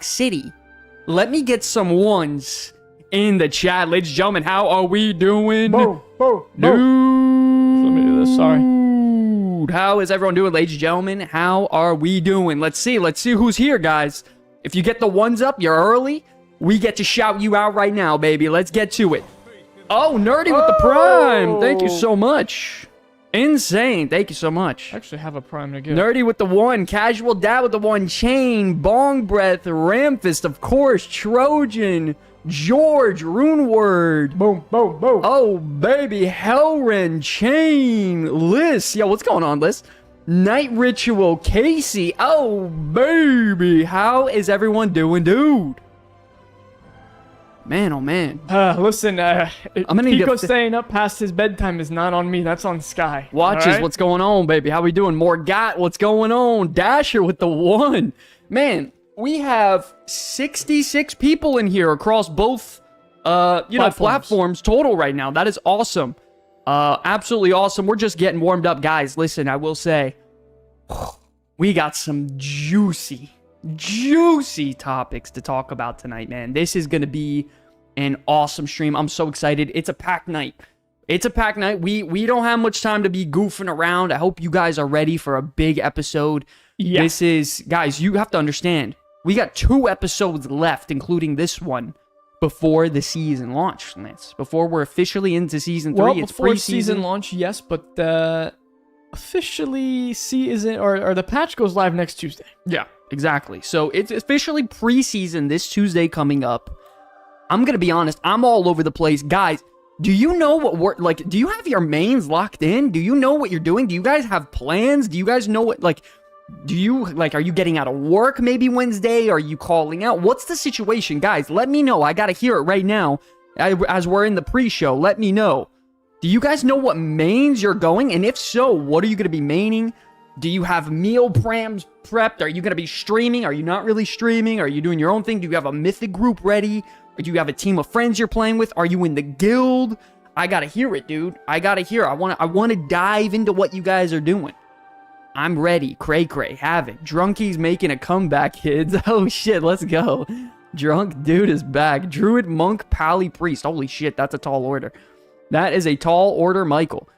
Kayak City. Let me get some ones in the chat. Ladies and gentlemen, how are we doing? Boom, boom, Dude. Let me do this, sorry. How is everyone doing, ladies and gentlemen? How are we doing? Let's see who's here, guys. If you get the ones up, you're early. We get to shout you out right now, baby. Let's get to it. Oh, Nerdy with the Prime. Thank you so much. Insane. Thank you so much. I actually have a Prime to give. Nerdy with the 1. Casual Dad with the 1. Chain. Bong Breath. Ramfist, of course. Trojan. George. Rune Word. Boom, boom, boom. Oh, baby. Hellren. Chain. Liz. Yo, what's going on, Liz? Night Ritual. Casey. Oh, baby. How is everyone doing, dude? Man, oh man. Listen, I'm gonna need Pico to staying up past his bedtime is not on me. That's on Sky. Watches, right? what's going on, baby? How we doing? Morgat, what's going on? Dasher with the 1. Man, we have 66 people in here across both, platforms total right now. That is awesome. Absolutely awesome. We're just getting warmed up, guys. Listen, I will say, we got some juicy topics to talk about tonight, man. This is gonna be an awesome stream. I'm so excited. It's a packed night. We don't have much time to be goofing around. I hope you guys are ready for a big episode. Yeah. This is, guys, you have to understand, we got 2 episodes left, including this one, before the season launch, Lance. Before we're officially into season 3. Well, it's before pre-season season launch, yes, but officially season or the patch goes live next Tuesday. Yeah, exactly. So it's officially preseason this Tuesday coming up. I'm going to be honest, I'm all over the place. Guys, do you know what we're like? Do you have your mains locked in? Do you know what you're doing? Do you guys have plans? Do you guys know what, like, are you getting out of work maybe Wednesday? Are you calling out? What's the situation? Guys, let me know. I got to hear it right now as we're in the pre-show. Let me know. Do you guys know what mains you're going? And if so, what are you going to be maining? Do you have meal prams prepped? Are you going to be streaming? Are you not really streaming? Are you doing your own thing? Do you have a mythic group ready? Or do you have a team of friends you're playing with? Are you in the guild? I got to hear it, dude. I got to hear it. I want to dive into what you guys are doing. I'm ready. Cray Cray, Havoc. Drunkie's making a comeback, kids. Oh, shit. Let's go. Drunk dude is back. Druid, Monk, Pally, Priest. Holy shit. That's a tall order. That is a tall order, Michael.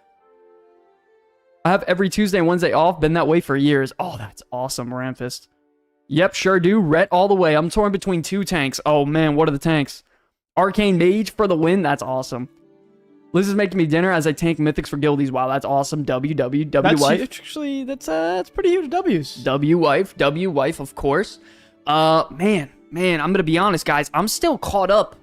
I have every Tuesday and Wednesday off. Been that way for years. Oh, that's awesome, Ramfist. Yep, sure do. Ret all the way. I'm torn between 2 tanks. Oh, man, what are the tanks? Arcane Mage for the win. That's awesome. Liz is making me dinner as I tank mythics for guildies. Wow, that's awesome. W wife. Actually, that's pretty huge W's. W wife, of course. Man, I'm going to be honest, guys. I'm still caught up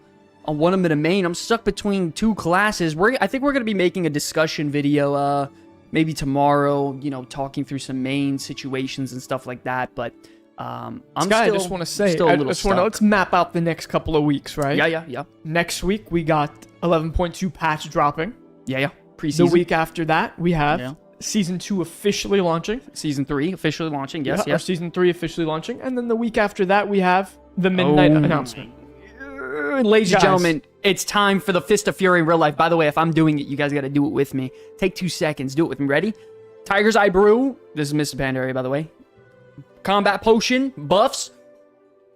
on what I'm going to main. I'm stuck between 2 classes. I think we're going to be making a discussion video maybe tomorrow, talking through some main situations and stuff like that. But I just want to say, let's map out the next couple of weeks, right? Yeah. Next week, we got 11.2 patch dropping. Yeah. Pre-season. The week after that, we have Season 2 officially launching. Season 3 officially launching, yes. Our Season 3 officially launching. And then the week after that, we have the midnight announcement. Ladies and gentlemen, it's time for the Fist of Fury in real life. By the way, if I'm doing it, you guys got to do it with me. Take 2 seconds. Do it with me. Ready? Tiger's Eye Brew. This is Mr. Pandaria, by the way. Combat Potion. Buffs.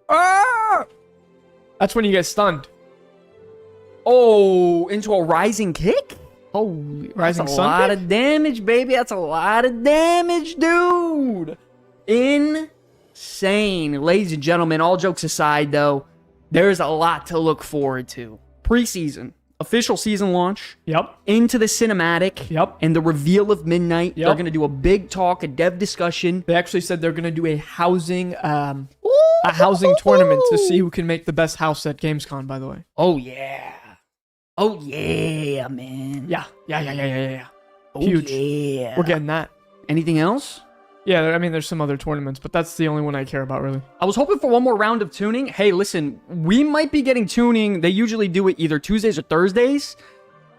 Ah! That's when you get stunned. Oh, into a Rising Kick? Oh, Rising Sun. That's a lot of damage, baby. That's a lot of damage, dude. Insane. Ladies and gentlemen, all jokes aside, though, there's a lot to look forward to. Preseason, official season launch. Yep. Into the cinematic. Yep. And the reveal of Midnight. Yep. They're going to do a big talk, a dev discussion. They actually said they're going to do a housing tournament to see who can make the best house at Gamescom, by the way. Oh, yeah. Oh, yeah, man. Yeah. Oh, Huge. Yeah. We're getting that. Anything else? Yeah, I mean, there's some other tournaments, but that's the only one I care about, really. I was hoping for one more round of tuning. Hey, listen, we might be getting tuning. They usually do it either Tuesdays or Thursdays.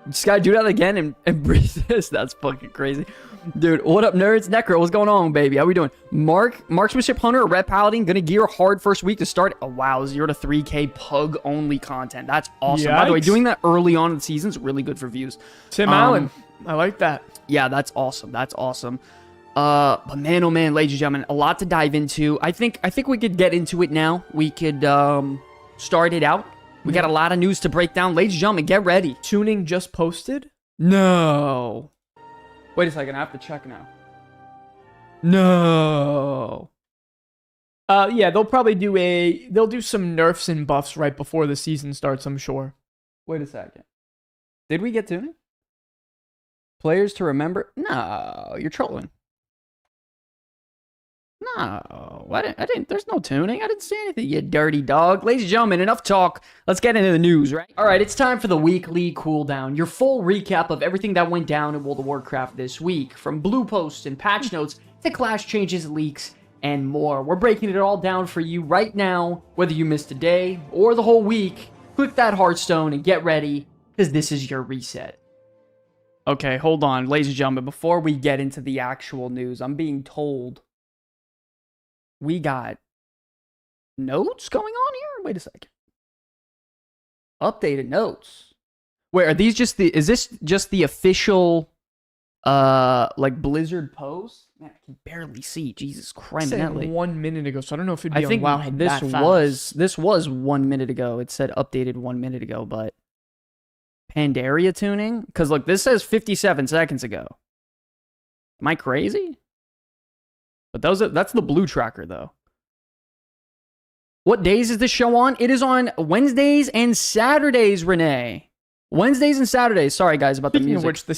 Just gotta do that again and breathe this. That's fucking crazy. Dude, what up, nerds? Necro, what's going on, baby? How we doing? Marksmanship Hunter, Red Paladin, gonna gear hard first week to start. Oh, wow, 0 to 3K pug-only content. That's awesome. Yikes. By the way, doing that early on in the season is really good for views. Tim Allen. I like that. Yeah, that's awesome. That's awesome. But man, oh man, ladies and gentlemen, a lot to dive into. I think we could get into it now. We could start it out. We got a lot of news to break down. Ladies and gentlemen, get ready. Tuning just posted? No. Wait a second, I have to check now. No. Yeah, they'll probably do some nerfs and buffs right before the season starts, I'm sure. Wait a second. Did we get tuning? Players to remember? No, you're trolling. No, I didn't. There's no tuning. I didn't see anything, you dirty dog. Ladies and gentlemen, enough talk. Let's get into the news, right? All right, it's time for the weekly cooldown. Your full recap of everything that went down in World of Warcraft this week, from blue posts and patch notes to class changes, leaks, and more. We're breaking it all down for you right now, whether you missed a day or the whole week. Click that heartstone and get ready, because this is your reset. Okay, hold on, ladies and gentlemen. Before we get into the actual news, I'm being told we got notes going on here? Wait a second. Updated notes. Wait, are these just is this just the official, like Blizzard post? Man, I can barely see. Jesus Christ. It said 1 minute ago, so I don't know if it'd be on Wowhead that fast. This was 1 minute ago. It said updated 1 minute ago, but Pandaria tuning? Because look, this says 57 seconds ago. Am I crazy? But that's the blue tracker, though. What days is this show on? It is on Wednesdays and Saturdays, Renee. Wednesdays and Saturdays. Sorry, guys, about Speaking the music. of which, the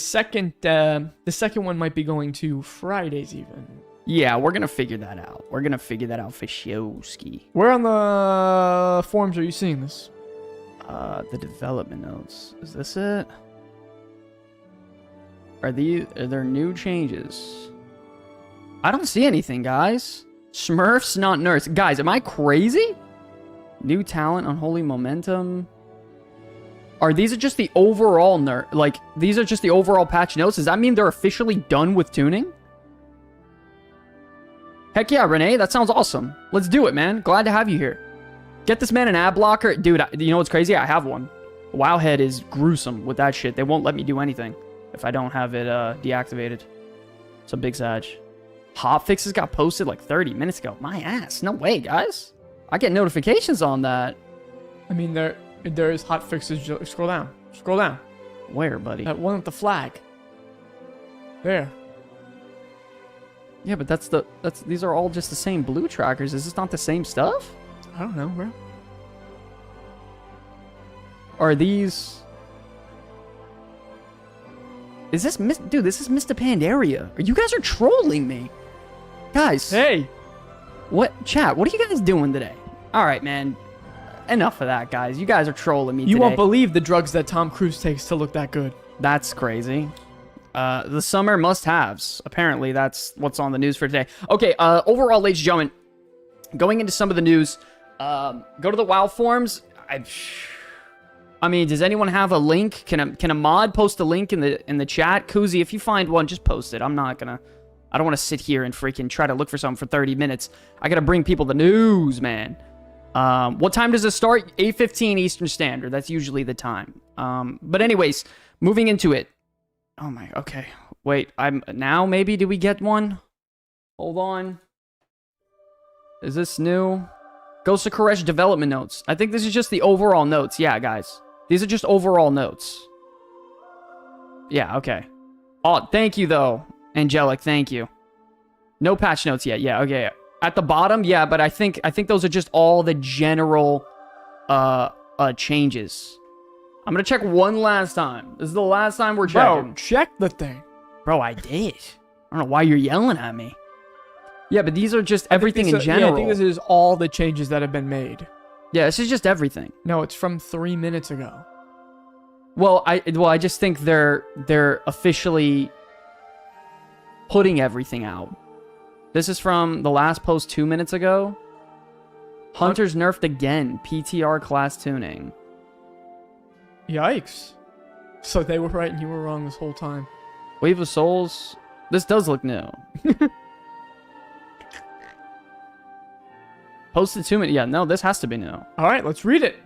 second one might be going to Fridays, even. Yeah, we're going to figure that out. We're going to figure that out for showski. Where on the forums are you seeing this? The development notes. Is this it? Are there new changes? I don't see anything, guys. Smurfs, not nerfs. Guys, am I crazy? New talent, unholy momentum. Are these just the overall nerf? Like, these are just the overall patch notes? Does that mean they're officially done with tuning? Heck yeah, Renee. That sounds awesome. Let's do it, man. Glad to have you here. Get this man an ad blocker. Dude, you know what's crazy? I have one. Wowhead is gruesome with that shit. They won't let me do anything if I don't have it deactivated. It's a big sag. Hotfixes got posted like 30 minutes ago. My ass. No way, guys. I get notifications on that. I mean, there is hotfixes. Scroll down. Scroll down. Where, buddy? That one with the flag. There. Yeah, but these are all just the same blue trackers. Is this not the same stuff? I don't know, bro. Are these... Is this... Dude, this is Mr. Pandaria. You guys are trolling me. Guys. Hey. What? Chat, what are you guys doing today? All right, man. Enough of that, guys. You guys are trolling me today. You won't believe the drugs that Tom Cruise takes to look that good. That's crazy. The summer must-haves. Apparently, that's what's on the news for today. Okay, overall, ladies and gentlemen, going into some of the news... go to the WoW forums. I mean, does anyone have a link? Can a mod post a link in the chat? Koozie, if you find one, just post it. I don't want to sit here and freaking try to look for something for 30 minutes. I gotta bring people the news, man. What time does it start? 8:15 Eastern Standard. That's usually the time. But anyways, moving into it. Oh my, okay. Wait, now maybe do we get one? Hold on. Is this new? Ghost of Koresh development notes. I think this is just the overall notes. Yeah, guys. These are just overall notes. Yeah, okay. Oh, thank you, though. Angelic, thank you. No patch notes yet. Yeah, okay. At the bottom, yeah, but I think those are just all the general changes. I'm gonna check one last time. This is the last time we're checking. Bro, check the thing. Bro, I did. I don't know why you're yelling at me. Yeah, but these are just everything in general. Yeah, I think this is all the changes that have been made. Yeah, this is just everything. No, it's from 3 minutes ago. Well, I just think they're officially putting everything out. This is from the last post 2 minutes ago. Hunters nerfed again. PTR class tuning. Yikes. So they were right and you were wrong this whole time. Wave of Souls. This does look new. Posted 2 minutes. Yeah, no, this has to be new. All right, let's read it.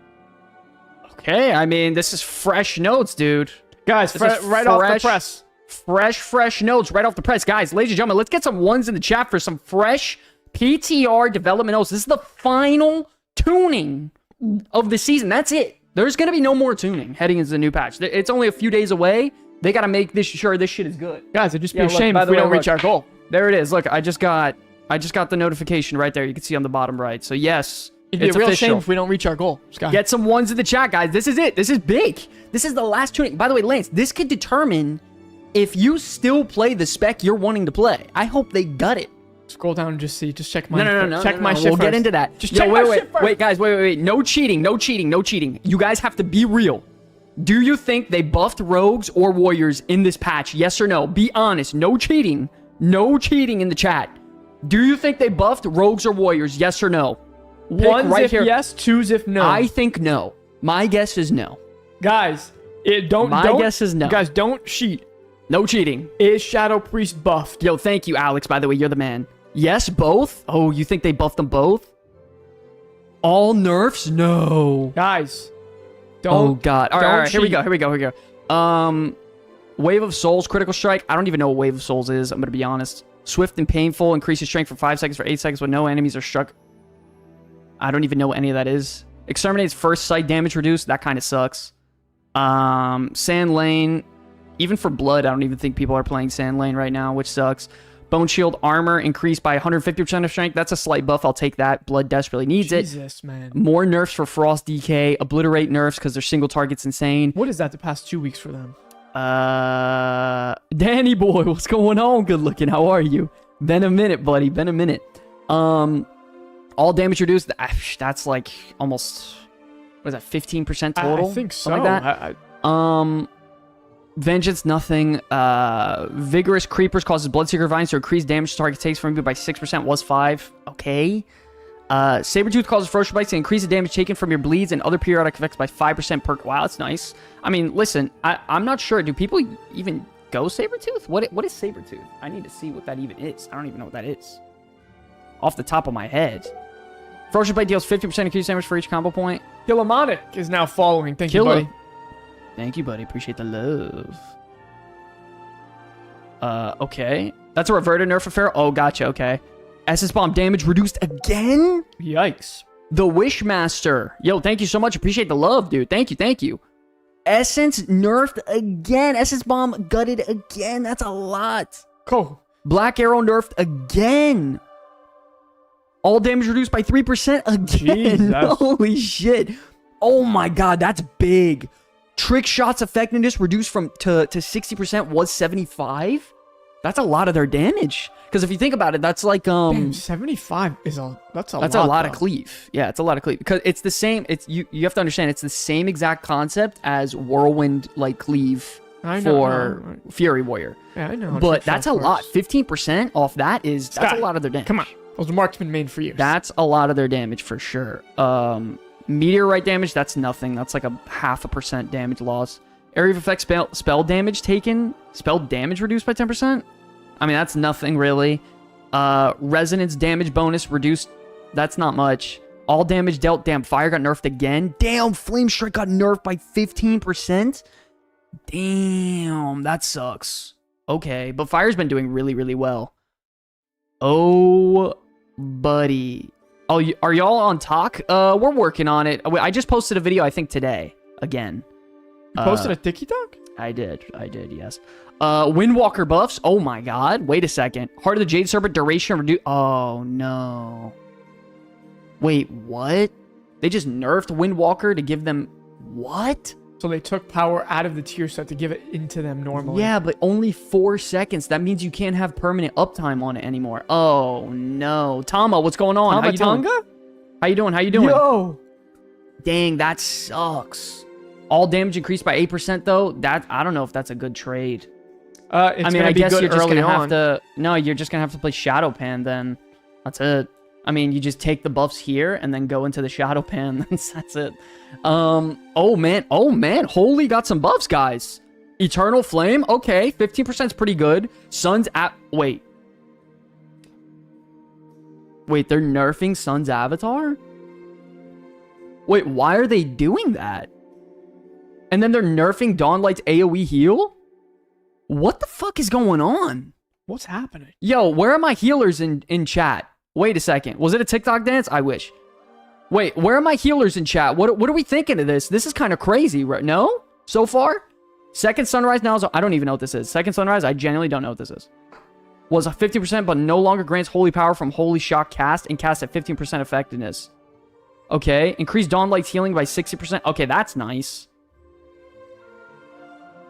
Okay, I mean, this is fresh notes, dude. Guys, right off the press. Fresh notes right off the press. Guys, ladies and gentlemen, let's get some ones in the chat for some fresh PTR development notes. This is the final tuning of the season. That's it. There's going to be no more tuning heading into the new patch. It's only a few days away. They got to make sure this shit is good. Guys, it'd just be a shame if we don't reach our goal. There it is. Look, I just got the notification right there. You can see on the bottom right. So yes, it'd be a real shame if we don't reach our goal. Sky. Get some ones in the chat, guys. This is it. This is big. This is the last tuning. By the way, Lance, this could determine if you still play the spec you're wanting to play. I hope they gut it. Scroll down and just see. Just check my No. Check my shit We'll first. get into that. Just check my shit first. Wait, guys. Wait. No cheating. You guys have to be real. Do you think they buffed rogues or warriors in this patch? Yes or no? Be honest. No cheating. No cheating in the chat. Do you think they buffed rogues or warriors? Yes or no? Ones right if here. Yes, twos if no. I think no. My guess is no. Guys, My guess is no. Guys, don't cheat. No cheating. Is Shadow Priest buffed? Yo, thank you, Alex, by the way. You're the man. Yes, both? Oh, you think they buffed them both? All nerfs? No. Guys, don't. Oh, God. All right, cheat. here we go. Wave of Souls, Critical Strike. I don't even know what Wave of Souls is. I'm going to be honest. Swift and Painful, increases strength for 5 seconds for 8 seconds when no enemies are struck. I don't even know what any of that is. Exterminates first sight damage reduced. That kind of sucks. Sand Lane. Even for blood, I don't even think people are playing Sand Lane right now, which sucks. Bone Shield armor increased by 150% of strength. That's a slight buff. I'll take that. Blood desperately needs it. Jesus, man. More nerfs for Frost DK. Obliterate nerfs because their single target's insane. What is that the past 2 weeks for them? Danny boy, what's going on? Good looking. How are you? Been a minute, buddy. Been a minute. All damage reduced. That's like almost, what is that, 15% total? I think so. Something like that. Vengeance, nothing. Vigorous Creepers causes Bloodseeker Vines to increase damage the target takes from you by 6%. Was 5. Okay. Sabretooth causes Ferocious Bites to increase the damage taken from your bleeds and other periodic effects by 5% per... Wow, that's nice. I mean, listen, I'm not sure. Do people even go Sabretooth? What is Sabretooth? I need to see what that even is. I don't even know what that is. Off the top of my head. Ferocious Bite deals 50% increased damage for each combo point. Killamonic is now following. Thank you, buddy. Thank you, buddy. Appreciate the love. Okay. That's a reverted nerf affair. Oh, gotcha. Okay. Essence Bomb damage reduced again? Yikes. The Wishmaster. Yo, thank you so much. Appreciate the love, dude. Thank you. Essence nerfed again. Essence Bomb gutted again. That's a lot. Cool. Black Arrow nerfed again. All damage reduced by 3% again. Jesus. Holy shit. Oh my god, that's big. Trick Shot's effectiveness reduced to 60% was 75. That's a lot of their damage. Because if you think about it, that's like Damn, 75 is that's a lot of though. cleave. Yeah, it's a lot of cleave. Because it's the same. It's you have to understand it's the same exact concept as Whirlwind like cleave for Fury Warrior. Yeah, I know. But that's a lot. 15% off that's a lot of their damage. Come on. Those are marksman made for years. That's a lot of their damage for sure. Meteorite damage, that's nothing. That's like a 0.5% damage loss. Area of effect spell damage taken. Spell damage reduced by 10%. I mean, that's nothing really. Resonance damage bonus reduced. That's not much. All damage dealt. Damn, fire got nerfed again. Damn, flame strike got nerfed by 15%. Damn, that sucks. Okay, but fire's been doing really, really well. Oh, buddy. Oh, are y'all on talk? We're working on it. I just posted a video, I think, today. Again. You posted a TikTok? I did, yes. Windwalker buffs. Oh my god. Wait a second. Heart of the Jade Serpent duration reduced. Oh no. Wait, what? They just nerfed Windwalker to give them... What? So they took power out of the tier set to give it into them normally. Yeah, but only 4 seconds. That means you can't have permanent uptime on it anymore. Oh no. Tama, what's going on? How you doing? How you doing? Yo! Dang, that sucks. All damage increased by 8% though. That I don't know if that's a good trade. I guess you're just gonna have to. No, you're just gonna have to play Shadow Pan then. That's it. I mean, you just take the buffs here and then go into the Shadow Pan. That's it. Oh man. Holy, got some buffs, guys. Eternal Flame. Okay, 15% is pretty good. Sun's at. Wait, they're nerfing Sun's Avatar. Wait, why are they doing that? And then they're nerfing Dawnlight's AoE heal? What the fuck is going on? What's happening? Yo, where are my healers in chat? Wait a second. Was it a TikTok dance? I wish. Wait, where are my healers in chat? What are we thinking of this? This is kind of crazy, right? No? So far? Second sunrise now is... I don't even know what this is. Second sunrise, I genuinely don't know what this is. Was a 50%, but no longer grants holy power from holy shock cast and cast at 15% effectiveness. Okay. Increase Dawn Light's healing by 60%. Okay, that's nice.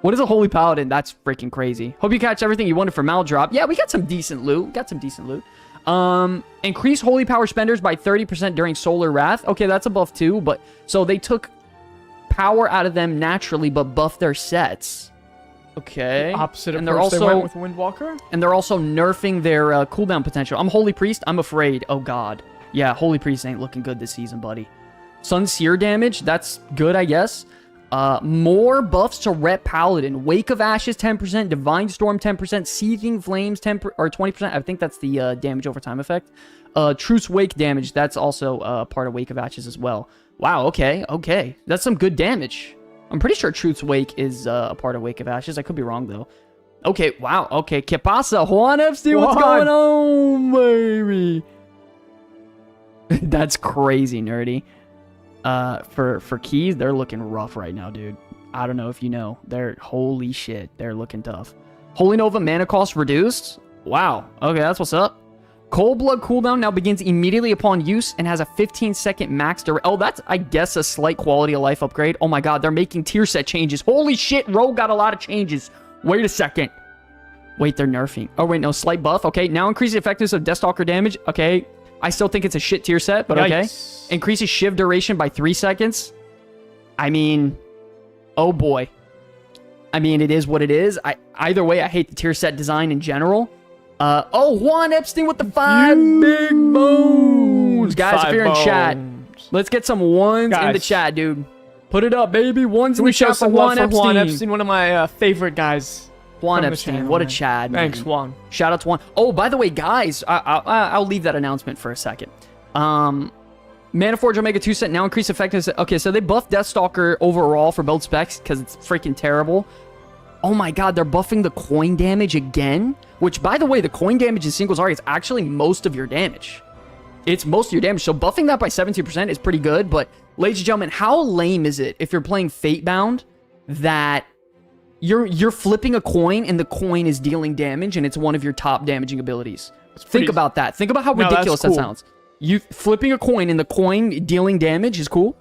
What is a holy paladin? That's freaking crazy. Hope you catch everything you wanted for Maldrop. Yeah, we got some decent loot. Increase holy power spenders by 30% during Solar Wrath. Okay, that's a buff too, but... So they took power out of them naturally, but buffed their sets. Okay. Opposite and approach they went with Windwalker. And they're also nerfing their cooldown potential. I'm Holy Priest. I'm afraid. Oh, God. Yeah, Holy Priest ain't looking good this season, buddy. Sun Seer damage. That's good, I guess. More buffs to Ret Paladin. Wake of Ashes, 10%. Divine Storm, 10%. Seething Flames, 20%. I think that's the damage over time effect. Truce Wake damage. That's also part of Wake of Ashes as well. Wow, okay, okay. That's some good damage. I'm pretty sure Truth's Wake is a part of Wake of Ashes. I could be wrong, though. Okay, wow. Okay, ¿Qué pasa? Juan Epstein, what's going on, baby? That's crazy nerdy. For keys, they're looking rough right now, dude. I don't know if you know. Holy shit, they're looking tough. Holy Nova mana cost reduced? Wow. Okay, that's what's up. Cold Blood cooldown now begins immediately upon use and has a 15-second max duration. Oh, that's, I guess, a slight quality of life upgrade. Oh my god, they're making tier set changes. Holy shit, Rogue got a lot of changes. Wait a second. Wait, they're nerfing. Oh, wait, no, slight buff. Okay, now increase the effectiveness of Deathstalker damage. Okay, I still think it's a shit tier set, but okay. Increases Shiv duration by 3 seconds. I mean, oh boy. I mean, it is what it is. Either way, I hate the tier set design in general. Oh, Juan Epstein with the 5 big bones. Guys, if you're in chat, let's get some ones in the chat, dude. Put it up, baby. Ones in the chat for Juan Epstein. Juan Epstein, one of my favorite guys. Juan Epstein, what a Chad, man. Thanks, Juan. Shout out to Juan. Oh, by the way, guys, I'll leave that announcement for a second. Manaforge Omega 2 set now increase effectiveness. Okay, so they buffed Deathstalker overall for build specs because it's freaking terrible. Oh my god, they're buffing the coin damage again? Which, by the way, the coin damage in single target is actually most of your damage. It's most of your damage, so buffing that by 17% is pretty good, but ladies and gentlemen, how lame is it if you're playing Fatebound that you're flipping a coin and the coin is dealing damage and it's one of your top damaging abilities? Think about that. Think about how ridiculous that sounds. You flipping a coin and the coin dealing damage is cool?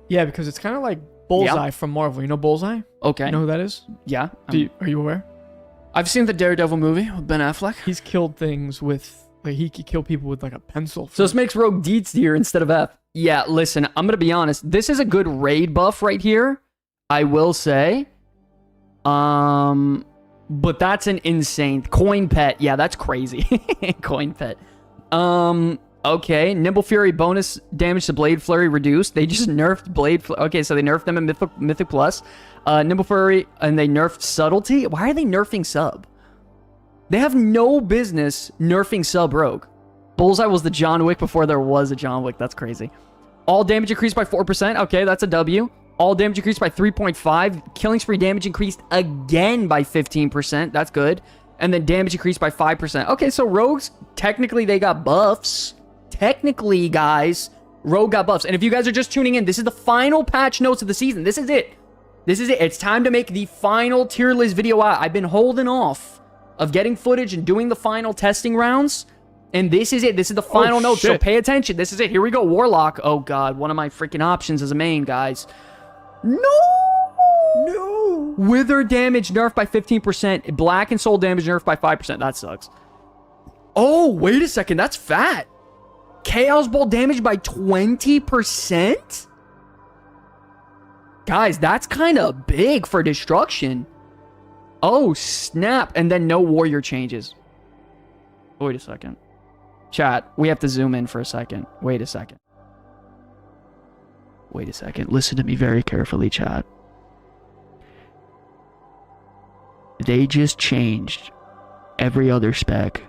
Yeah, because it's kind of like Bullseye from Marvel. You know Bullseye? Okay. You know who that is? Yeah. Are you aware? I've seen the Daredevil movie with Ben Affleck. He's killed things with, like, he could kill people with, like, a pencil. So this makes Rogue D tier instead of F. Yeah, listen, I'm going to be honest. This is a good raid buff right here, I will say. But that's an insane... Coin Pet. Yeah, that's crazy. Coin Pet. Okay, Nimble Fury bonus damage to Blade Flurry reduced. They just nerfed Blade Flurry. Okay, so they nerfed them in Mythic Plus. Nimble Fury, and they nerfed Subtlety. Why are they nerfing Sub? They have no business nerfing Sub Rogue. Bullseye was the John Wick before there was a John Wick. That's crazy. All damage increased by 4%. Okay, that's a W. All damage increased by 3.5. Killing spree damage increased again by 15%. That's good. And then damage increased by 5%. Okay, so Rogues, technically they got buffs. Technically, guys, Rogue got buffs. And if you guys are just tuning in, this is the final patch notes of the season. This is it. This is it. It's time to make the final tier list video out. I've been holding off of getting footage and doing the final testing rounds. And this is it. This is the final note. So pay attention. This is it. Here we go. Warlock. Oh, God. One of my freaking options as a main, guys. No. Wither damage nerfed by 15%. Black and soul damage nerfed by 5%. That sucks. Oh, wait a second. That's fat. Chaos Bolt damage by 20%? Guys, that's kind of big for destruction. Oh, snap. And then no warrior changes. Wait a second. Chat, we have to zoom in for a second. Wait a second. Wait a second. Listen to me very carefully, chat. They just changed every other spec.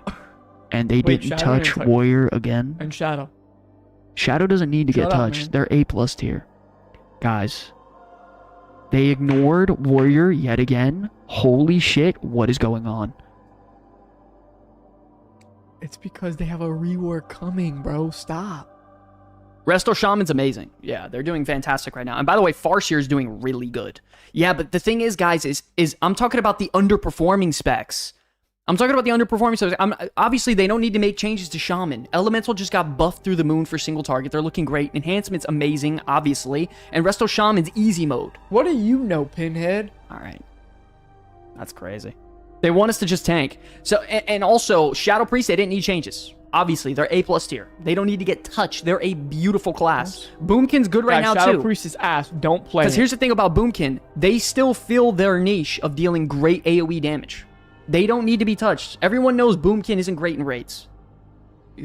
And they didn't touch Warrior again. And Shadow. Shadow doesn't need to get touched. They're A+ tier. Guys. They ignored Warrior yet again. Holy shit, what is going on? It's because they have a rework coming, bro. Stop. Resto Shaman's amazing. Yeah, they're doing fantastic right now. And by the way, Farseer is doing really good. Yeah, but the thing is, guys, is I'm talking about the underperforming specs. Obviously, they don't need to make changes to Shaman. Elemental just got buffed through the moon for single target. They're looking great. Enhancement's amazing, obviously. And Resto Shaman's easy mode. What do you know, Pinhead? All right. That's crazy. They want us to just tank. So, and also, Shadow Priest, they didn't need changes. Obviously, they're A+ tier. They don't need to get touched. They're a beautiful class. Boomkin's good right now, Shadow too. Priest is ass. Don't play Because here's the thing about Boomkin. They still fill their niche of dealing great AoE damage. They don't need to be touched. Everyone knows Boomkin isn't great in raids.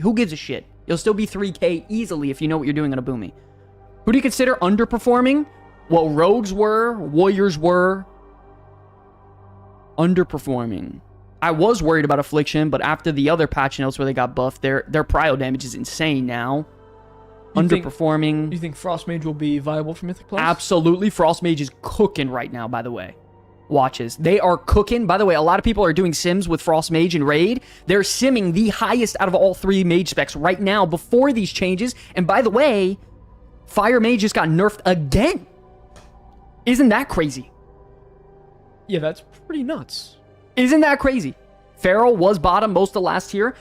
Who gives a shit? You'll still be 3k easily if you know what you're doing on a Boomy. Who do you consider underperforming? Well, Rogues were. Warriors were. Underperforming. I was worried about Affliction, but after the other patch notes where they got buffed, their prio damage is insane now. Underperforming. You think Frost Mage will be viable for Mythic Plus? Absolutely. Frost Mage is cooking right now, by the way. Watches. They are cooking. By the way, a lot of people are doing sims with Frost Mage and Raid. They're simming the highest out of all 3 mage specs right now before these changes. And by the way, Fire Mage just got nerfed again. Isn't that crazy? Yeah, that's pretty nuts. Isn't that crazy? Feral was bottom most of last year.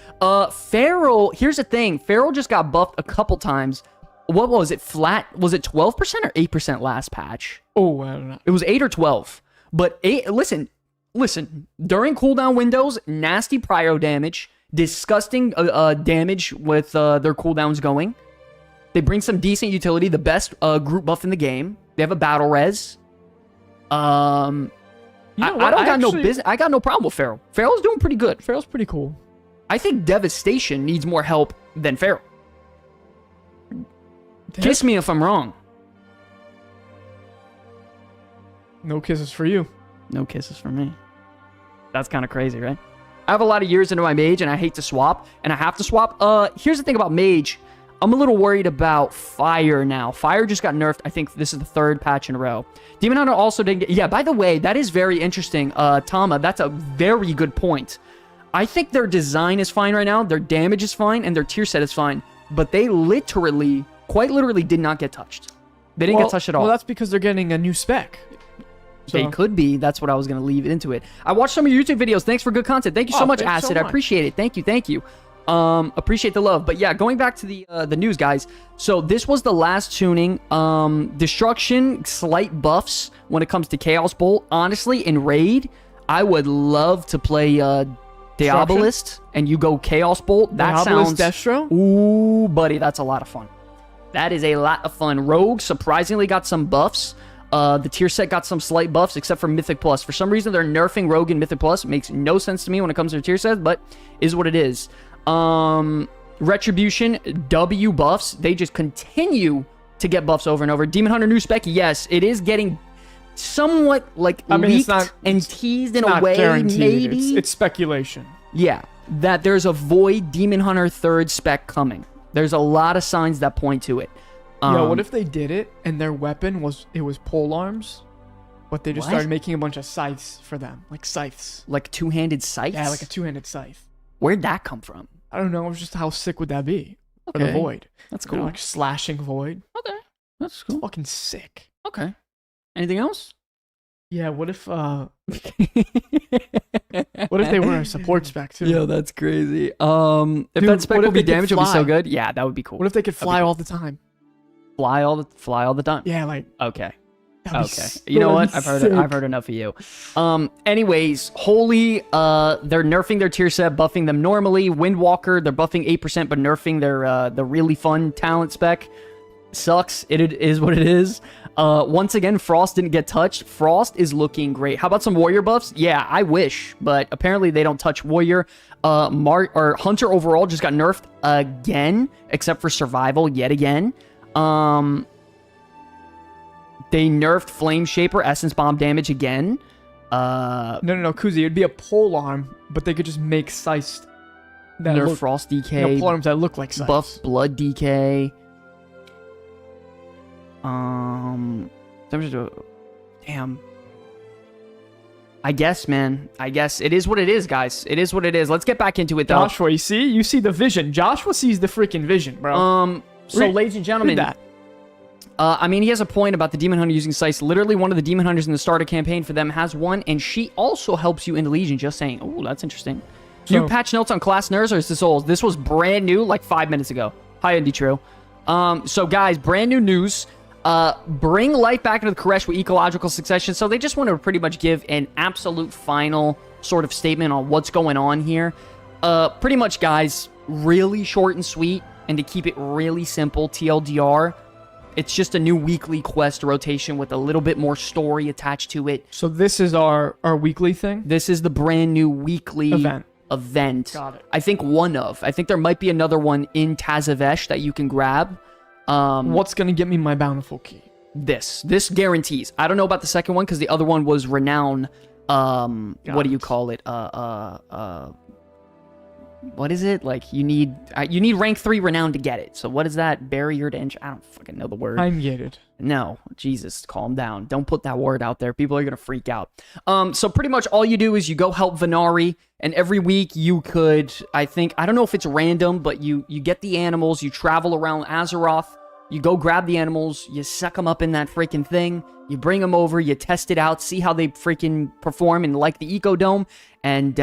Feral, here's the thing. Feral just got buffed a couple times. What was it? Flat? Was it 12% or 8% last patch? Oh, I don't know. It was 8 or 12. But listen. During cooldown windows, nasty prio damage, disgusting damage with their cooldowns going. They bring some decent utility, the best group buff in the game. They have a battle res. I got no problem with Feral. Feral's doing pretty good. Feral's pretty cool. I think Devastation needs more help than Feral. Kiss me if I'm wrong. No kisses for you. No kisses for me. That's kind of crazy, right? I have a lot of years into my mage, and I hate to swap, and I have to swap. Here's the thing about mage. I'm a little worried about Fire now. Fire just got nerfed. I think this is the 3rd patch in a row. Demon Hunter also didn't get... Yeah, by the way, that is very interesting. Tama, that's a very good point. I think their design is fine right now. Their damage is fine, and their tier set is fine. But they literally, quite literally, did not get touched. They didn't get touched at all. Well, that's because they're getting a new spec. So. They could be. That's what I was going to leave into it. I watched some of your YouTube videos. Thanks for good content. Thank you so much, Acid. I appreciate it. Thank you. Appreciate the love. But yeah, going back to the news, guys. So this was the last tuning. Destruction, slight buffs when it comes to Chaos Bolt. Honestly, in Raid, I would love to play Diabolist and you go Chaos Bolt. That sounds... Destro? Ooh, buddy, that's a lot of fun. That is a lot of fun. Rogue surprisingly got some buffs. The tier set got some slight buffs, except for Mythic Plus. For some reason, they're nerfing Rogue and Mythic Plus. It makes no sense to me when it comes to tier set, but is what it is. Retribution, W buffs. They just continue to get buffs over and over. Demon Hunter new spec, yes, it is getting somewhat like leaked and teased in a way, maybe. It's speculation. Yeah, that there's a Void Demon Hunter 3rd spec coming. There's a lot of signs that point to it. What if they did it and their weapon was pole arms, but they just started making a bunch of scythes for them, like scythes, like 2-handed scythes? Yeah, like a 2-handed scythe. Where'd that come from? I don't know. It was just how sick would that be? Okay. For the Void. That's cool. Like slashing Void. Okay, that's cool. Fucking sick. Okay. Anything else? Yeah. What if what if they were a support spec too? Yo, that's crazy. If that spec would be damaged, it would be so good. Yeah, that would be cool. What if they could fly all the time? Fly all the time. Yeah, like okay. You know what? I've heard enough of you. Anyways, Holy, they're nerfing their tier set, buffing them normally. Windwalker, they're buffing 8%, but nerfing their the really fun talent spec. Sucks. It is what it is. Once again, Frost didn't get touched. Frost is looking great. How about some Warrior buffs? Yeah, I wish, but apparently they don't touch Warrior. Hunter overall just got nerfed again, except for Survival yet again. They nerfed Flame Shaper, Essence Bomb damage again. No, Kuzi, it'd be a pole arm, but they could just make scythes that nerf Frost DK. Pole arms that look like scythes. Buff Blood DK. Damn, Damn. I guess, man. I guess it is what it is, guys. It is what it is. Let's get back into it, though. Joshua, you see the vision. Joshua sees the freaking vision, bro. So, ladies and gentlemen, read that. I mean, he has a point about the Demon Hunter using Scythe. Literally, one of the Demon Hunters in the starter campaign for them has one, and she also helps you in the Legion. Just saying. Oh, that's interesting. New patch notes on class nerfs, or is this old? This was brand new, like 5 minutes ago. Hi, Indy True. So, guys, brand new news. Bring life back into the Koresh with ecological succession. So they just want to pretty much give an absolute final sort of statement on what's going on here. Pretty much, guys, really short and sweet, and to keep it really simple, TLDR, it's just a new weekly quest rotation with a little bit more story attached to it. So this is our weekly thing? This is the brand new weekly event. Got it. I think there might be another one in Tazavesh that you can grab. What's gonna get me my bountiful key? This guarantees. I don't know about the second one because the other one was renown. What do you call it? What is it? Like you need rank 3 renown to get it. So what is that? Barrier to entry? I don't fucking know the word. I'm gated. No, Jesus, calm down. Don't put that word out there. People are gonna freak out. So pretty much all you do is you go help Venari, and every week you could, I don't know if it's random, but you get the animals, you travel around Azeroth, you go grab the animals, you suck them up in that freaking thing, you bring them over, you test it out, see how they freaking perform in like the Ecodome, and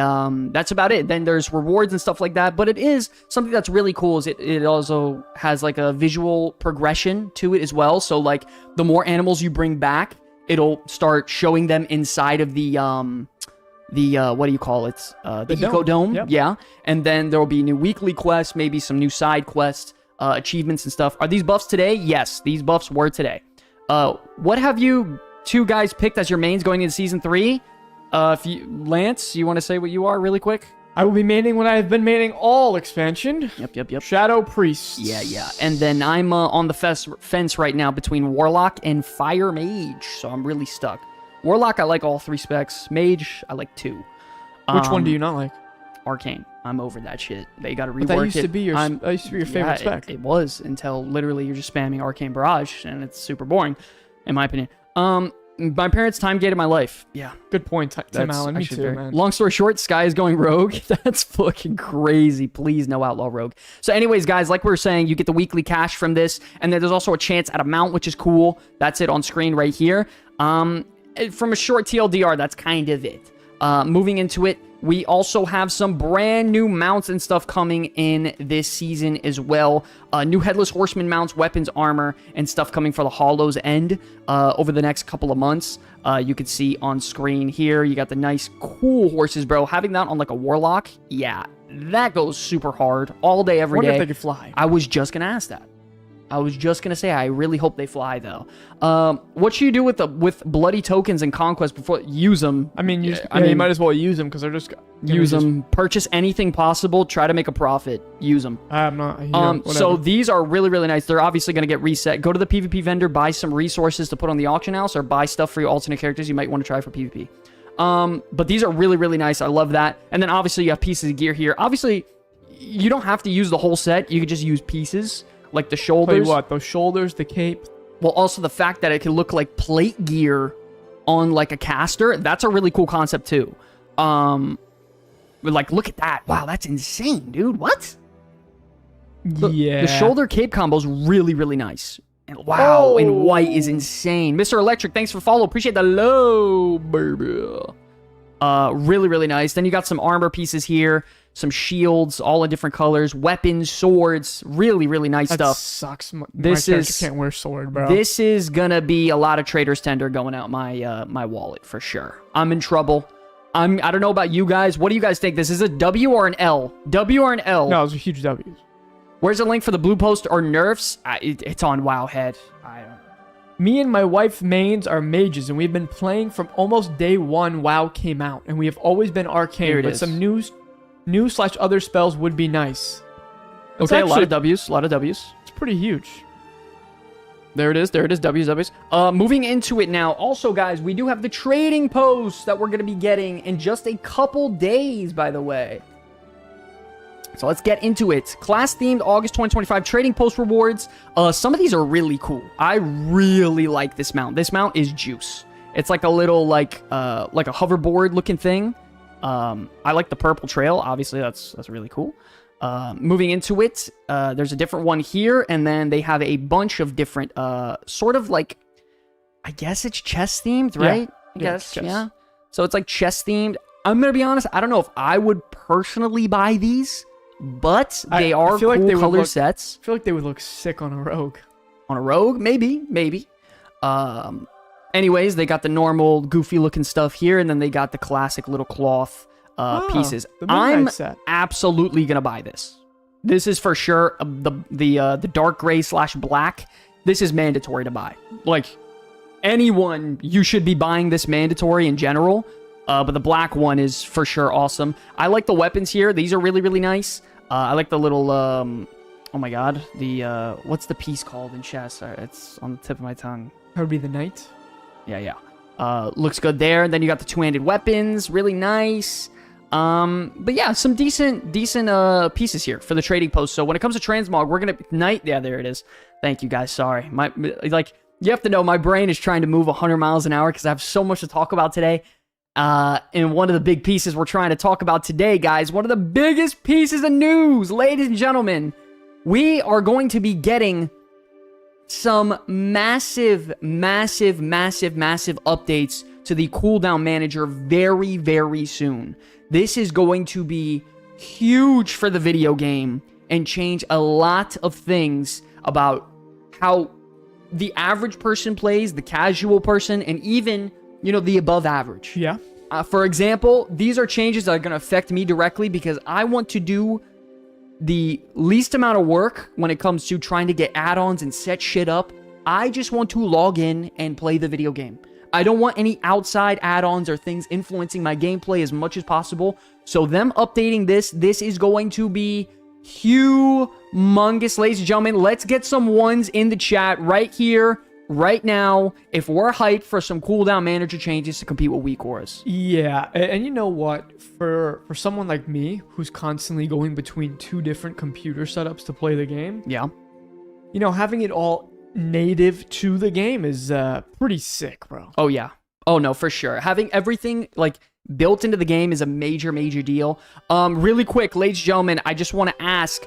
that's about it. Then there's rewards and stuff like that, but it is something that's really cool is it also has like a visual progression to it as well. So like the more animals you bring back, it'll start showing them inside of the what do you call it? The Ecodome. Yep. Yeah. And then there will be new weekly quests, maybe some new side quests, achievements and stuff. Are these buffs today? Yes, these buffs were today. What have you two guys picked as your mains going into season 3? Lance, you want to say what you are really quick? I will be maining what I have been maining all expansion. Yep. Shadow Priest. Yeah. And then I'm on the fence right now between Warlock and Fire Mage, so I'm really stuck. Warlock, I like all 3 specs. Mage, I like 2. Which one do you not like? Arcane. I'm over that shit. They got to rework it. That used to be your favorite spec. It was until literally you're just spamming Arcane Barrage, and it's super boring, in my opinion. My parents time gated my life. Yeah. Good point, Tim Allen. Me too, man. Long story short, Sky is going rogue. That's fucking crazy. Please, no outlaw rogue. So anyways, guys, like we were saying, you get the weekly cash from this, and then there's also a chance at a mount, which is cool. That's it on screen right here. From a short TLDR, that's kind of it. Moving into it, we also have some brand new mounts and stuff coming in this season as well. New Headless Horseman mounts, weapons, armor, and stuff coming for the Hollow's End over the next couple of months. You can see on screen here, you got the nice, cool horses, bro. Having that on like a Warlock, yeah, that goes super hard all day, every day. I wonder if they could fly. I was just going to ask that. I was just going to say, I really hope they fly, though. What should you do with bloody tokens and conquest before use them? I mean, you might as well use them because they're just... Use them. Purchase anything possible. Try to make a profit. Use them. I'm not... So these are really, really nice. They're obviously going to get reset. Go to the PvP vendor, buy some resources to put on the auction house, or buy stuff for your alternate characters you might want to try for PvP. But these are really, really nice. I love that. And then obviously you have pieces of gear here. Obviously, you don't have to use the whole set. You could just use pieces. Like the shoulders. Tell you what, those shoulders, the cape. Well, also the fact that it can look like plate gear on like a caster. That's a really cool concept too. But like, look at that. Wow, that's insane, dude. What? Yeah. The shoulder cape combo is really, really nice. And wow, in white is insane. Mr. Electric, thanks for follow. Appreciate the low, baby. Really, really nice. Then you got some armor pieces here. Some shields, all in different colors, weapons, swords, really, really nice stuff. Sucks. My character can't wear sword, bro. This is gonna be a lot of Trader's Tender going out my my wallet for sure. I'm in trouble. I don't know about you guys. What do you guys think? This is a W or an L? W or an L? No, it's a huge W. Where's the link for the blue post or nerfs? It's on Wowhead. I don't know. Me and my wife mains are mages, and we've been playing from almost day one WoW came out, and we have always been arcane, but some new/other spells would be nice. Okay, a lot of W's. It's pretty huge. There it is. W's. Moving into it now. Also, guys, we do have the trading posts that we're going to be getting in just a couple days, by the way. So let's get into it. Class-themed August 2025 trading post rewards. Some of these are really cool. I really like this mount. This mount is juice. It's like a little like a hoverboard looking thing. I like the purple trail. Obviously, that's really cool. Moving into it, there's a different one here, and then they have a bunch of different sort of like, I guess it's chess themed, right? I guess, yeah. So it's like chess themed. I'm gonna be honest, I don't know if I would personally buy these, but they are cool color sets. I feel like they would look sick on a rogue. On a rogue, maybe. Anyways, they got the normal goofy looking stuff here, and then they got the classic little cloth pieces. I'm absolutely gonna buy this. This is for sure the dark gray / black. This is mandatory to buy. Like anyone, you should be buying this mandatory in general. But the black one is for sure awesome. I like the weapons here. These are really, really nice. I like the little, oh my god, the, what's the piece called in chess? It's on the tip of my tongue. That would be the knight? Yeah. Looks good there. Then you got the two-handed weapons. Really nice. But yeah, some decent pieces here for the trading post. So when it comes to transmog, we're gonna, knight, yeah, there it is. Thank you guys, sorry. You have to know, my brain is trying to move 100 miles an hour because I have so much to talk about today. And one of the big pieces we're trying to talk about today, guys, one of the biggest pieces of news, ladies and gentlemen, we are going to be getting some massive updates to the cooldown manager very, very soon. This is going to be huge for the video game and change a lot of things about how the average person plays, the casual person, and even, you know, the above average. Yeah. For example, these are changes that are going to affect me directly because I want to do the least amount of work when it comes to trying to get add-ons and set shit up. I just want to log in and play the video game. I don't want any outside add-ons or things influencing my gameplay as much as possible. So them updating this is going to be humongous, ladies and gentlemen. Let's get some ones in the chat right here, right now, if we're hyped for some cooldown manager changes to compete with weak auras. Yeah, and you know what? For someone like me, who's constantly going between two different computer setups to play the game, yeah, you know, having it all native to the game is pretty sick, bro. Oh yeah. Oh no, for sure. Having everything like built into the game is a major deal. Really quick, ladies and gentlemen, I just want to ask,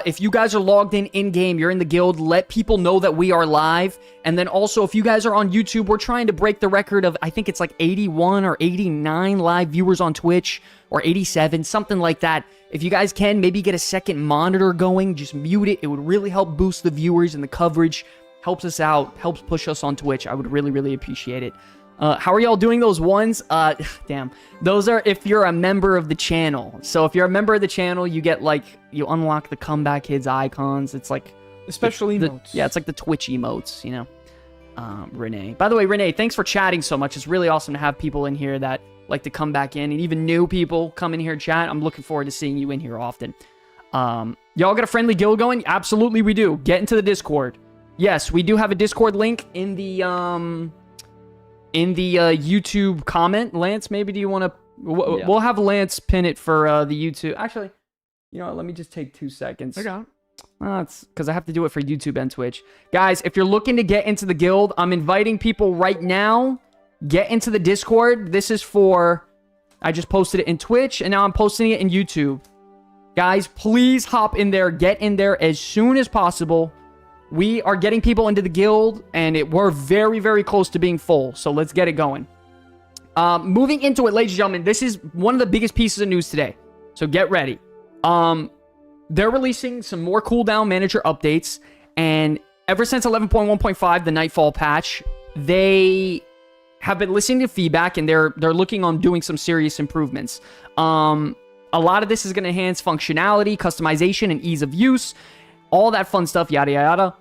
if you guys are logged in game, you're in the guild, let people know that we are live. And then also, if you guys are on YouTube, we're trying to break the record of, I think it's like 81 or 89 live viewers on Twitch, or 87, something like that. If you guys can, maybe get a second monitor going, just mute it. It would really help boost the viewers and the coverage. Helps us out, helps push us on Twitch. I would really appreciate it. How are y'all doing those ones? Damn. Those are if you're a member of the channel. So if you're a member of the channel, you get like, you unlock the comeback kids icons. It's like the special emotes. Yeah, it's like the Twitch emotes, you know. Renee. By the way, Renee, thanks for chatting so much. It's really awesome to have people in here that like to come back in, and even new people come in here and chat. I'm looking forward to seeing you in here often. Y'all got a friendly guild going? Absolutely we do. Get into the Discord. Yes, we do have a Discord link in the YouTube comment. Lance, maybe do you want to... We'll have Lance pin it for the YouTube. Actually, you know what? Let me just take 2 seconds. I got it. It's because I have to do it for YouTube and Twitch. Guys, if you're looking to get into the guild, I'm inviting people right now. Get into the Discord. This is for... I just posted it in Twitch, and now I'm posting it in YouTube. Guys, please hop in there. Get in there as soon as possible. We are getting people into the guild, and we're very close to being full. So let's get it going. Moving into it, ladies and gentlemen, this is one of the biggest pieces of news today. So get ready. They're releasing some more cooldown manager updates, and ever since 11.1.5, the Nightfall patch, they have been listening to feedback, and they're looking on doing some serious improvements. A lot of this is going to enhance functionality, customization, and ease of use. All that fun stuff, yada yada.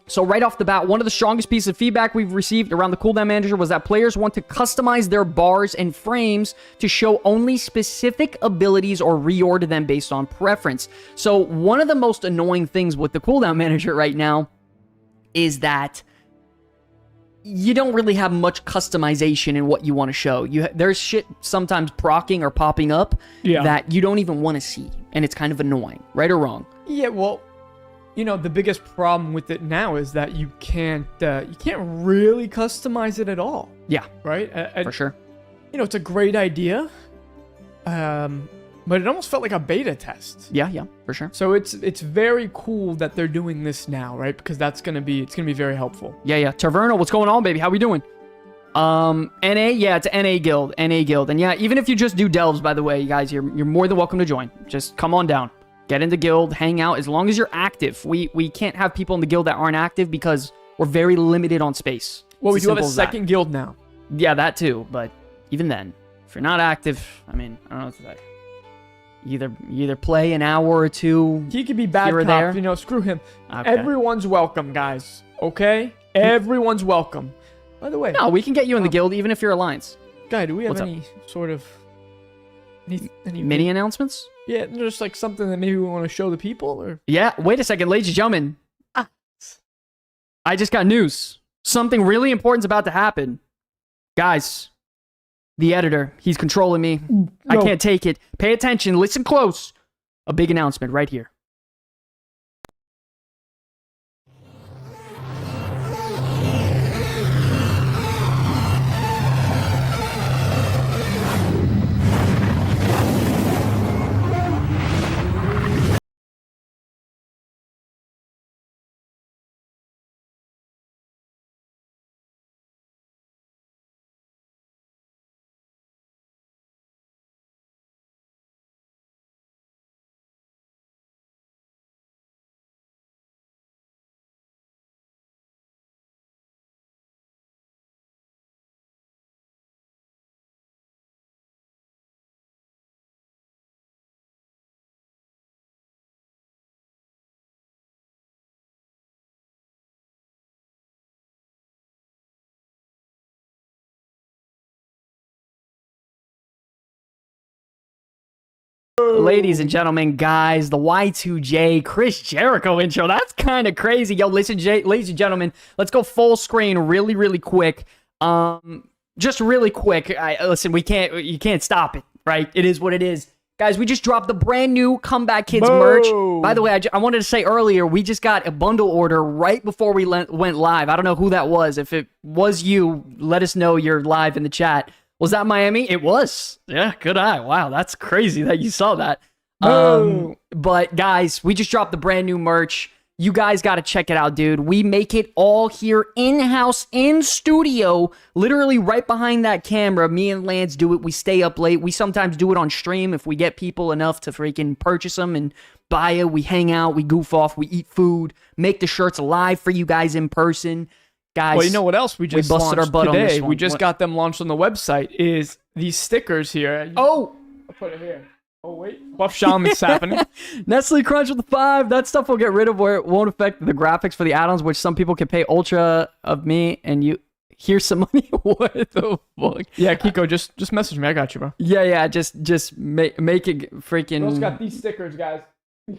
So right off the bat, one of the strongest pieces of feedback we've received around the cooldown manager was that players want to customize their bars and frames to show only specific abilities or reorder them based on preference. So one of the most annoying things with the cooldown manager right now is that you don't really have much customization in what you want to show. There's shit sometimes proccing or popping up that you don't even want to see, and it's kind of annoying, right or wrong? Yeah, well, you know, the biggest problem with it now is that you can't really customize it at all. Yeah, right. for sure. You know, it's a great idea, but it almost felt like a beta test. Yeah, for sure. So it's very cool that they're doing this now, right? Because it's gonna be very helpful. Yeah. Taverna, what's going on, baby? How we doing? NA, yeah, it's NA guild, and yeah, even if you just do delves, by the way, you guys, you're more than welcome to join. Just come on down, get in the guild, hang out. As long as you're active, we can't have people in the guild that aren't active because we're very limited on space. Well, we do have a second guild now. Yeah, that too, but even then, if you're not active, I mean, I don't know what to say. You either play an hour or two. He could be bad cop, there. You know, screw him. Okay. Everyone's welcome, guys. Okay, everyone's welcome. By the way, no, we can get you in the guild even if you're Alliance. Guy, do we have any sort of any mini announcements? Yeah, just like something that maybe we want to show the people, or yeah. Wait a second, ladies and gentlemen. I just got news. Something really important's about to happen, guys. The editor, he's controlling me. No. I can't take it. Pay attention. Listen close. A big announcement right here. Ladies and gentlemen, guys, the Y2J Chris Jericho intro. That's kind of crazy. Yo, listen, ladies and gentlemen, let's go full screen really quick. Just really quick. Listen, you can't stop it, right? It is what it is. Guys, we just dropped the brand new Comeback Kids merch. By the way, I wanted to say earlier, we just got a bundle order right before we went live. I don't know who that was. If it was you, let us know you're live in the chat. Was that Miami? It was. Yeah, good eye. Wow, that's crazy that you saw that. But guys, we just dropped the brand new merch. You guys got to check it out, dude. We make it all here in-house, in studio, literally right behind that camera. Me and Lance do it. We stay up late. We sometimes do it on stream if we get people enough to freaking purchase them and buy it. We hang out, we goof off, we eat food, make the shirts live for you guys in person. Guys, well, you know what else we just busted our butt today? On this one. We just got them launched on the website. Is these stickers here? Oh, I'll put it here. Oh wait, Buff Shaman's happening. Nestle Crunch with the 5. That stuff we'll get rid of where it won't affect the graphics for the add-ons, which some people can pay ultra of me and you. Here's some money. What the fuck? Yeah, Kiko, just message me. I got you, bro. Yeah. Just make it freaking. We also got these stickers, guys.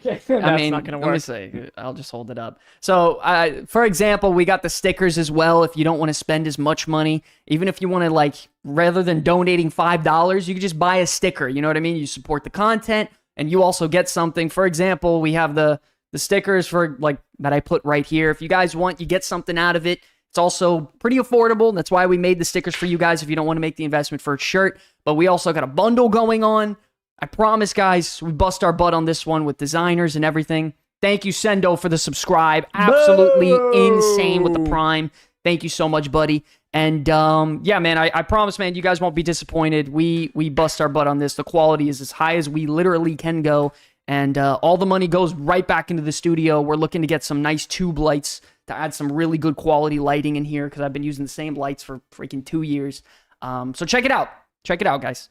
That's not gonna work. Let me see. I'll just hold it up. So, for example, we got the stickers as well. If you don't want to spend as much money, even if you want to, like, rather than donating $5, you can just buy a sticker. You know what I mean? You support the content, and you also get something. For example, we have the stickers for like that I put right here. If you guys want, you get something out of it. It's also pretty affordable. That's why we made the stickers for you guys if you don't want to make the investment for a shirt. But we also got a bundle going on. I promise, guys, we bust our butt on this one with designers and everything. Thank you, Sendo, for the subscribe. Absolutely insane with the Prime. Thank you so much, buddy. And, yeah, man, I promise, man, you guys won't be disappointed. We bust our butt on this. The quality is as high as we literally can go. And all the money goes right back into the studio. We're looking to get some nice tube lights to add some really good quality lighting in here because I've been using the same lights for freaking 2 years. So check it out. Check it out, guys.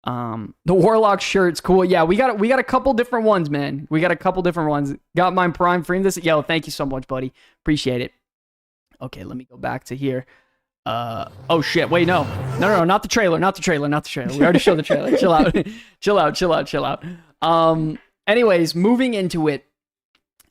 The Warlock shirt's cool. Yeah, we got a couple different ones, man. We got a couple different ones. Got mine Prime frame this. Yo, thank you so much, buddy. Appreciate it. Okay, let me go back to here. Oh shit. Wait, no, not the trailer. We already showed the trailer. Chill out. Anyways, moving into it.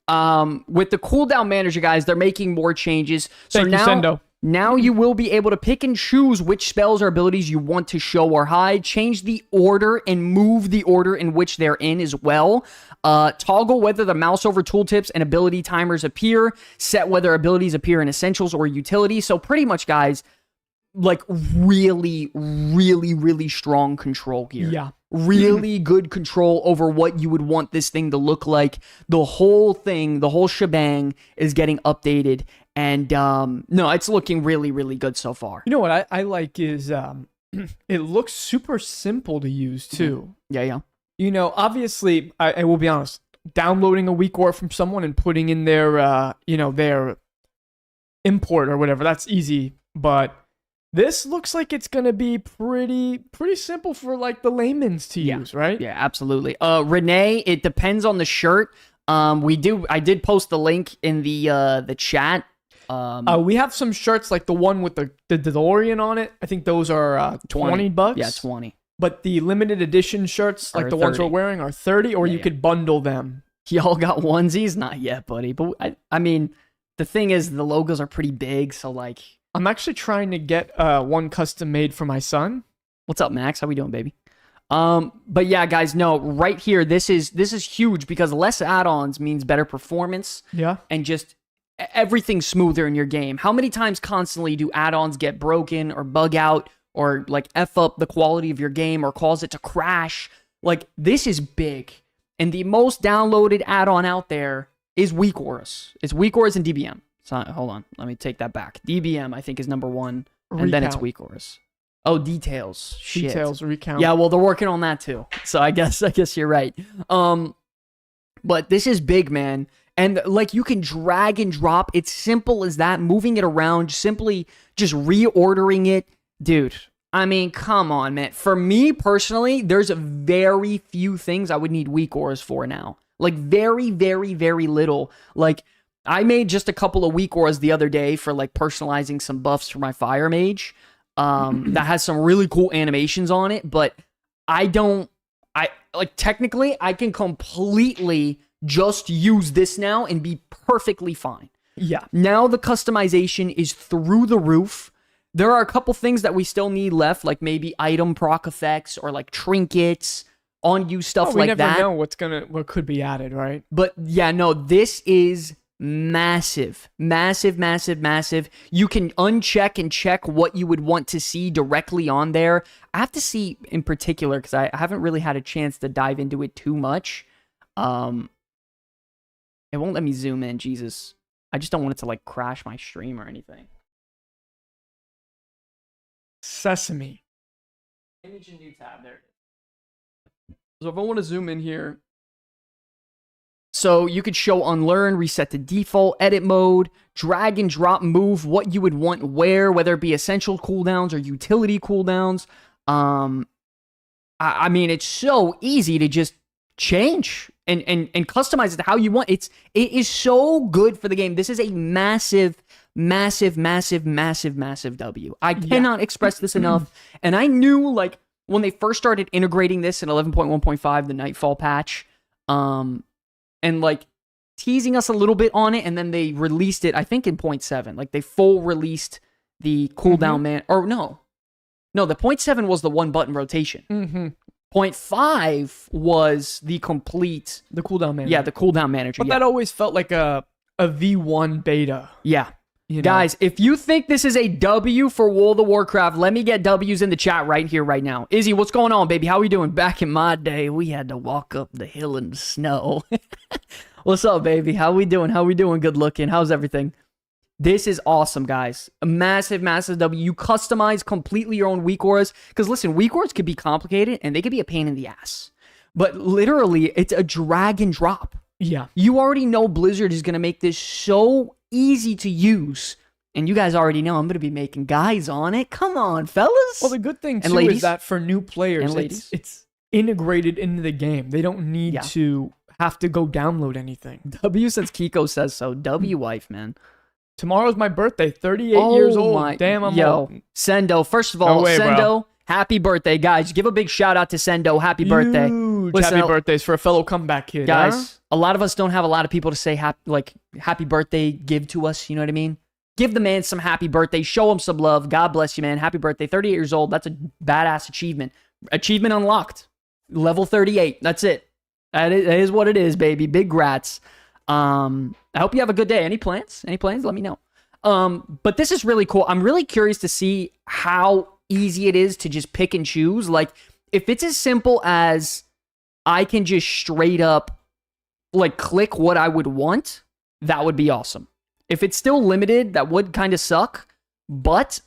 With the cooldown manager, guys, they're making more changes. So Thank you, Sendo. Now you will be able to pick and choose which spells or abilities you want to show or hide, change the order and move the order in which they're in as well. Toggle whether the mouse over tooltips and ability timers appear. Set whether abilities appear in essentials or utility. So pretty much, guys, like really, really, really strong control here. Yeah. Really good control over what you would want this thing to look like. The whole thing, the whole shebang is getting updated. And no, it's looking really, really good so far. You know what I like is it looks super simple to use too. Yeah. You know, obviously, I will be honest, downloading a WeakAura from someone and putting in their, their import or whatever, that's easy. But this looks like it's going to be pretty simple for like the layman's to use, right? Yeah, absolutely. Renee, it depends on the shirt. I did post the link in the chat. We have some shirts like the one with the DeLorean on it. I think those are $20. Yeah, 20. But the limited edition shirts, like the ones we're wearing, are 30, or you could bundle them. Y'all got onesies? Not yet, buddy. But I mean, the thing is, the logos are pretty big, so like... I'm actually trying to get one custom made for my son. What's up, Max? How we doing, baby? But yeah, guys, no, right here, this is huge because less add-ons means better performance. Yeah. And just everything smoother in your game. How many times constantly do add-ons get broken or bug out or like F up the quality of your game or cause it to crash? Like, this is big. And the most downloaded add-on out there is WeakAuras. It's WeakAuras and DBM. So, hold on. Let me take that back. DBM, I think, is number one. And then it's WeakAuras. Oh, details. Shit. Details, recount. Yeah, well, they're working on that too. So I guess you're right. But this is big, man. And like, you can drag and drop. It's simple as that. Moving it around, simply just reordering it. Dude, I mean, come on, man. For me personally, there's very few things I would need WeakAuras for now. Like, very, very, very little. Like, I made just a couple of WeakAuras the other day for like personalizing some buffs for my Fire Mage. That has some really cool animations on it, but technically I can completely just use this now and be perfectly fine. Yeah. Now the customization is through the roof. There are a couple things that we still need left, like maybe item proc effects or like trinkets, on you stuff like that. We never know what could be added, right? But yeah, no, this is massive. You can uncheck and check what you would want to see directly on there. I have to see in particular, because I haven't really had a chance to dive into it too much. It won't let me zoom in, Jesus. I just don't want it to like crash my stream or anything. Sesame. Image and new tab, there it is. So if I want to zoom in here, so you could show unlearn, reset to default, edit mode, drag and drop move what you would want where, whether it be essential cooldowns or utility cooldowns. I mean, it's so easy to just change and customize it to how you want. It is so good for the game. This is a massive W. I cannot express this enough. And I knew, like, when they first started integrating this in 11.1.5, the Nightfall patch, and like teasing us a little bit on it, and then they released it, I think, in 0.7. Like, they full released the cooldown the 0.7 was the one button rotation. 0.5 was the cooldown manager. Yeah, the cooldown manager. But that always felt like a V1 beta. Yeah. Guys, if you think this is a W for World of Warcraft, let me get W's in the chat right here, right now. Izzy, what's going on, baby? How we doing? Back in my day, we had to walk up the hill in the snow. What's up, baby? How we doing? Good looking. How's everything? This is awesome, guys. A massive W. You customize completely your own WeakAuras. Because listen, WeakAuras could be complicated and they could be a pain in the ass. But literally, it's a drag and drop. Yeah. You already know Blizzard is going to make this so easy to use. And you guys already know I'm going to be making guys on it. Come on, fellas. Well, the good thing, too, is that for new players, it's integrated into the game. They don't need to have to go download anything. W since Kiko says so. W wife, man. Tomorrow's my birthday, 38 years old. Damn, I'm old. Sendo, first of all, Sendo, happy birthday, guys. Give a big shout out to Sendo. Happy birthday. Listen, happy birthdays for a fellow comeback kid. Guys, a lot of us don't have a lot of people to say happy birthday, give to us. You know what I mean? Give the man some happy birthday. Show him some love. God bless you, man. Happy birthday. 38 years old. That's a badass achievement. Achievement unlocked. Level 38. That's it. That is what it is, baby. Big grats. I hope you have a good day. Any plans? Any plans? Let me know. But this is really cool. I'm really curious to see how easy it is to just pick and choose. Like, if it's as simple as I can just straight up, like, click what I would want, that would be awesome. If it's still limited, that would kind of suck. But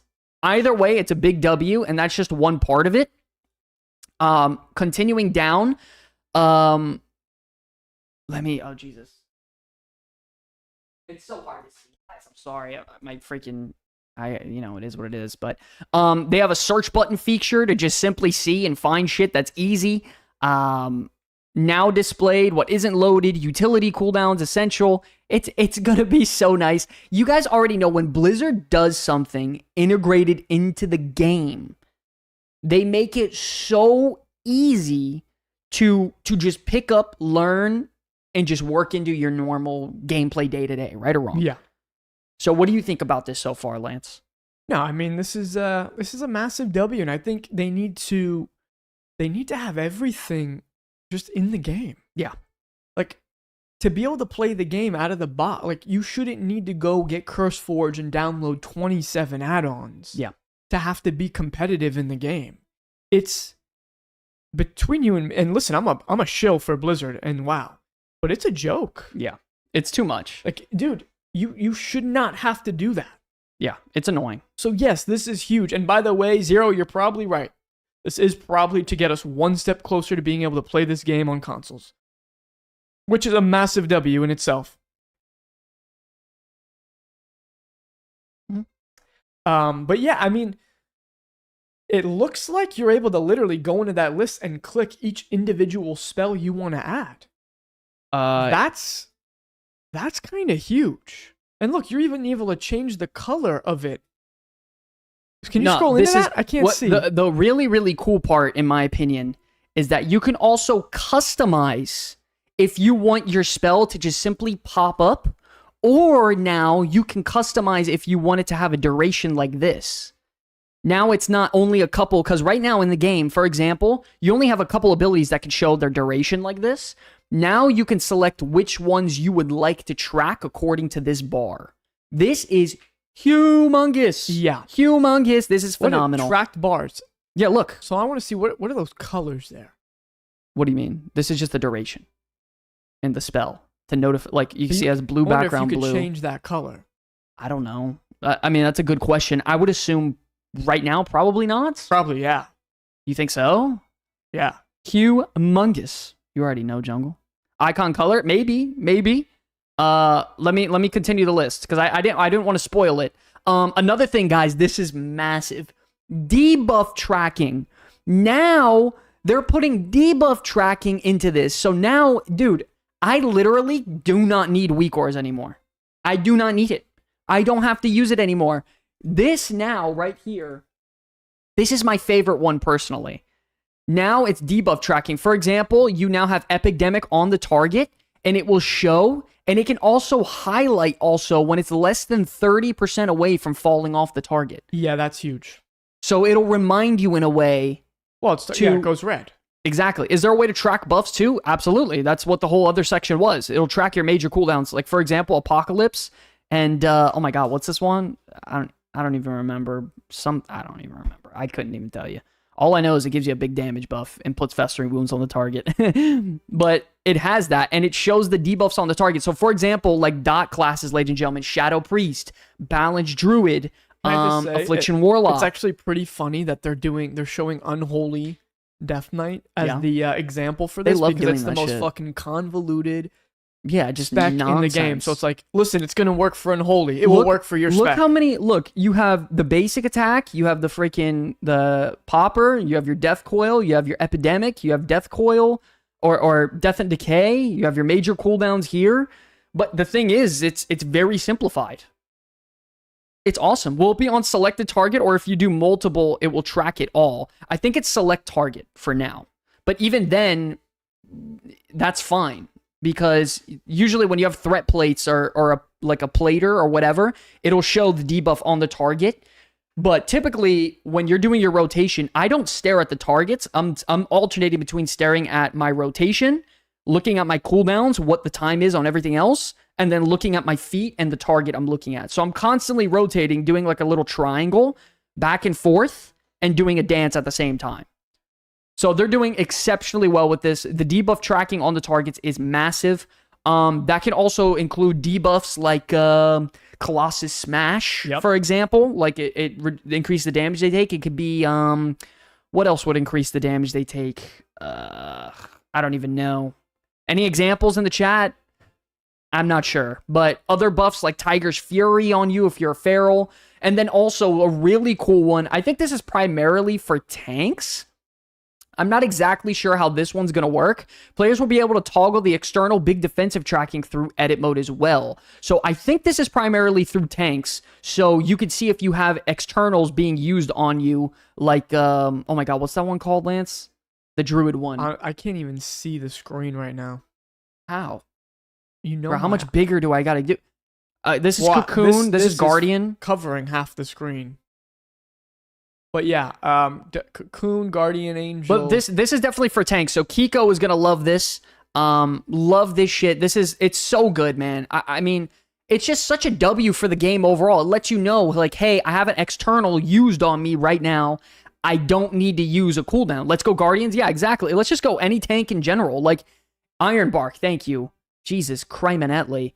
either way, it's a big W, and that's just one part of it. Continuing down, oh Jesus. It's so hard to see, guys. I'm sorry. It is what it is. But they have a search button feature to just simply see and find shit that's easy. Now displayed, what isn't loaded, utility cooldowns, essential. It's gonna be so nice. You guys already know when Blizzard does something integrated into the game, they make it so easy to just pick up, learn, and just work into your normal gameplay day to day, right or wrong? Yeah. So what do you think about this so far, Lance? No, I mean, this is a massive W, and I think they need to have everything just in the game. Yeah. Like, to be able to play the game out of the box, like, you shouldn't need to go get CurseForge and download 27 add-ons. Yeah. To have to be competitive in the game. It's between you and listen, I'm a shill for Blizzard, and wow. But it's a joke. Yeah. It's too much. Like, dude, you should not have to do that. Yeah, it's annoying. So yes, this is huge. And by the way, Zero, you're probably right. This is probably to get us one step closer to being able to play this game on consoles, which is a massive W in itself. Mm-hmm. But yeah, I mean, it looks like you're able to literally go into that list and click each individual spell you want to add. That's kind of huge. And look, you're even able to change the color of it. Can you scroll into that? I can't see. The really, really cool part, in my opinion, is that you can also customize if you want your spell to just simply pop up, or now you can customize if you want it to have a duration like this. Now it's not only a couple, because right now in the game, for example, you only have a couple abilities that can show their duration like this. Now you can select which ones you would like to track according to this bar. This is humongous. Yeah. Humongous. This is phenomenal. Tracked bars. Yeah, look. So I want to see, what are those colors there? What do you mean? This is just the duration and the spell to notify. Like, you can see it has blue background, blue. blue. If you could change that color. I don't know. I mean, that's a good question. I would assume right now, probably not. Probably, yeah. You think so? Yeah. Humongous. You already know, Jungle. Icon color, maybe. Let me continue the list because I didn't want to spoil it. Another thing, guys, this is massive. Debuff tracking. Now they're putting debuff tracking into this. So now, dude, I literally do not need weak ores anymore. I do not need it. I don't have to use it anymore. This now, right here, this is my favorite one personally. Now it's debuff tracking. For example, you now have Epidemic on the target, and it will show, and it can also highlight also when it's less than 30% away from falling off the target. Yeah, that's huge. So it'll remind you in a way. Well, it goes red. Exactly. Is there a way to track buffs too? Absolutely. That's what the whole other section was. It'll track your major cooldowns. Like, for example, Apocalypse and, oh my God, what's this one? I don't even remember. I don't even remember. I couldn't even tell you. All I know is it gives you a big damage buff and puts festering wounds on the target. But it has that, and it shows the debuffs on the target. So, for example, like dot classes, ladies and gentlemen, Shadow Priest, Balanced Druid, Affliction Warlock. It's actually pretty funny that they're showing Unholy Death Knight as the example for this, because it's the most fucking convoluted just spec nonsense in the game. So it's like, listen, it's going to work for Unholy. It will work for your spec. Look how many, you have the basic attack, you have the Popper, you have your Death Coil, you have your Epidemic, you have Death Coil, or Death and Decay, you have your major cooldowns here. But the thing is, it's very simplified. It's awesome. Will it be on selected target, or if you do multiple, it will track it all? I think it's select target for now. But even then, that's fine. Because usually when you have threat plates or a plater or whatever, it'll show the debuff on the target. But typically, when you're doing your rotation, I don't stare at the targets. I'm alternating between staring at my rotation looking at my cooldowns, what the time is on everything else, and then looking at my feet and the target I'm looking at. So I'm constantly rotating, doing like a little triangle back and forth, and doing a dance at the same time. So they're doing exceptionally well with this. The debuff tracking on the targets is massive. That can also include debuffs like Colossus Smash, for example. Like it increase the damage they take. It could be what else would increase the damage they take? I don't even know. Any examples in the chat? I'm not sure. But other buffs like Tiger's Fury on you if you're a feral. And then also a really cool one. I think this is primarily for tanks. I'm not exactly sure how this one's going to work. Players will be able to toggle the external big defensive tracking through edit mode as well. So I think this is primarily through tanks. So you could see if you have externals being used on you, like, oh my god, what's that one called, Lance? The Druid one. I can't even see the screen right now. How? You know, bro, how much bigger do I got to do? This is Cocoon. This is Guardian. Covering half the screen. But yeah, Cocoon, Guardian, Angel. But this is definitely for tanks. So Kiko is gonna love this. Love this shit. It's so good, man. I mean, it's just such a W for the game overall. It lets you know, like, hey, I have an external used on me right now. I don't need to use a cooldown. Let's go Guardians. Yeah, exactly. Let's just go any tank in general. Like Ironbark. Thank you. Jesus, Criminetly.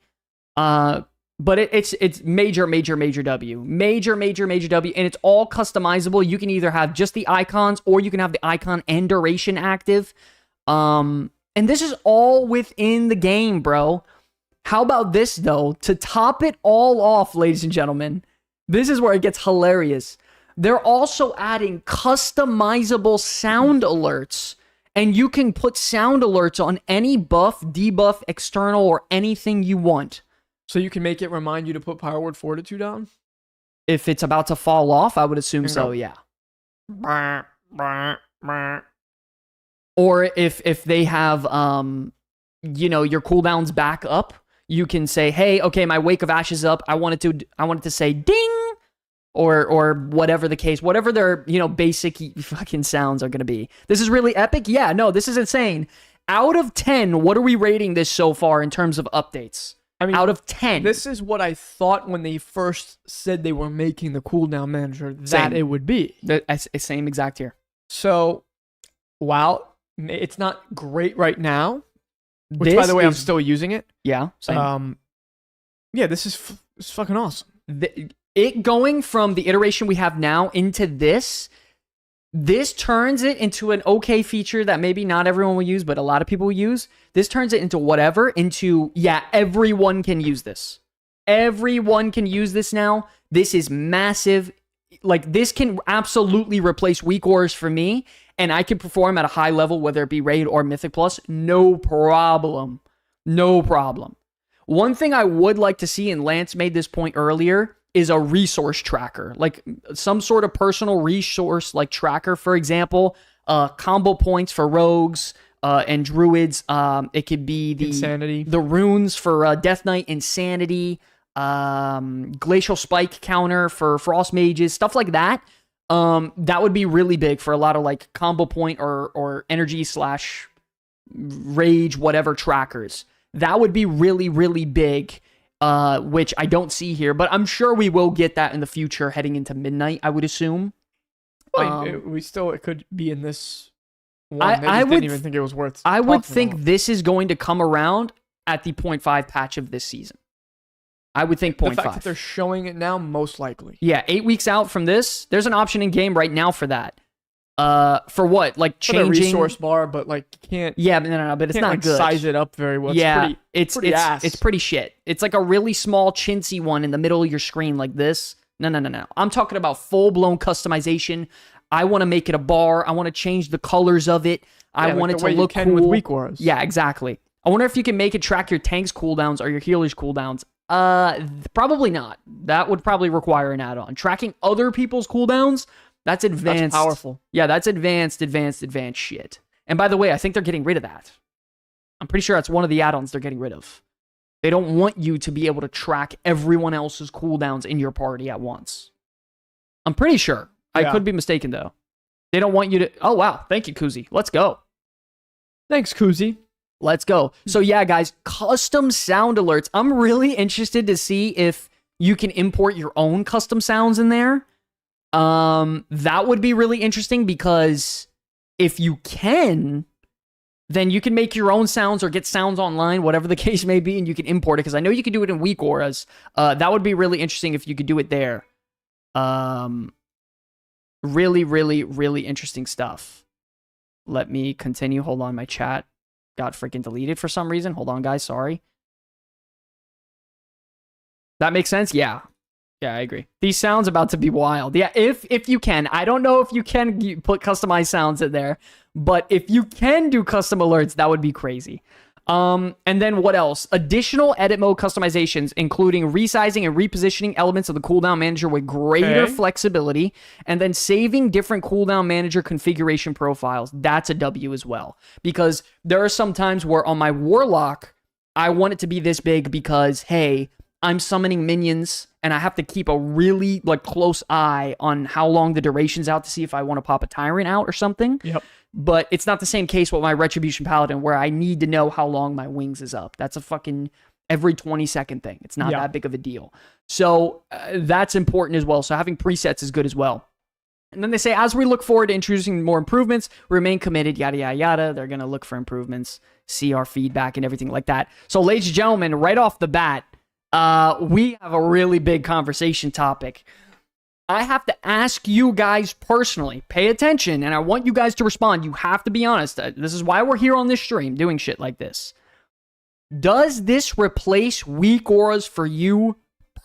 But it's major W. Major W. And it's all customizable. You can either have just the icons or you can have the icon and duration active. And this is all within the game, bro. How about this, though? To top it all off, ladies and gentlemen, this is where it gets hilarious. They're also adding customizable sound alerts. And you can put sound alerts on any buff, debuff, external, or anything you want. So you can make it remind you to put Power Word Fortitude on? If it's about to fall off, I would assume so, yeah. Or if they have, your cooldowns back up, you can say, hey, okay, my Wake of Ashes up. I wanted to say ding, or whatever the case, whatever their, basic fucking sounds are going to be. This is really epic? Yeah, no, this is insane. Out of 10, what are we rating this so far in terms of updates? I mean, out of 10. This is what I thought when they first said they were making the cooldown manager that it would be. Same exact here. So, while it's not great right now, which, by the way, I'm still using it. Yeah, same. Yeah, this is fucking awesome. It going from the iteration we have now into this turns it into an okay feature that maybe not everyone will use, but a lot of people will use. This turns it into everyone can use this. Everyone can use this now. This is massive. Like, this can absolutely replace Weak Wars for me, and I can perform at a high level, whether it be Raid or Mythic Plus. No problem. No problem. One thing I would like to see, and Lance made this point earlier, is a resource tracker, like some sort of personal resource like tracker. For example, combo points for rogues and druids. It could be the Insanity, the runes for Death Knight, Insanity, Glacial Spike counter for Frost Mages, stuff like that. That would be really big for a lot of like combo point or energy / rage, whatever trackers. That would be really, really big. Which I don't see here, but I'm sure we will get that in the future heading into midnight, I would assume. It could be in this one. I didn't even think it was worth I would think about. This is going to come around at the 0.5 patch of this season. I would think 0.5. The fact that they're showing it now, most likely. Yeah, 8 weeks out from this, there's an option in game right now for that. For what? Like changing the resource bar, but like you can't. Yeah, no, but it's not good. Size it up very well. Yeah, it's pretty shit. It's like a really small chintzy one in the middle of your screen like this. No. I'm talking about full blown customization. I want to make it a bar. I want to change the colors of it. I want it to look cool. With Weak Wars. Yeah, exactly. I wonder if you can make it track your tank's cooldowns or your healer's cooldowns. Probably not. That would probably require an add-on. Tracking other people's cooldowns. That's advanced. That's powerful. Yeah, that's advanced shit. And by the way, I think they're getting rid of that. I'm pretty sure that's one of the add-ons they're getting rid of. They don't want you to be able to track everyone else's cooldowns in your party at once. I'm pretty sure. Yeah. I could be mistaken, though. They don't want you to... Oh, wow. Thank you, Kuzi. Let's go. Thanks, Kuzi. Let's go. So yeah, guys, custom sound alerts. I'm really interested to see if you can import your own custom sounds in there. That would be really interesting because if you can, then you can make your own sounds or get sounds online, whatever the case may be, and you can import it, because I know you can do it in weak auras. That would be really interesting if you could do it there. Really, really, really interesting stuff. Let me continue. Hold on, my chat got freaking deleted for some reason. Hold on, guys. Sorry. That makes sense? Yeah. Yeah, I agree. These sounds about to be wild. Yeah, if you can. I don't know if you can put customized sounds in there, but if you can do custom alerts, that would be crazy. And then what else? Additional edit mode customizations, including resizing and repositioning elements of the cooldown manager with greater flexibility, and then saving different cooldown manager configuration profiles. That's a W as well. Because there are some times where on my Warlock, I want it to be this big because, hey, I'm summoning minions and I have to keep a really close eye on how long the duration's out to see if I want to pop a Tyrant out or something. Yep. But it's not the same case with my Retribution Paladin where I need to know how long my wings is up. That's a fucking every 20-second thing. It's not that big of a deal. So that's important as well. So having presets is good as well. And then they say, as we look forward to introducing more improvements, remain committed, yada, yada, yada. They're going to look for improvements, see our feedback and everything like that. So ladies and gentlemen, right off the bat, we have a really big conversation topic. I have to ask you guys personally, pay attention, and I want you guys to respond. You have to be honest. This is why we're here on this stream doing shit like this. Does this replace weak auras for you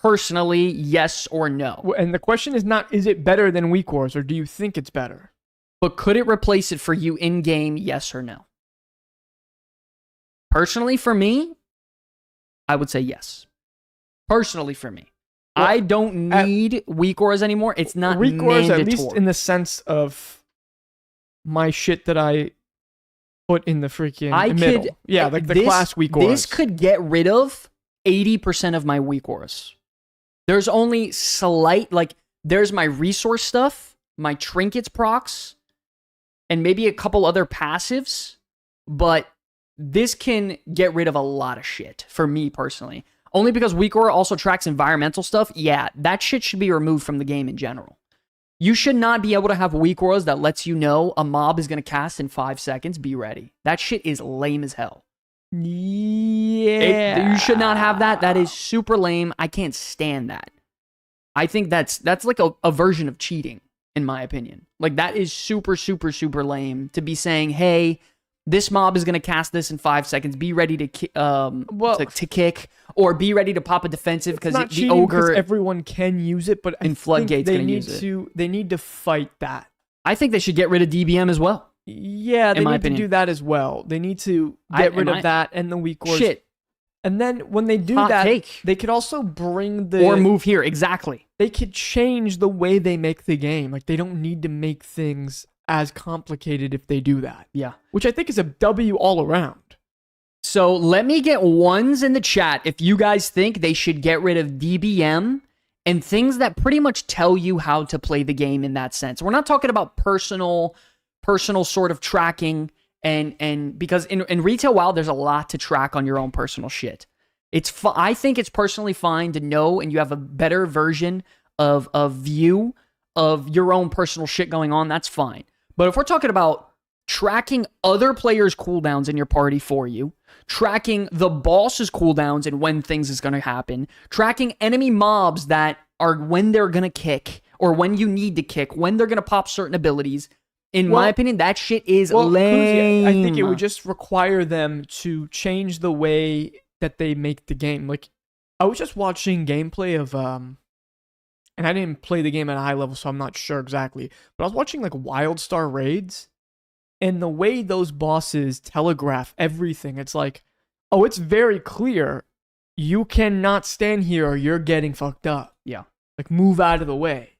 personally, yes or no? And the question is not, is it better than weak auras, or do you think it's better? But could it replace it for you in-game, yes or no? Personally, for me, I would say yes. Personally, for me. Well, I don't need weak auras anymore. It's not weak auras, mandatory. at least in the sense of my shit that I put in the freaking middle. Yeah, like the class weak auras. This could get rid of 80% of my weak auras. There's only slight, there's my resource stuff, my trinkets procs, and maybe a couple other passives, but this can get rid of a lot of shit for me personally. Only because weak aura also tracks environmental stuff. Yeah, that shit should be removed from the game in general. You should not be able to have weak auras that lets you know a mob is going to cast in 5 seconds. Be ready. That shit is lame as hell. Yeah. You should not have that. That is super lame. I can't stand that. I think that's like a version of cheating, in my opinion. Like, that is super, super, super lame to be saying, hey, this mob is going to cast this in 5 seconds. Be ready to kick, or be ready to pop a defensive because the ogre. Everyone can use it, but in Floodgate's going to use it. They need to fight that. I think they should get rid of DBM as well. Yeah, they need to do that as well. They need to get rid of that and the weak auras. Shit. And then when they do they could also bring or move here. Exactly. They could change the way they make the game. Like, they don't need to make things as complicated if they do that. Yeah. Which I think is a W all around. So let me get ones in the chat if you guys think they should get rid of DBM and things that pretty much tell you how to play the game in that sense. We're not talking about personal sort of tracking and because in retail WoW, there's a lot to track on your own personal shit. I think it's personally fine to know and you have a better version of view of your own personal shit going on. That's fine. But if we're talking about tracking other players' cooldowns in your party for you, tracking the boss's cooldowns and when things is going to happen, tracking enemy mobs that are when they're going to kick or when you need to kick, when they're going to pop certain abilities, in my opinion, that shit is lame. I think it would just require them to change the way that they make the game. Like, I was just watching gameplay of and I didn't play the game at a high level, so I'm not sure exactly. But I was watching like WildStar raids, and the way those bosses telegraph everything, it's like, oh, it's very clear. You cannot stand here or you're getting fucked up. Yeah. Like, move out of the way.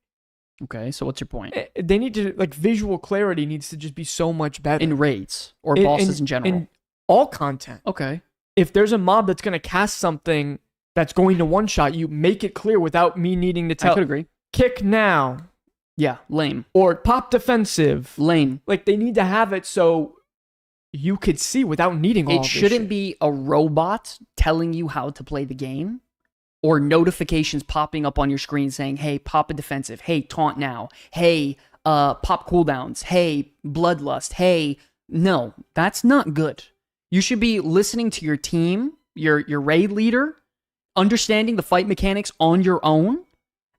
Okay, so what's your point? They need to, visual clarity needs to just be so much better. In raids or bosses in general? In all content. Okay. If there's a mob that's going to cast something that's going to one-shot you, make it clear without me needing to tell. I could agree. Kick now. Yeah, lame. Or pop defensive. Lame. Like, they need to have it so you could see without needing all It of this shouldn't shit. be a robot telling you how to play the game or notifications popping up on your screen saying, hey, pop a defensive. Hey, taunt now. Hey, pop cooldowns. Hey, bloodlust. Hey, no, that's not good. You should be listening to your team, your raid leader, understanding the fight mechanics on your own.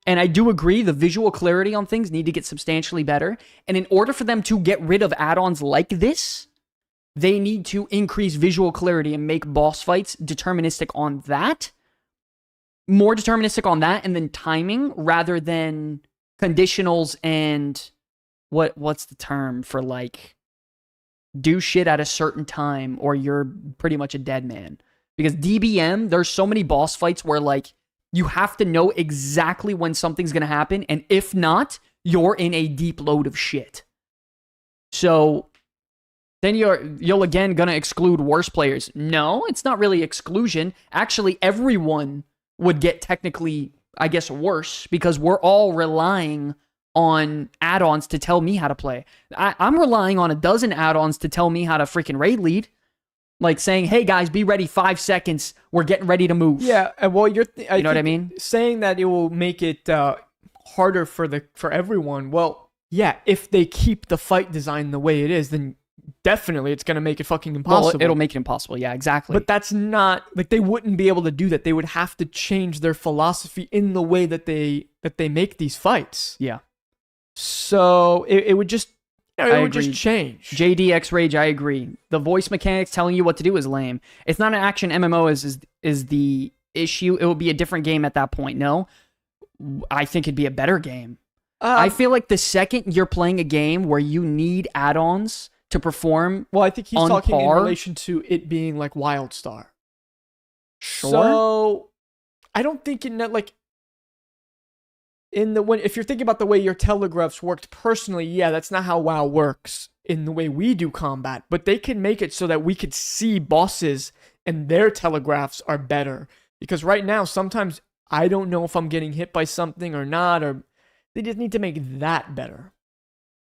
And I do agree the visual clarity on things need to get substantially better. And in order for them to get rid of add-ons like this, they need to increase visual clarity and make boss fights deterministic on that. More deterministic on that, and then timing rather than conditionals and what's the term for like do shit at a certain time or you're pretty much a dead man. Because DBM, there's so many boss fights where like you have to know exactly when something's gonna happen, and if not, you're in a deep load of shit. So then you'll again gonna exclude worse players. No, it's not really exclusion. Actually, everyone would get technically, I guess, worse because we're all relying on add-ons to tell me how to play. I'm relying on a dozen add-ons to tell me how to freaking raid lead. Like saying, hey guys, be ready 5 seconds. We're getting ready to move. Yeah, well, you know what I mean? Saying that it will make it harder for everyone. Well, yeah, if they keep the fight design the way it is, then definitely it's going to make it fucking impossible. Well, it'll make it impossible. Yeah, exactly. But that's not like they wouldn't be able to do that. They would have to change their philosophy in the way that they make these fights. Yeah. So it would just it would just change. JDX Rage, I agree. The voice mechanics telling you what to do is lame. It's not an action MMO is the issue. It will be a different game at that point. No, I think it'd be a better game. I feel like the second you're playing a game where you need add-ons to perform, well, I think he's on talking par, in relation to it being like WildStar. Sure. So I don't think like if you're thinking about the way your telegraphs worked personally, yeah, that's not how WoW works in the way we do combat. But they can make it so that we could see bosses and their telegraphs are better. Because right now, sometimes I don't know if I'm getting hit by something or not, or they just need to make that better.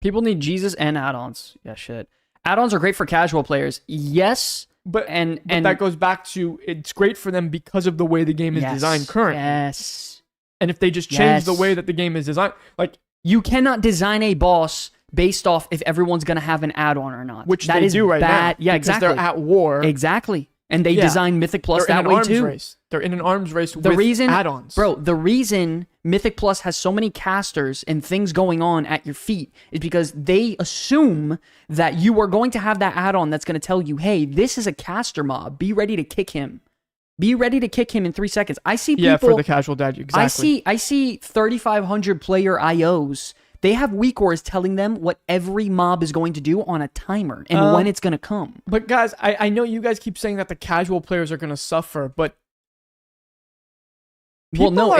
People need Jesus and add-ons. Yeah, shit. Add-ons are great for casual players. Yes, but that goes back to it's great for them because of the way the game is designed currently. Yes. And if they just change the way that the game is designed, like you cannot design a boss based off if everyone's going to have an add-on or not. Which they do right now. Yeah, exactly. They're at war. Exactly. And they design Mythic Plus that way too. Race. They're in an arms race with add-ons. Bro, the reason Mythic Plus has so many casters and things going on at your feet is because they assume that you are going to have that add-on that's going to tell you, hey, this is a caster mob. Be ready to kick him. Be ready to kick him in 3 seconds. I see people... Yeah, for the casual dad, exactly. I see 3,500 player IOs. They have weak ores telling them what every mob is going to do on a timer and when it's going to come. But guys, I know you guys keep saying that the casual players are going to suffer, but no.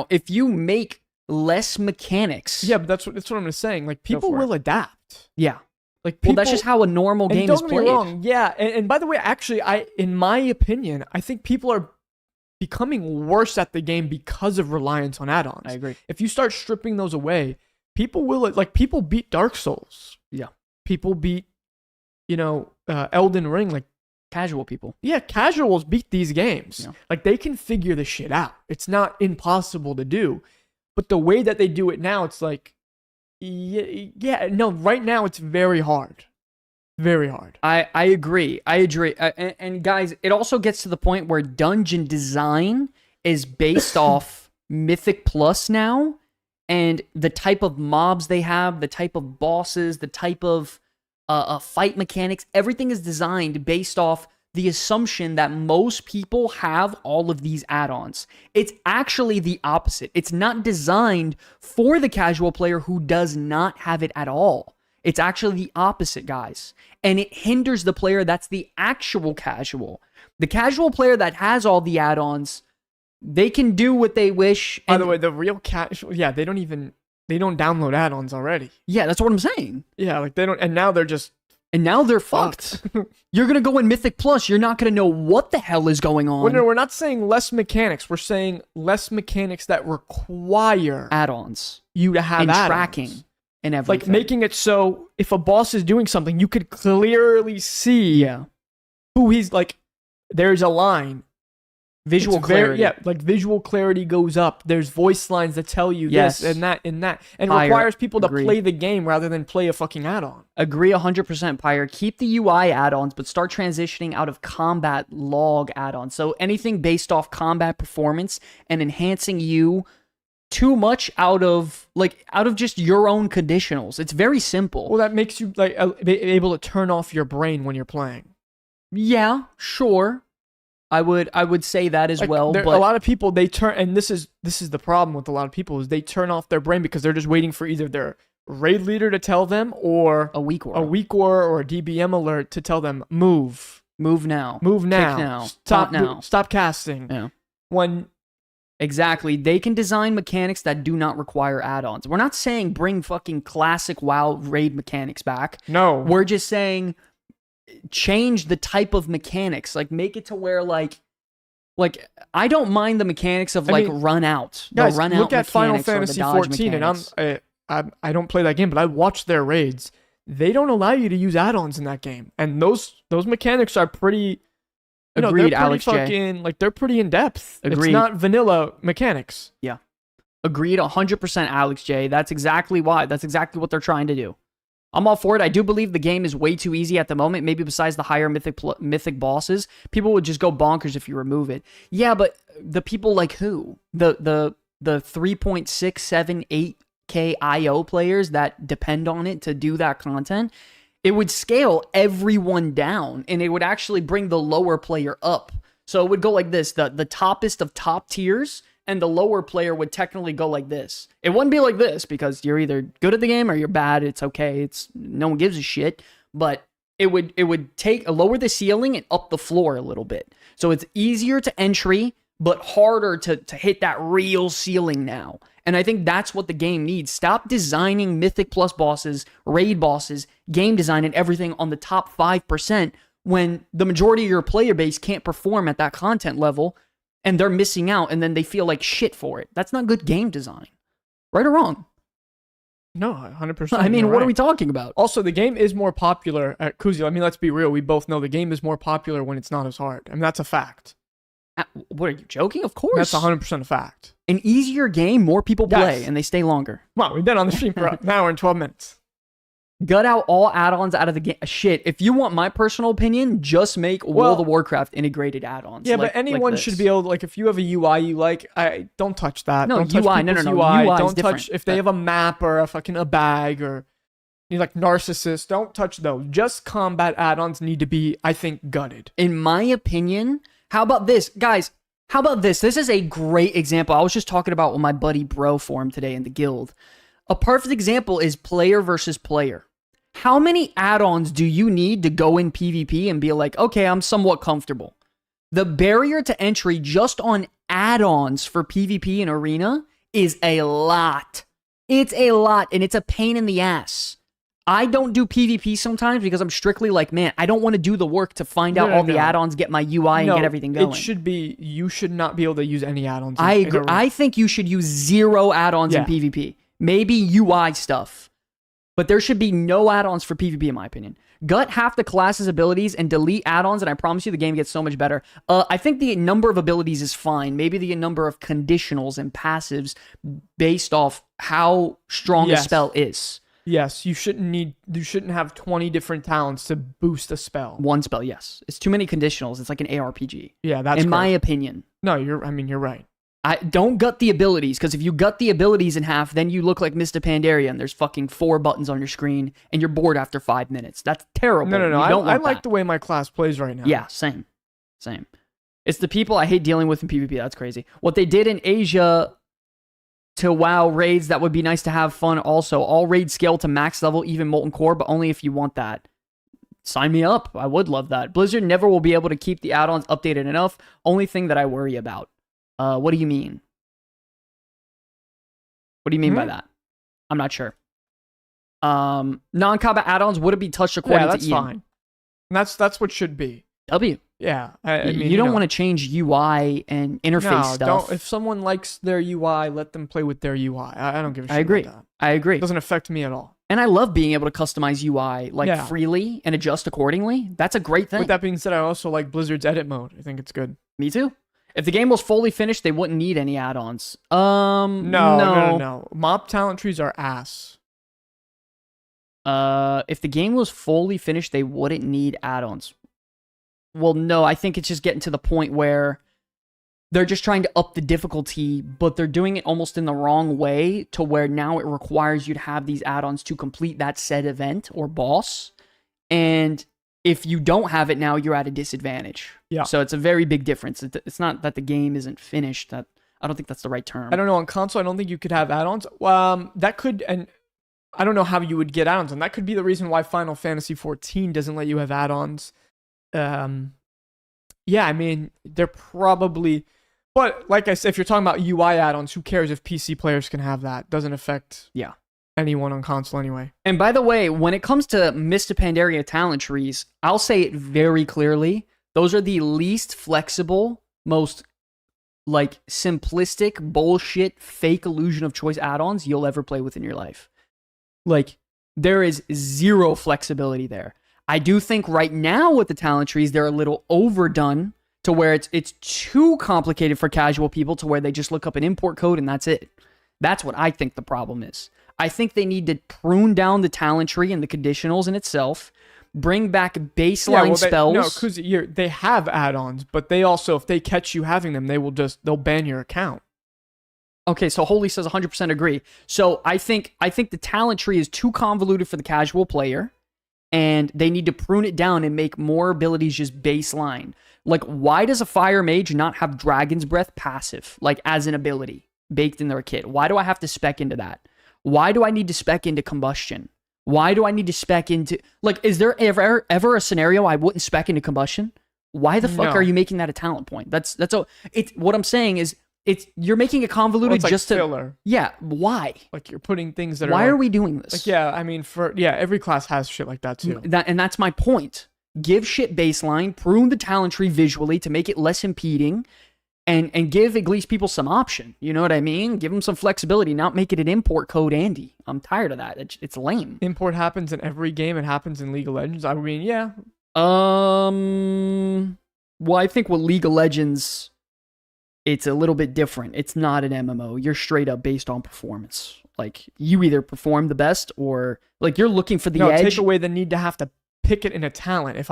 If you make less mechanics, yeah, but that's what I'm saying. Like people will adapt. Yeah, like people, that's just how a normal game is played. Don't get me wrong. Yeah, and by the way, actually, in my opinion, I think people are becoming worse at the game because of reliance on add-ons. I agree. If you start stripping those away, people will people beat Dark Souls. Yeah. People beat, Elden Ring, like casual people. Yeah, casuals beat these games. Yeah. Like they can figure the shit out. It's not impossible to do. But the way that they do it now, it's like right now it's very hard. Very hard. I agree. And guys, it also gets to the point where dungeon design is based off Mythic Plus now, and the type of mobs they have, the type of bosses, the type of fight mechanics, everything is designed based off the assumption that most people have all of these add-ons. It's actually the opposite. It's not designed for the casual player who does not have it at all. It's actually the opposite, guys. And it hinders the player that's the actual casual. The casual player that has all the add-ons, they can do what they wish. By the way, the real casual, yeah, they don't download add-ons already. Yeah, that's what I'm saying. Yeah, like they don't, and now they're fucked. You're going to go in Mythic Plus, you're not going to know what the hell is going on. Well, no, we're not saying less mechanics. We're saying less mechanics that require add-ons. You to have and add-ons. Tracking. and everything. Like making it so if a boss is doing something, you could clearly see who he's like. There's a line. Visual clarity. Like visual clarity goes up. There's voice lines that tell you this and that and that. And it requires people to play the game rather than play a fucking add-on. Agree 100%, Pyre. Keep the UI add-ons, but start transitioning out of combat log add-ons. So anything based off combat performance and enhancing you too much out of just your own conditionals. It's very simple. Well, that makes you like able to turn off your brain when you're playing. Yeah, sure. I would say that as well. But a lot of people, they turn, and this is the problem with a lot of people, is they turn off their brain because they're just waiting for either their raid leader to tell them or a weak or a DBM alert to tell them move now, kick now, stop casting. Yeah. When exactly, they can design mechanics that do not require add-ons. We're not saying bring fucking classic WoW raid mechanics back. No, we're just saying change the type of mechanics, like make it to where like I don't mind the mechanics of run out. Guys, look at Final Fantasy 14, and I don't play that game, but I watch their raids. They don't allow you to use add-ons in that game, and those mechanics are pretty. Agreed, Alex J. Like they're pretty in depth. Agreed. It's not vanilla mechanics. Yeah, agreed, 100%, Alex J. That's exactly why. That's exactly what they're trying to do. I'm all for it. I do believe the game is way too easy at the moment. Maybe besides the higher mythic bosses, people would just go bonkers if you remove it. Yeah, but the people like who? The 3.678K IO players that depend on it to do that content, it would scale everyone down, and it would actually bring the lower player up. So it would go like this: the toppest of top tiers, and the lower player would technically go like this. It wouldn't be like this because you're either good at the game or you're bad. It's okay. It's no one gives a shit. But it would lower the ceiling and up the floor a little bit. So it's easier to entry, but harder to hit that real ceiling now. And I think that's what the game needs. Stop designing Mythic Plus bosses, raid bosses, game design, and everything on the top 5% when the majority of your player base can't perform at that content level. And they're missing out, and then they feel like shit for it. That's not good game design. Right or wrong? No, 100%. I mean, what are we talking about? Also, the game is more popular at Kuzi. I mean, let's be real. We both know the game is more popular when it's not as hard. I mean, that's a fact. What, are you joking? Of course. That's 100% a fact. An easier game, more people play, and they stay longer. Come on, we've been on the stream for an hour and 12 minutes. Gut out all add-ons out of the game. Shit, if you want my personal opinion, just make World of Warcraft integrated add-ons. Yeah, but anyone should be able to, like, if you have a UI you like, don't touch that. No, don't touch UI, no. UI don't touch if they have a map or a bag or like Narcissus. Don't touch those. Just combat add-ons need to be, I think, gutted. In my opinion, how about this, guys? How about this? This is a great example. I was just talking about with my buddy Bro Form today in the guild. A perfect example is player versus player. How many add-ons do you need to go in PvP and be like, okay, I'm somewhat comfortable? The barrier to entry just on add-ons for PvP and Arena is a lot. It's a lot, and it's a pain in the ass. I don't do PvP sometimes because I'm strictly like, man, I don't want to do the work to find out all the add-ons, get my UI, and get everything going. It should be, you should not be able to use any add-ons. I agree. I think you should use 0 add-ons in PvP. Maybe UI stuff. But there should be no add-ons for PvP, in my opinion. Gut half the class's abilities and delete add-ons, and I promise you the game gets so much better. I think the number of abilities is fine. Maybe the number of conditionals and passives based off how strong a spell is. Yes, you shouldn't have 20 different talents to boost a spell. One spell, yes. It's too many conditionals. It's like an ARPG. Yeah, that's in my opinion. No, you're right. I don't gut the abilities, because if you gut the abilities in half, then you look like Mr. Pandaria, and there's fucking 4 buttons on your screen, and you're bored after 5 minutes. That's terrible. No. I like the way my class plays right now. Yeah, same. It's the people I hate dealing with in PvP. That's crazy. What they did in Asia to WoW raids, that would be nice to have fun also. All raids scale to max level, even Molten Core, but only if you want that. Sign me up. I would love that. Blizzard never will be able to keep the add-ons updated enough. Only thing that I worry about. What do you mean? What do you mean by that? I'm not sure. Non-combat add-ons would it be touched according to Ian? Yeah, that's fine. That's what should be. W. Yeah, I mean, you don't want to change UI and interface stuff. Don't. If someone likes their UI, let them play with their UI. I don't give a shit. I agree. About that. I agree. It doesn't affect me at all. And I love being able to customize UI freely and adjust accordingly. That's a great thing. With that being said, I also like Blizzard's edit mode. I think it's good. Me too. If the game was fully finished, they wouldn't need any add-ons. No. Mob talent trees are ass. If the game was fully finished, they wouldn't need add-ons. Well, no, I think it's just getting to the point where they're just trying to up the difficulty, but they're doing it almost in the wrong way to where now it requires you to have these add-ons to complete that said event or boss. And if you don't have it now, you're at a disadvantage. Yeah. So it's a very big difference. It's not that the game isn't finished. That I don't think that's the right term. I don't know. On console, I don't think you could have add-ons. That could, and I don't know how you would get add-ons, and that could be the reason why Final Fantasy XIV doesn't let you have add-ons. Yeah, I mean, they're probably... But, like I said, if you're talking about UI add-ons, who cares if PC players can have that? Doesn't affect anyone on console anyway. And by the way, when it comes to Mr. Pandaria talent trees, I'll say it very clearly. Those are the least flexible, most, simplistic, bullshit, fake illusion of choice add-ons you'll ever play with in your life. There is zero flexibility there. I do think right now with the talent trees, they're a little overdone to where it's too complicated for casual people to where they just look up an import code and that's it. That's what I think the problem is. I think they need to prune down the talent tree and the conditionals in itself, bring back baseline spells. No, because they have add-ons, but they also, if they catch you having them, they'll ban your account. Okay, so Holy says 100% agree. So I think the talent tree is too convoluted for the casual player, and they need to prune it down and make more abilities just baseline. Why does a fire mage not have Dragon's Breath passive, as an ability baked in their kit? Why do I have to spec into that? Why do I need to spec into combustion? Why do I need to spec into... is there ever a scenario I wouldn't spec into combustion? Why the fuck are you making that a talent point? That's all... What I'm saying is, you're making it convoluted just to... filler. Yeah, why? You're putting things that Why are we doing this? I mean, every class has shit like that too. And that's my point. Give shit baseline, prune the talent tree visually to make it less impeding, and give at least people some option. You know what I mean? Give them some flexibility, not make it an import code, Andy. I'm tired of that. It's lame. Import happens in every game. It happens in League of Legends. I mean, yeah. Well, I think with League of Legends, it's a little bit different. It's not an MMO. You're straight up based on performance. You either perform the best or you're looking for the edge. Take away the need to have to pick it in a talent.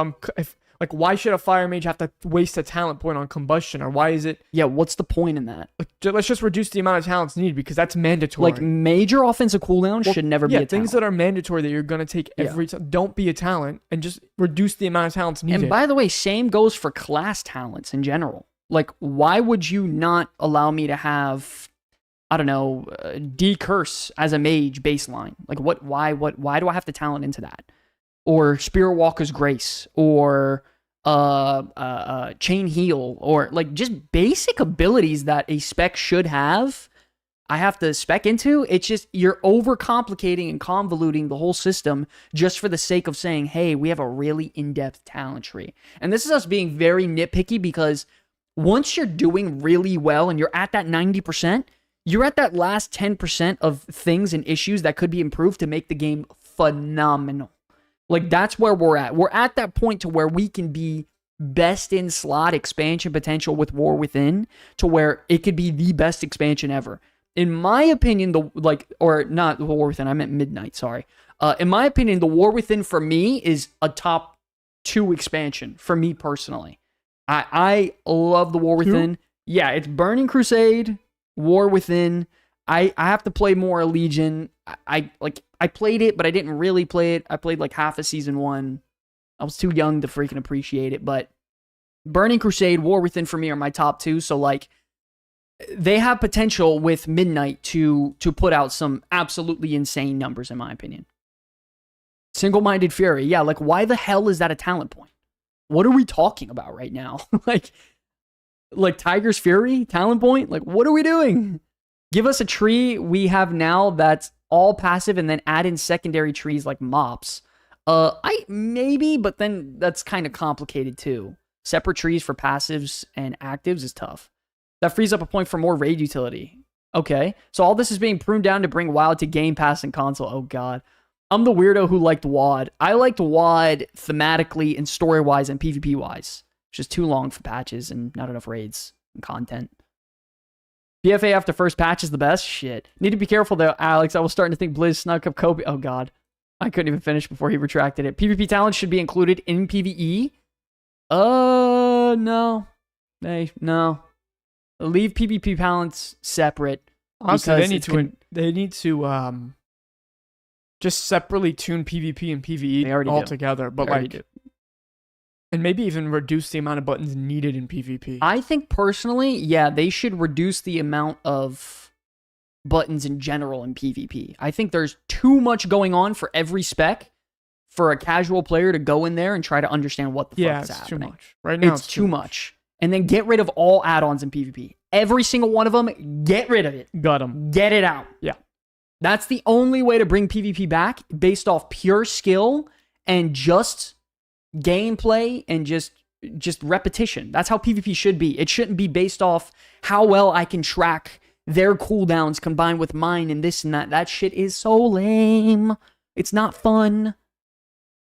Why should a fire mage have to waste a talent point on combustion, or why is it? Yeah, what's the point in that? Let's just reduce the amount of talents needed because that's mandatory. Major offensive cooldown should never be a talent. Things that are mandatory that you're gonna take every time. Don't be a talent and just reduce the amount of talents needed. And by the way, same goes for class talents in general. Why would you not allow me to have, I don't know, decurse as a mage baseline? Why do I have to talent into that? Or Spirit Walker's Grace, or Chain Heal, or just basic abilities that a spec should have, I have to spec into. It's just, you're overcomplicating and convoluting the whole system just for the sake of saying, hey, we have a really in-depth talent tree. And this is us being very nitpicky because once you're doing really well and you're at that 90%, you're at that last 10% of things and issues that could be improved to make the game phenomenal. That's where we're at. We're at that point to where we can be best in slot expansion potential with War Within to where it could be the best expansion ever. In my opinion, or not War Within, I meant Midnight, sorry. In my opinion, the War Within for me is a top 2 expansion for me personally. I love the War Within. Yeah, it's Burning Crusade, War Within. I have to play more Legion. I played it, but I didn't really play it. I played half of season 1. I was too young to freaking appreciate it, but Burning Crusade, War Within for me are my top 2. So they have potential with Midnight to put out some absolutely insane numbers in my opinion. Single-Minded Fury, yeah, why the hell is that a talent point? What are we talking about right now? Tiger's Fury, talent point? What are we doing? Give us a tree we have now that's all passive and then add in secondary trees like mops. Maybe, but then that's kind of complicated too. Separate trees for passives and actives is tough. That frees up a point for more raid utility. Okay, so all this is being pruned down to bring WoW to Game Pass and console. Oh god. I'm the weirdo who liked WoD. I liked WoD thematically and story-wise and PvP-wise. It's just too long for patches and not enough raids and content. PFA after first patch is the best? Shit. Need to be careful though, Alex. I was starting to think Blizz snuck up Kobe. Oh god. I couldn't even finish before he retracted it. PvP talents should be included in PvE? No. Hey, no. Leave PvP talents separate. Honestly, they need to just separately tune PvP and PvE altogether. But like, and maybe even reduce the amount of buttons needed in PvP. I think personally, yeah, they should reduce the amount of buttons in general in PvP. I think there's too much going on for every spec for a casual player to go in there and try to understand what the fuck is happening. Too much. Right now, it's too much. And then get rid of all add-ons in PvP. Every single one of them, get rid of it. Got them. Get it out. Yeah. That's the only way to bring PvP back, based off pure skill and just gameplay and just repetition. That's how PvP should be. It shouldn't be based off how well I can track their cooldowns combined with mine and this and that. That shit is so lame. It's not fun.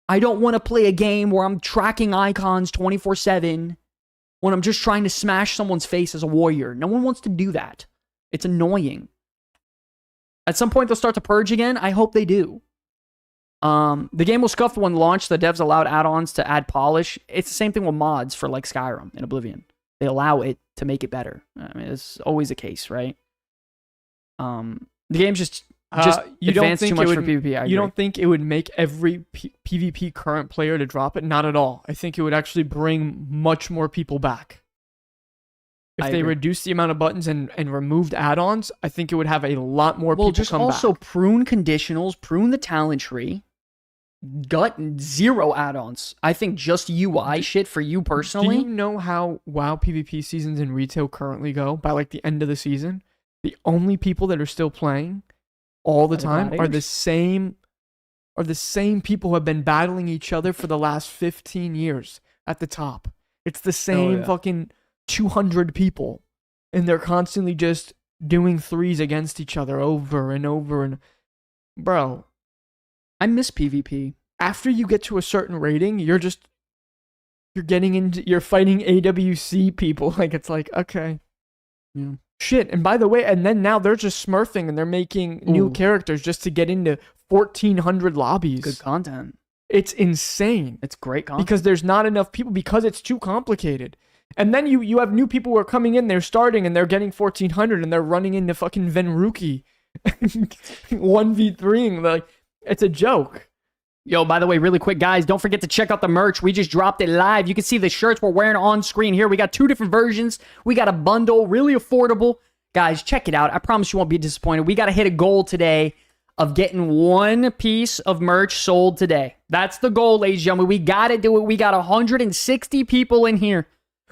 I don't want to play a game where I'm tracking icons 24/7 when I'm just trying to smash someone's face as a warrior. No one wants to do that. It's annoying. At some point, they'll start to purge again. I hope they do. The game will scuff when launched. The devs allowed add-ons to add polish. It's the same thing with mods for like Skyrim and Oblivion. They allow it to make it better. I mean, it's always the case, right? The game's just you don't advanced think too much it for would, PvP. You don't think it would make every PvP current player to drop it? Not at all. I think it would actually bring much more people back. If they reduced the amount of buttons and removed add-ons, I think it would have a lot more people come back. Well, just also prune conditionals, prune the talent tree, gut zero add-ons. I think just UI shit for you personally. Do you know how WoW PvP seasons in retail currently go by like the end of the season? The only people that are still playing all the time are the same people who have been battling each other for the last 15 years at the top. It's the same fucking 200 people, and they're constantly just doing threes against each other over and over. And bro, I miss PvP. After you get to a certain rating, you're fighting AWC people. Like, it's like, okay, yeah, shit. And by the way, and then now they're just smurfing and they're making new characters just to get into 1,400 lobbies. Good content. It's insane. It's great content because there's not enough people, because it's too complicated. And then you have new people who are coming in, they're starting, and they're getting 1,400, and they're running into fucking Venruki 1v3ing. Like, it's a joke. Yo, by the way, really quick, guys, don't forget to check out the merch. We just dropped it live. You can see the shirts we're wearing on screen here. We got 2 different versions. We got a bundle, really affordable. Guys, check it out. I promise you won't be disappointed. We got to hit a goal today of getting 1 piece of merch sold today. That's the goal, ladies and gentlemen. We got to do it. We got 160 people in here.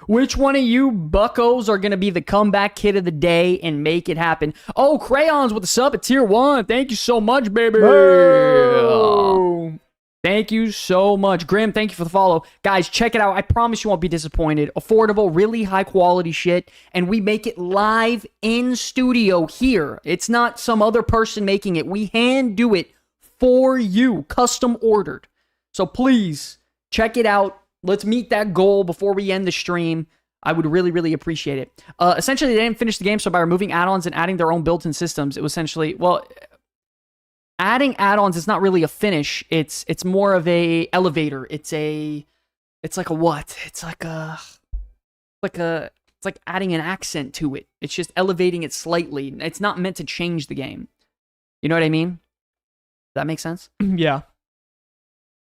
Which one of you buccos are going to be the comeback kid of the day and make it happen? Oh, Crayons with the sub at tier 1. Thank you so much, baby. Whoa. Thank you so much. Grim, thank you for the follow. Guys, check it out. I promise you won't be disappointed. Affordable, really high quality shit. And we make it live in studio here. It's not some other person making it. We hand do it for you. Custom ordered. So please, check it out. Let's meet that goal before we end the stream. I would really, really appreciate it. Essentially, they didn't finish the game, so by removing add-ons and adding their own built-in systems, it was essentially, well, adding add-ons is not really a finish. It's more of a elevator. It's like a what? It's like adding an accent to it. It's just elevating it slightly. It's not meant to change the game. You know what I mean? Does that make sense? Yeah.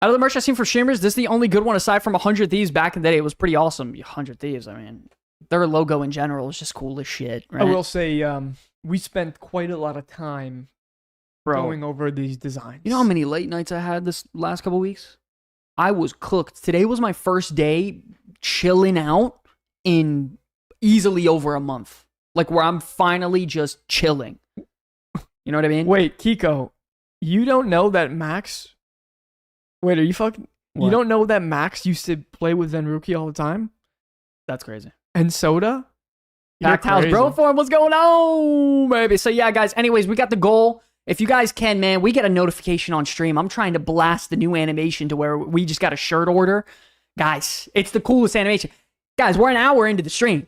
Out of the merch I've seen for streamers, this is the only good one aside from 100 Thieves back in the day. It was pretty awesome. 100 Thieves, I mean, their logo in general is just cool as shit, right? I will say, we spent quite a lot of time going over these designs. You know how many late nights I had this last couple weeks? I was cooked. Today was my first day chilling out in easily over a month. Like, where I'm finally just chilling. You know what I mean? Wait, Kiko, you don't know that Max... Wait, are you fucking... What? You don't know that Max used to play with Venruki all the time? That's crazy. And soda? Packed House Bro Form, what's going on, baby? So yeah, guys, anyways, we got the goal. If you guys can, man, we get a notification on stream. I'm trying to blast the new animation to where we just got a shirt order. Guys, it's the coolest animation. Guys, we're an hour into the stream.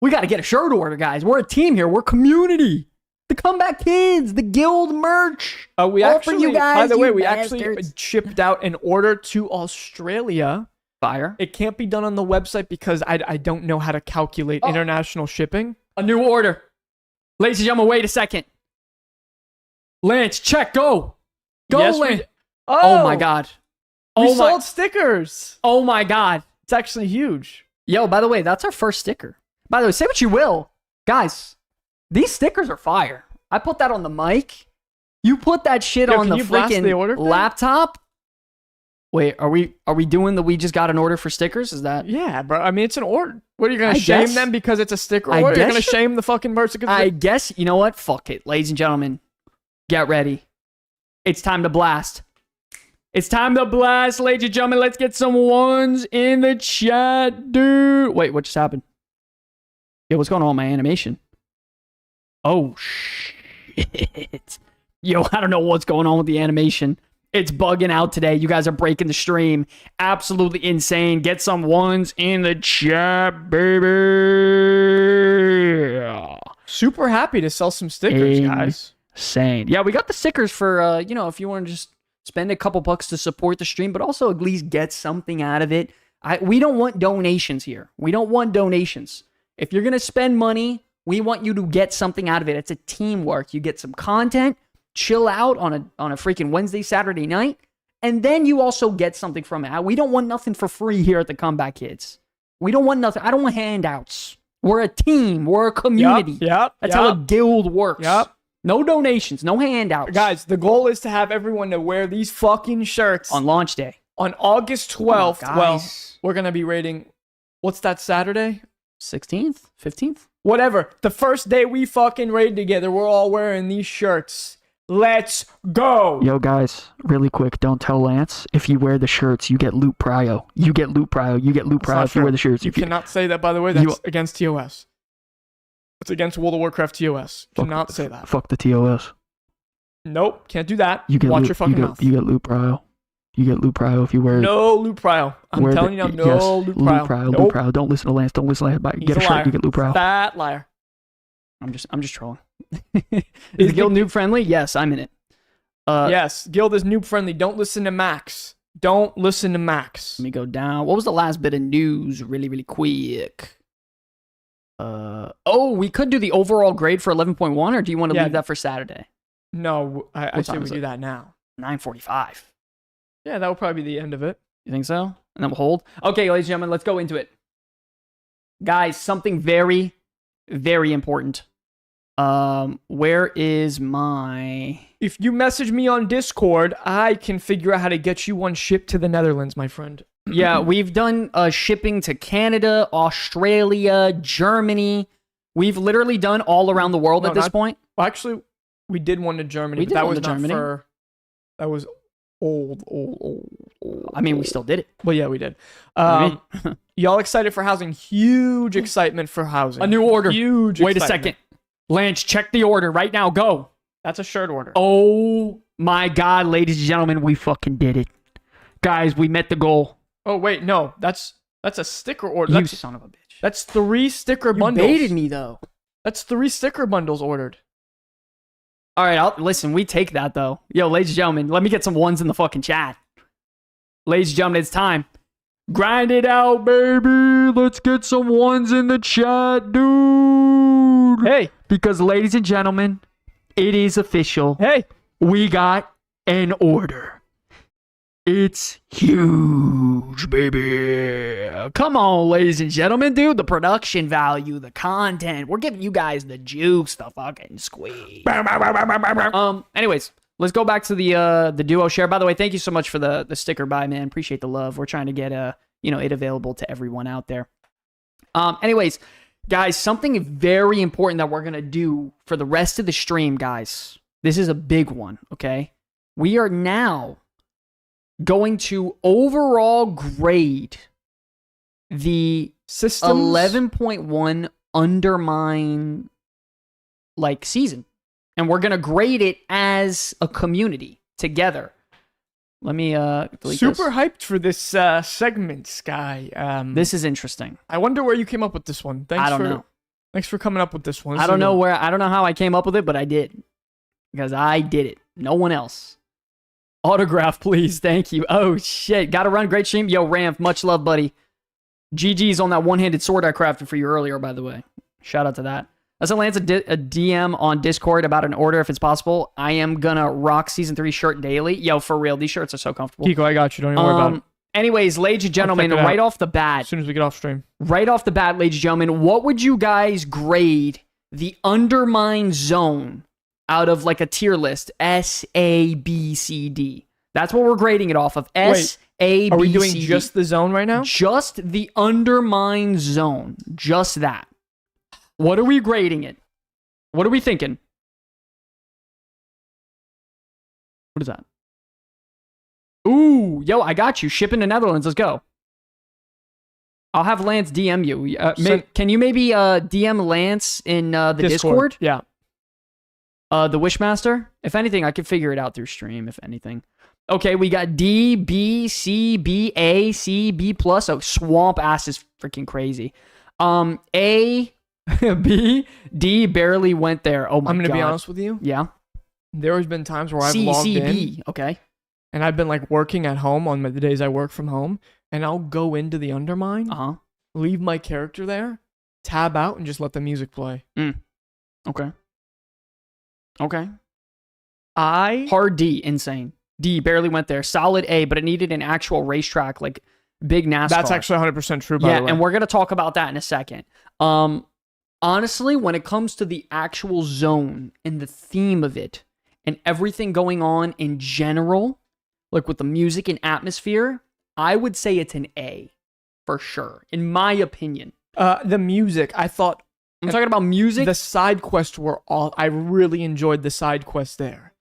We got to get a shirt order, guys. We're a team here. We're community. The Comeback Kids, the guild merch. We all actually, for you guys, by the way, you we bastards. actually shipped out an order to Australia. Fire. It can't be done on the website because I don't know how to calculate international shipping. A new order. Ladies and gentlemen, wait a second. Lance, check, go. Go, Yes, Lance. we- Oh my God. We Oh my. sold stickers. Oh my God. It's actually huge. Yo, by the way, that's our first sticker. By the way, say what you will. Guys, these stickers are fire. I put that on the mic. You put that shit on can the you blast the order freaking thing? laptop. Wait, are we doing the we just got an order for stickers? Is that Yeah, bro. I mean, it's an order. What are you going I to shame guess- them because it's a sticker I order? You're guess going to shame the fucking person? I guess, you know what? Fuck it. Ladies and gentlemen, get ready. It's time to blast. It's time to blast, ladies and gentlemen. Let's get some ones in the chat, dude. Wait, what just happened? Yo, what's going on with my animation? Oh, shit. Yo, I don't know what's going on with the animation. It's bugging out today. You guys are breaking the stream. Absolutely insane. Get some ones in the chat, baby. Super happy to sell some stickers, guys. Insane. Yeah, we got the stickers for, if you want to just spend a couple bucks to support the stream, but also at least get something out of it. We don't want donations here. We don't want donations. If you're going to spend money, we want you to get something out of it. It's a teamwork. You get some content, chill out on a freaking Wednesday, Saturday night, and then you also get something from it. We don't want nothing for free here at the Comeback Kids. We don't want nothing. I don't want handouts. We're a team. We're a community. Yep. That's how a guild works. Yep. No donations, no handouts. Guys, the goal is to have everyone to wear these fucking shirts on launch day. On August 12th, Guys. well, we're going to be rating, what's that Saturday? 16th? 15th? Whatever. The first day we fucking raid together, we're all wearing these shirts. Let's go. Yo, guys, really quick, don't tell Lance. If you wear the shirts, you get loot prio. You get loot prio. You get loot prio if you wear the shirts. You cannot say that, by the way. That's against TOS. It's against World of Warcraft TOS. Cannot say that. Fuck the TOS. Nope, can't do that. You get Watch loot, your fucking mouth. You get loot prio. You get loot prio if you wear. No loot prio. I'm telling you now, no loot prio. Loot prio. Nope. Loot prio. Don't listen to Lance. Don't listen to Lance. Get a shirt. You get loot prio. Fat liar. I'm just trolling. Is the guild noob friendly? Yes, I'm in it. Yes, guild is noob friendly. Don't listen to Max. Don't listen to Max. Let me go down. What was the last bit of news? Really, really quick. We could do the overall grade for 11.1, or do you want to leave that for Saturday? No, I say we do that now. 9:45. Yeah, that would probably be the end of it. You think so? And then we'll hold. Okay, ladies and gentlemen, let's go into it. Guys, something very, very important. Where is my... If you message me on Discord, I can figure out how to get you one shipped to the Netherlands, my friend. Yeah, we've done shipping to Canada, Australia, Germany. We've literally done all around the world at this point. Well, actually, we did one to Germany. We did that one was to not Germany. That was old. I mean, we still did it. Well, yeah, we did. Y'all excited for housing? Huge excitement for housing. A new order. Huge Wait excitement. a second. Lance, check the order right now. Go. That's a shirt order. Oh my God, ladies and gentlemen, we fucking did it. Guys, we met the goal. Oh, wait, no. That's a sticker order. You That's, son of a bitch. that's 3 sticker You bundles. baited me, though. That's 3 sticker bundles ordered. All right, listen, we take that, though. Yo, ladies and gentlemen, let me get some ones in the fucking chat. Ladies and gentlemen, it's time. Grind it out, baby. Let's get some ones in the chat, dude. Hey. Because, ladies and gentlemen, it is official. Hey. We got an order. It's huge, baby. Come on, ladies and gentlemen, dude. The production value, the content. We're giving you guys the juice, the fucking squeeze. Anyways, let's go back to the duo share. By the way, thank you so much for the sticker buy, man. Appreciate the love. We're trying to get it available to everyone out there. Anyways, guys, something very important that we're gonna do for the rest of the stream, guys. This is a big one, okay? We are now going to overall grade the systems. 11.1 undermine like season. And we're going to grade it as a community together. Let me delete Super this. hyped for this segment, Sky. This is interesting. I wonder where you came up with this one. I don't know. Thanks for coming up with this one. I don't know how I came up with it, but I did. Because I did it. No one else. Autograph, please. Thank you. Oh, shit. Gotta run. Great stream. Yo, Ramp. Much love, buddy. GG's on that one-handed sword I crafted for you earlier, by the way. Shout out to that. Let's Lance a DM on Discord about an order if it's possible. I am gonna rock Season 3 shirt daily. Yo, for real. These shirts are so comfortable. Kiko, I got you. Don't even worry about it. Anyways, ladies and gentlemen, right off the bat. As soon as we get off stream. Right off the bat, ladies and gentlemen, what would you guys grade the Undermine Zone out of like a tier list? S, A, B, C, D. That's what we're grading it off of. S, A, B, C, D. Are we doing just the zone right now? Just the Undermine Zone. Just that. What are we grading it? What are we thinking? What is that? Ooh, yo, I got you. Shipping to Netherlands. Let's go. I'll have Lance DM you. Can you maybe DM Lance in the Discord? Yeah. The Wishmaster? If anything, I could figure it out through stream, if anything. Okay, we got D, B, C, B, A, C, B+. Oh, swamp ass is freaking crazy. A, B, D barely went there. Oh my god. I'm going to be honest with you. Yeah. There has been times where I've C, logged C, in. B. Okay. And I've been like working at home on the days I work from home. And I'll go into the Undermine, leave my character there, tab out, and just let the music play. Okay. Okay. I Hard D, insane. D barely went there. Solid A, but it needed an actual racetrack, like big NASCAR. That's actually 100% true, by the way. Yeah, and we're going to talk about that in a second. Honestly, when it comes to the actual zone and the theme of it and everything going on in general, like with the music and atmosphere, I would say it's an A for sure, in my opinion. The music, I thought... I'm talking about music. The side quests were all... I really enjoyed the side quests there.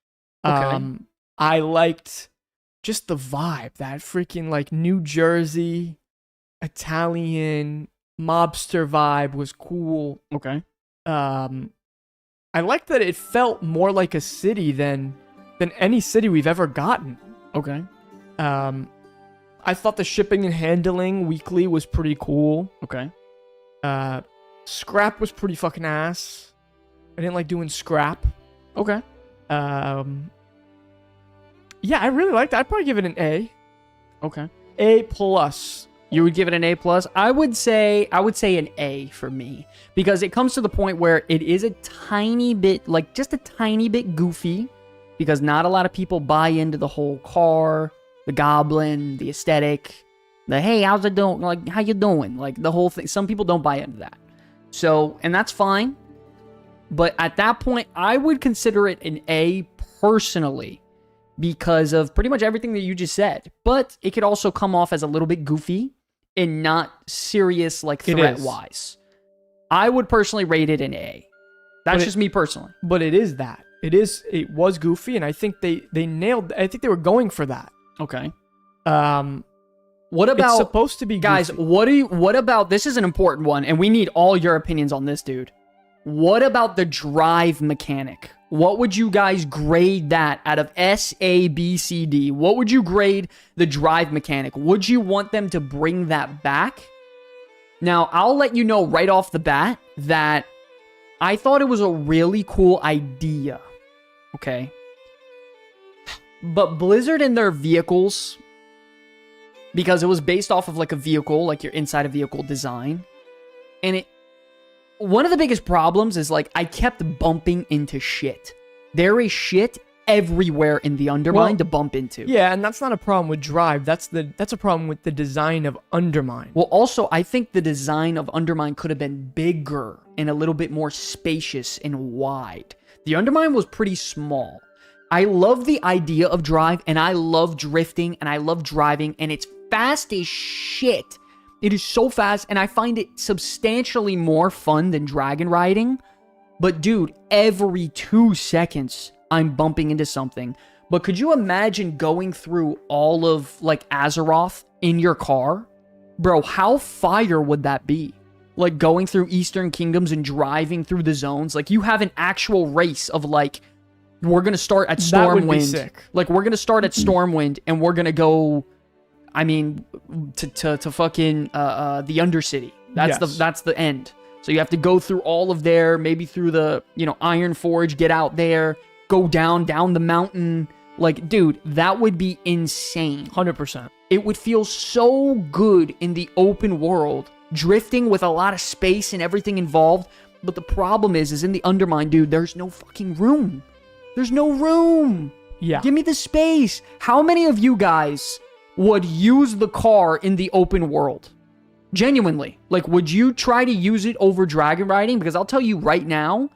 Okay. I liked just the vibe. That freaking, like, New Jersey, Italian, mobster vibe was cool. Okay. I liked that it felt more like a city than any city we've ever gotten. Okay. I thought the shipping and handling weekly was pretty cool. Okay. Scrap was pretty fucking ass. I didn't like doing scrap. Okay. Yeah, I really liked it. I'd probably give it an A. Okay. A plus. You would give it an A plus? I would say an A for me, because it comes to the point where it is a tiny bit, like just a tiny bit goofy, because not a lot of people buy into the whole car, the goblin, the aesthetic, the hey, how's it doing? Like, how you doing? Like the whole thing. Some people don't buy into that. So, and that's fine. But at that point, I would consider it an A personally, because of pretty much everything that you just said. But it could also come off as a little bit goofy and not serious, like, threat-wise. I would personally rate it an A. That's just me personally. But it is that. It was goofy, and I think they nailed... I think they were going for that. Okay. What about... It's supposed to be goofy. Guys, what about... This is an important one, and we need all your opinions on this, dude. What about the drive mechanic? What would you guys grade that out of S, A, B, C, D? What would you grade the drive mechanic? Would you want them to bring that back? Now, I'll let you know right off the bat that I thought it was a really cool idea. Okay? But Blizzard and their vehicles, because it was based off of like a vehicle, like your inside a vehicle design, and one of the biggest problems is, like, I kept bumping into shit. There is shit everywhere in the Undermine to bump into. Yeah, and that's not a problem with Drive. That's a problem with the design of Undermine. Well, also, I think the design of Undermine could have been bigger and a little bit more spacious and wide. The Undermine was pretty small. I love the idea of Drive, and I love drifting, and I love driving, and it's fast as shit. It is so fast, and I find it substantially more fun than dragon riding. But dude, every 2 seconds, I'm bumping into something. But could you imagine going through all of, like, Azeroth in your car? Bro, how fire would that be? Like going through Eastern Kingdoms and driving through the zones. Like you have an actual race of like, we're going to start at That would be Stormwind. sick. Like we're going to start at Stormwind and we're going to go, I mean, to fucking the Undercity. That's the end. So you have to go through all of there, maybe through the, Iron Forge, get out there, go down the mountain. Like, dude, that would be insane. 100%. It would feel so good in the open world, drifting with a lot of space and everything involved. But the problem is in the Undermine, dude, there's no fucking room. There's no room. Yeah. Give me the space. How many of you guys would use the car in the open world? Genuinely. Like, would you try to use it over dragon riding? Because I'll tell you right now,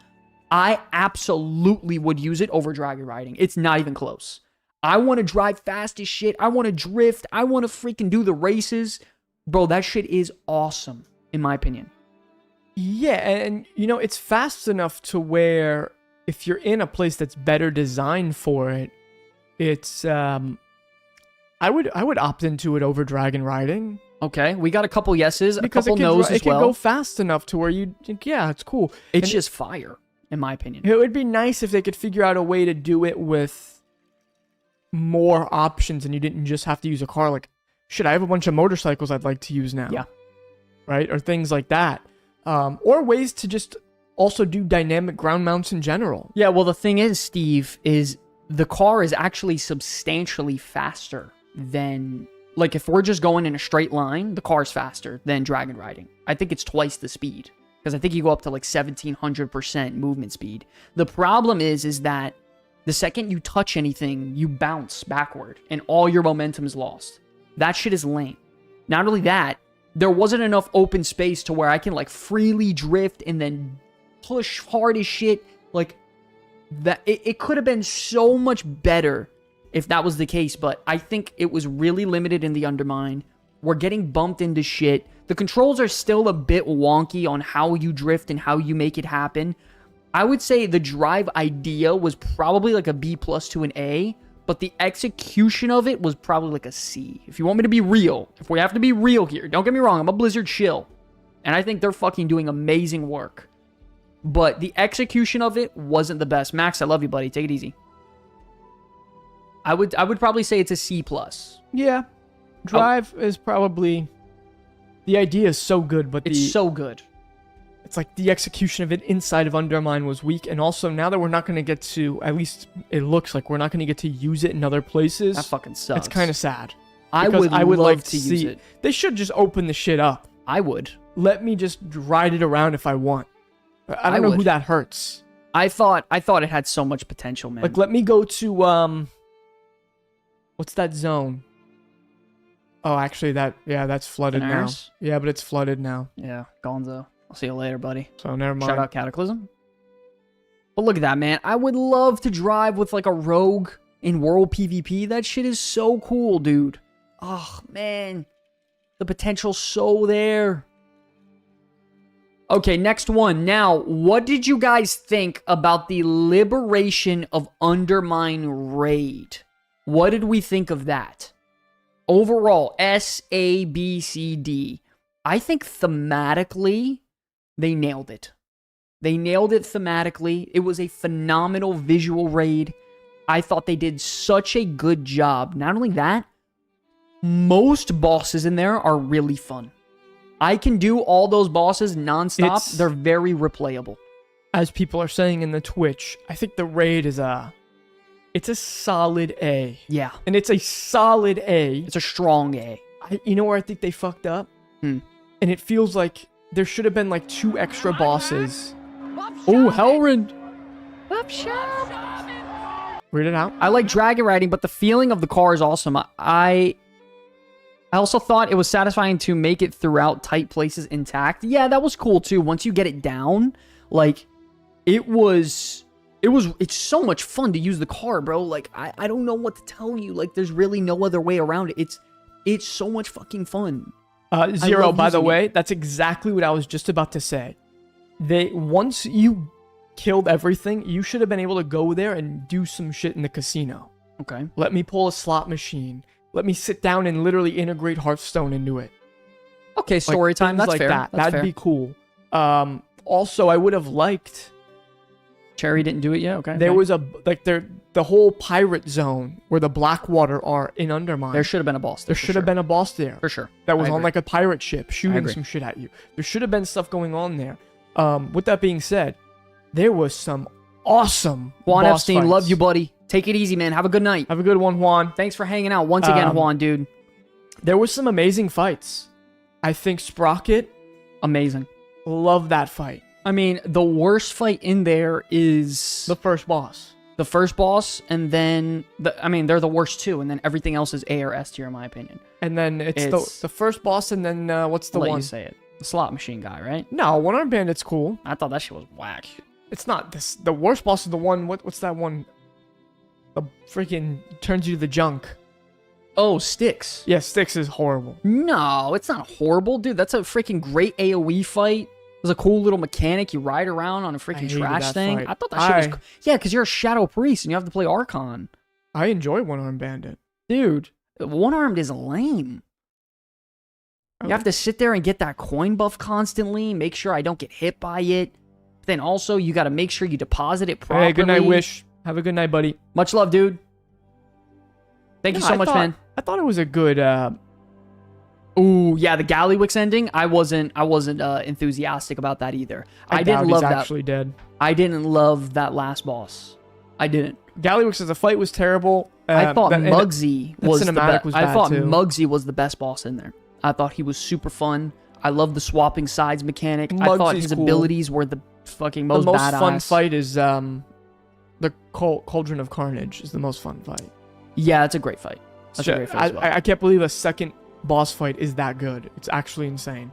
I absolutely would use it over dragon riding. It's not even close. I want to drive fast as shit. I want to drift. I want to freaking do the races. Bro, that shit is awesome, in my opinion. Yeah, and it's fast enough to where if you're in a place that's better designed for it, it's I would opt into it over dragon riding. Okay, we got a couple yeses, Because a couple no's as well. It can go fast enough to where you think, yeah, it's cool. It's just fire, in my opinion. It would be nice if they could figure out a way to do it with more options and you didn't just have to use a car. Like, shit, I have a bunch of motorcycles I'd like to use now. Yeah. Right? Or things like that. Or ways to just also do dynamic ground mounts in general. Yeah, well, the thing is, Steve, is the car is actually substantially faster than... Like, if we're just going in a straight line, the car's faster than dragon riding. I think it's twice the speed. Because I think you go up to, like, 1,700% movement speed. The problem is that the second you touch anything, you bounce backward. And all your momentum is lost. That shit is lame. Not only that, there wasn't enough open space to where I can, like, freely drift and then push hard as shit. Like, that it could have been so much better if that was the case, but I think it was really limited in the Undermine. We're getting bumped into shit. The controls are still a bit wonky on how you drift and how you make it happen. I would say the drive idea was probably like a B+ to an A, but the execution of it was probably like a C. If you want me to be real, if we have to be real here, don't get me wrong, I'm a Blizzard shill, and I think they're fucking doing amazing work. But the execution of it wasn't the best. Max, I love you, buddy. Take it easy. I would probably say it's a C+. Yeah. Drive is probably... The idea is so good, but it's so good. It's like the execution of it inside of Undermine was weak, and also now that we're not going to get to... At least it looks like we're not going to get to use it in other places. That fucking sucks. It's kind of sad. I would love like to use it. They should just open the shit up. I would. Let me just ride it around if I want. I don't know who that hurts. I thought it had so much potential, man. Like, let me go to... What's that zone? Oh, actually, that's flooded now. Yeah, but it's flooded now. Yeah, Gonzo. I'll see you later, buddy. So never mind. Shout out Cataclysm. But look at that, man. I would love to drive with like a rogue in World PvP. That shit is so cool, dude. Oh, man. The potential's so there. Okay, next one. Now, what did you guys think about the Liberation of Undermine raid? What did we think of that? Overall, S, A, B, C, D. I think thematically, they nailed it. They nailed it thematically. It was a phenomenal visual raid. I thought they did such a good job. Not only that, most bosses in there are really fun. I can do all those bosses nonstop. They're very replayable. As people are saying in the Twitch, I think the raid is it's a solid A. Yeah. And it's a solid A. It's a strong A. You know where I think they fucked up? And it feels like there should have been like 2 extra bosses. Oh, Hellrend. Read it out. I like dragon riding, but the feeling of the car is awesome. I also thought it was satisfying to make it throughout tight places intact. Yeah, that was cool too. Once you get it down, like, it's so much fun to use the car, bro. Like, I don't know what to tell you. Like, there's really no other way around it. It's so much fucking fun. Zero, by the way, that's exactly what I was just about to say. Once you killed everything, you should have been able to go there and do some shit in the casino. Okay. Let me pull a slot machine. Let me sit down and literally integrate Hearthstone into it. Okay, story time. things That's fair. That's That'd fair. be cool. Also, I would have liked. Cherry didn't do it yet. Okay. There okay. was the whole pirate zone where the Blackwater are in Undermine. There should have been a boss. There should have been a boss there. For sure. That was I on agree. like a pirate ship shooting agree. some shit at you. There should have been stuff going on there. With that being said, there was some awesome Juan boss Epstein, fights. love you, buddy. Take it easy, man. Have a good night. Have a good one, Juan. Thanks for hanging out once again, Juan, dude. There was some amazing fights. I think Sprocket, Amazing. love that fight. I mean, the worst fight in there is The first boss. the first boss, and then they're the worst too, and then everything else is A or S tier in my opinion. And then it's the first boss, and then what's the I'll let one? you say it. The slot machine guy, right? No, One Arm Bandit's cool. I thought that shit was whack. It's not this. The worst boss is the one. What's that one? The freaking turns you to the junk. Oh, Styx. Yeah, Styx is horrible. No, it's not horrible, dude. That's a freaking great AoE fight. It was a cool little mechanic. You ride around on a freaking hated trash that thing. fight. I thought that shit was yeah, because you're a shadow priest and you have to play Archon. I enjoy One Arm Bandit. Dude, one-armed is lame. You have to sit there and get that coin buff constantly, make sure I don't get hit by it. But then also, you got to make sure you deposit it properly. Hey, good night, Wish. Have a good night, buddy. Much love, dude. Thank you so much, man. I thought it was a good. Ooh, yeah, the Gallywix ending. I wasn't enthusiastic about that either. I didn't love that. Actually dead. I didn't love that last boss. I didn't. Gallywix as a fight was terrible. I thought Muggsy was the cinematic best. was I bad thought too. Muggsy was the best boss in there. I thought he was super fun. I love the swapping sides mechanic. I thought Muggsy's his cool. abilities were the fucking most the most badass. fun fight is the Cauldron of Carnage is the most fun fight. Yeah, it's a great fight. That's a great fight as well. I can't believe a second boss fight is that good. It's actually insane.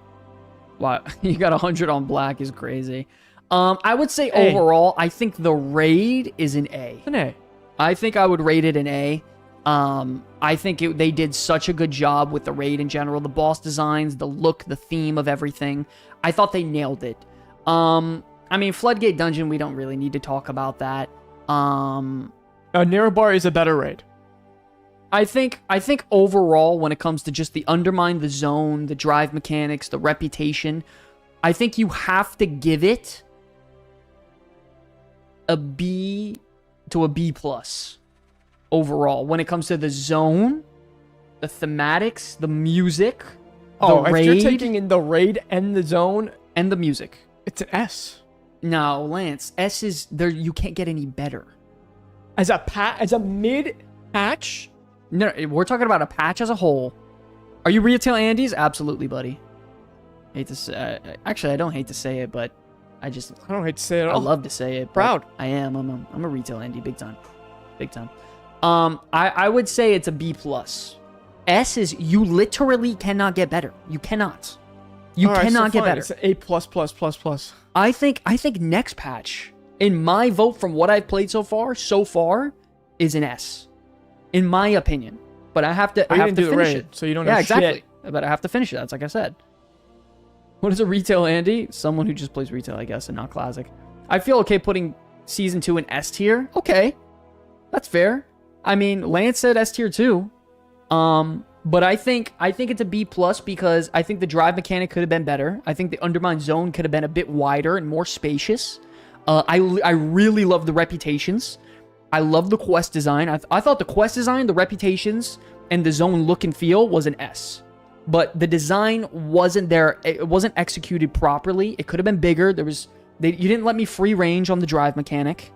Wow, you got 100 on black is crazy. I would say A. overall, I think the raid is an A. An A. I think I would rate it an A. I think they did such a good job with the raid in general. The boss designs, the look, the theme of everything. I thought they nailed it. I mean, Floodgate Dungeon, we don't really need to talk about that. Nerobar is a better raid. I think overall, when it comes to just the Undermine, the zone, the drive mechanics, the reputation, I think you have to give it a B to a B plus overall when it comes to the zone, the thematics, the music, the if raid, you're taking in the raid and the zone, and the music. it's an S. No, Lance, S is there. You can't get any better. As a mid patch. No, we're talking about a patch as a whole. Are you retail Andes? Absolutely, buddy. Hate to say, actually, I don't hate to say it, but I don't hate to say it. I love to say it. but Proud. I am. I'm a retail Andy, big time, big time. I would say it's a B plus. S is you literally cannot get better. You cannot. You cannot get better. It's an A plus plus plus plus. I think next patch, in my vote from what I've played so far, is an S. In my opinion. But I have to finish it. So you don't know Yeah, exactly. shit. But I have to finish it. That's like I said. What is a retail Andy? Someone who just plays retail, I guess, and not classic. I feel okay putting season 2 in S tier. Okay. That's fair. I mean, Lance said S tier too. But I think it's a B plus because I think the drive mechanic could have been better. I think the Undermine zone could have been a bit wider and more spacious. I really love the reputations. I love the quest design. I thought the quest design, the reputations, and the zone look and feel was an S. But the design wasn't there. It wasn't executed properly. It could have been bigger. You didn't let me free range on the drive mechanic.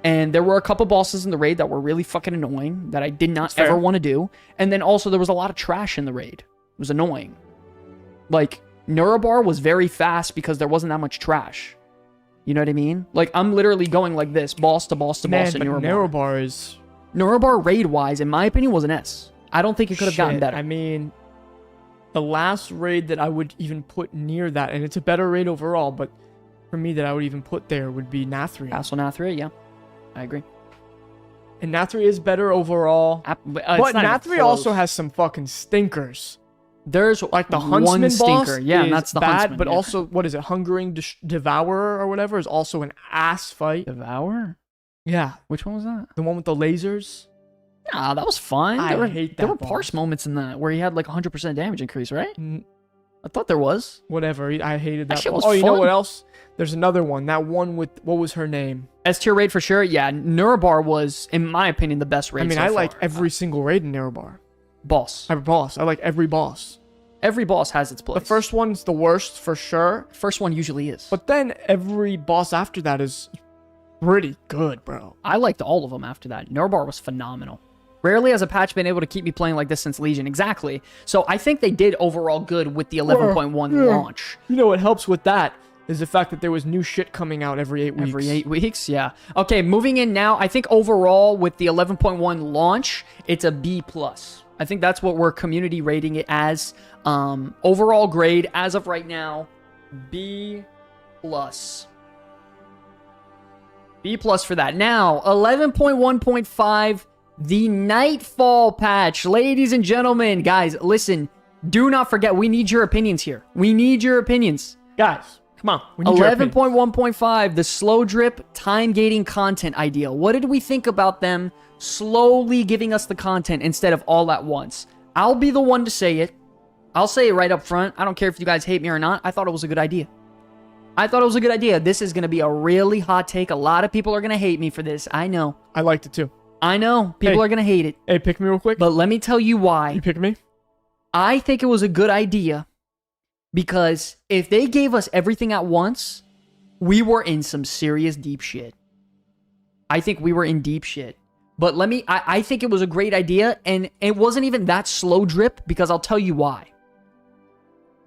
And there were a couple bosses in the raid that were really fucking annoying that I did not ever want to do. And then also there was a lot of trash in the raid. It was annoying. Like, Neurobar was very fast because there wasn't that much trash. You know what I mean? Like, I'm literally going like this, boss to boss to boss in Neurobar. Neurobar is... Neurobar raid-wise, in my opinion, was an S. I don't think it could have gotten better. I mean, the last raid that I would even put near that, and it's a better raid overall, but for me that I would even put there would be Nathria. Castle Nathria, yeah. I agree. And Nathria is better overall. But Nathria also has some fucking stinkers. There's like the one Huntsman stinker. boss. Yeah, and that's the bad, Huntsman. but yeah. also, what is it? Hungering Devourer or whatever is also an ass fight. Devour? Yeah. Which one was that? The one with the lasers. Nah, that was fine. I hate that There were boss. parse moments in that where he had like 100% damage increase, right? I thought there was. Whatever. I hated that. That shit was Oh, you know fun. what else? There's another one. That one with, what was her name? S tier raid for sure. Yeah, Nurabar was, in my opinion, the best raid. I mean, so I like far. every single raid in Nerobar. Boss. I like every boss. Every boss has its place. The first one's the worst for sure. First one usually is. But then every boss after that is pretty good, bro. I liked all of them after that. Nurabar was phenomenal. Rarely has a patch been able to keep me playing like this since Legion. Exactly. So I think they did overall good with the 11.1 launch. You know what helps with that is the fact that there was new shit coming out every 8 weeks. Every 8 weeks, yeah. Okay, moving in now. I think overall with the 11.1 launch, it's a B+. I think that's what we're community rating it as. Overall grade as of right now, B+. B+ for that. Now, 11.1.5, the Nightfall patch. Ladies and gentlemen, guys, listen. Do not forget, we need your opinions here. We need your opinions. Guys, come on. We need your opinions. 11.1.5, the slow drip time gating content ideal. What did we think about them slowly giving us the content instead of all at once? I'll be the one to say it. I'll say it right up front. I don't care if you guys hate me or not. I thought it was a good idea. I thought it was a good idea. This is going to be a really hot take. A lot of people are going to hate me for this. I know. I liked it too. I know. People are going to hate it. Hey, pick me real quick. But let me tell you why. You pick me? I think it was a good idea because if they gave us everything at once, we were in some serious deep shit. I think we were in deep shit. But I think it was a great idea, and it wasn't even that slow drip because I'll tell you why.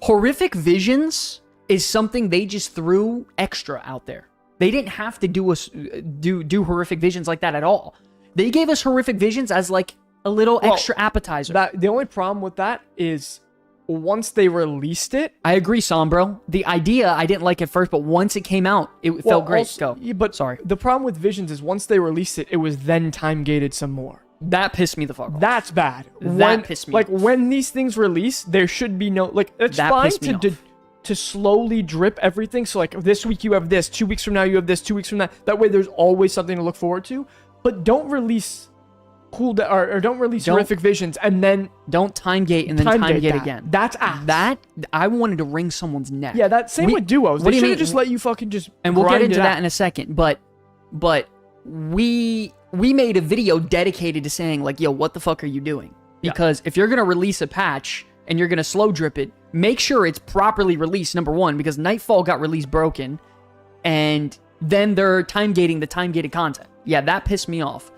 Horrific Visions is something they just threw extra out there. They didn't have to do Horrific Visions like that at all. They gave us Horrific Visions as like a little extra appetizer. The only problem with that is once they released it. I agree, Sombro. The idea I didn't like at first, but once it came out, it felt great. Also, Go. But sorry. The problem with Visions is once they released it, it was then time gated some more. That pissed me the fuck off. That's bad. That pissed me off. When these things release, there should be no it's That fine pissed me off. to slowly drip everything. So like this week you have this, 2 weeks from now you have this, 2 weeks from that. That way there's always something to look forward to. But don't release don't release Horrific Visions and then don't time gate and then time gate again. That's ass. That I wanted to wring someone's neck. Yeah, that same with duos. They should have just let you fucking just. And we'll get into that out. in a second. But we made a video dedicated to saying like, yo, what the fuck are you doing? Because if you're gonna release a patch and you're gonna slow drip it, make sure it's properly released. Number one, because Nightfall got released broken, and then they're time gating the time gated content. Yeah, that pissed me off.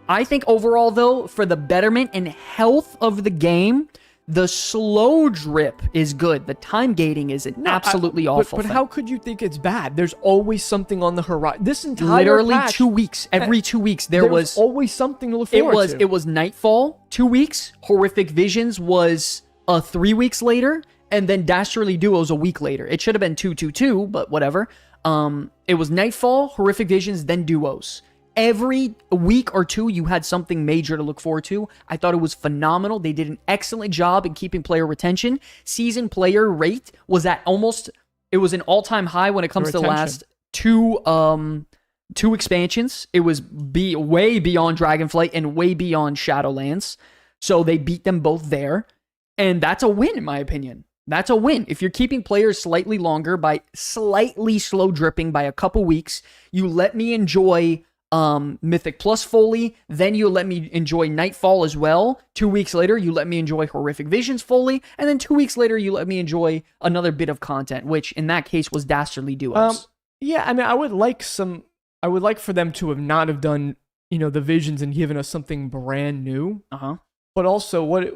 I think overall, though, for the betterment and health of the game, the slow drip is good. The time gating is an absolutely awful But thing. how could you think it's bad? There's always something on the horizon. This entire literally patch, 2 weeks. Every 2 weeks, there was always something to look forward to. It was Nightfall, 2 weeks. Horrific Visions was 3 weeks later, and then Dastardly Duos a week later. It should have been 222, but whatever. It was Nightfall, Horrific Visions, then Duos. Every week or two, you had something major to look forward to. I thought it was phenomenal. They did an excellent job in keeping player retention. Season player rate was at it was an all-time high when it comes to the last two expansions. It was way beyond Dragonflight and way beyond Shadowlands. So they beat them both there. And that's a win, in my opinion. That's a win. If you're keeping players slightly longer by slightly slow dripping by a couple weeks, you let me enjoy Mythic Plus fully, then you let me enjoy Nightfall as well. 2 weeks later, you let me enjoy Horrific Visions fully, and then 2 weeks later, you let me enjoy another bit of content, which in that case was Dastardly Duos. Yeah, I mean, I would like for them to have not have done, the Visions and given us something brand new. But also, what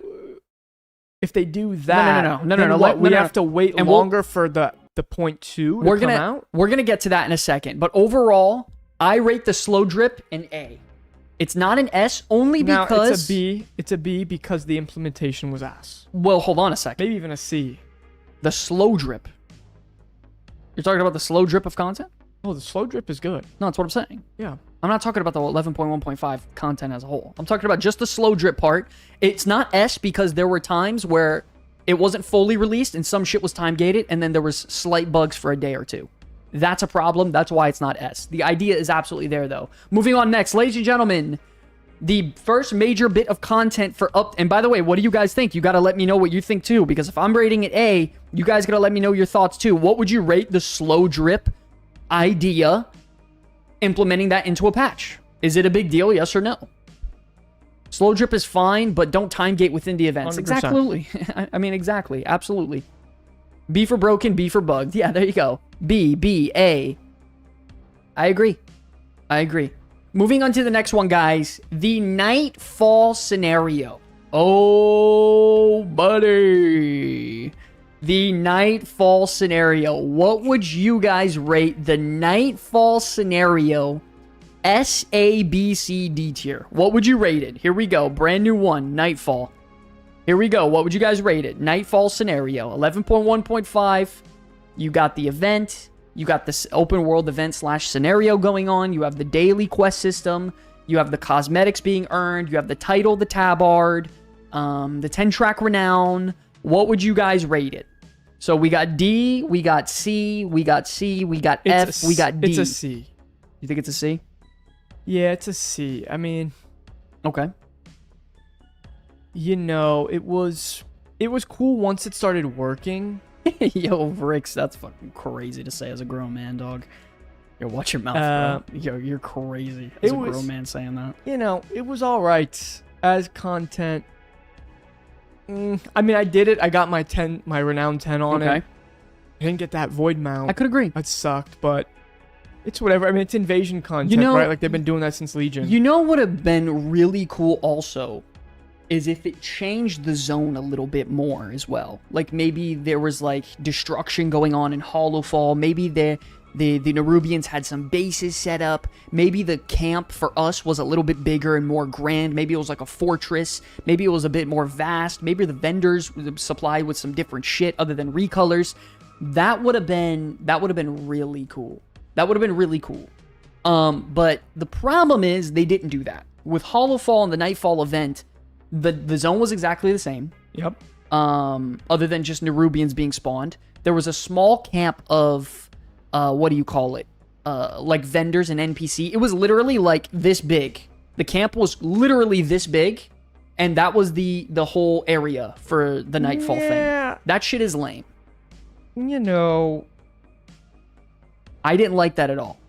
if they do that? No. We have to wait longer for the point 2 to come out. We're gonna get to that in a second, but overall, I rate the slow drip an A. It's not an S only because... It's a B. It's a B because the implementation was ass. Well, hold on a second. Maybe even a C. The slow drip. You're talking about the slow drip of content? Oh, the slow drip is good. No, that's what I'm saying. Yeah. I'm not talking about the 11.1.5 content as a whole. I'm talking about just the slow drip part. It's not S because there were times where it wasn't fully released and some shit was time gated and then there was slight bugs for a day or two. That's a problem. That's why it's not S. The idea is absolutely there, though. Moving on next, ladies and gentlemen, The first major bit of content for up. And by the way, what do you guys think? You got to let me know what you think too, because if I'm rating it A, you guys got to let me know your thoughts too. What would you rate the slow drip idea, implementing that into a patch? Is it a big deal? Yes or no? Slow drip is fine, but don't time gate within the events. 100%. Exactly. I mean, exactly. Absolutely. B for broken, B for bugged. Yeah, there you go. B, A. I agree. Moving on to the next one, guys. The Nightfall scenario. Oh, buddy. The Nightfall scenario. What would you guys rate the Nightfall scenario? S, A, B, C, D tier. What would you rate it? Here we go. Brand new one. Nightfall. Here we go. What would you guys rate it? Nightfall scenario. 11.1.5. You got the event. You got this open world event / scenario going on. You have the daily quest system. You have the cosmetics being earned. You have the title, the tabard, the 10-track renown. What would you guys rate it? So we got D, we got C, we got C, we got F, we got D. It's a C. You think it's a C? Yeah, it's a C. I mean, okay. You know, it was cool once it started working. Yo, Ricks, that's fucking crazy to say as a grown man, dog. Yo, watch your mouth, bro. Yo, you're crazy as a grown man saying that. You know, it was all right as content. I mean, I did it. I got my renown 10 on it. I didn't get that void mount. I could agree. That sucked, but it's whatever. I mean, it's invasion content, right? Like, they've been doing that since Legion. You know what would have been really cool also is if it changed the zone a little bit more as well. Like, maybe there was, like, destruction going on in Hollowfall. Maybe the Nerubians had some bases set up. Maybe the camp for us was a little bit bigger and more grand. Maybe it was like a fortress. Maybe it was a bit more vast. Maybe the vendors supplied with some different shit other than recolors. That would have been really cool. That would have been really cool. But the problem is they didn't do that. With Hollowfall and the Nightfall event, the zone was exactly the same. Yep. Other than just Nerubians being spawned. There was a small camp of what do you call it? Like vendors and NPC. It was literally like this big. The camp was literally this big, and that was the whole area for the Nightfall thing. That shit is lame. You know, I didn't like that at all.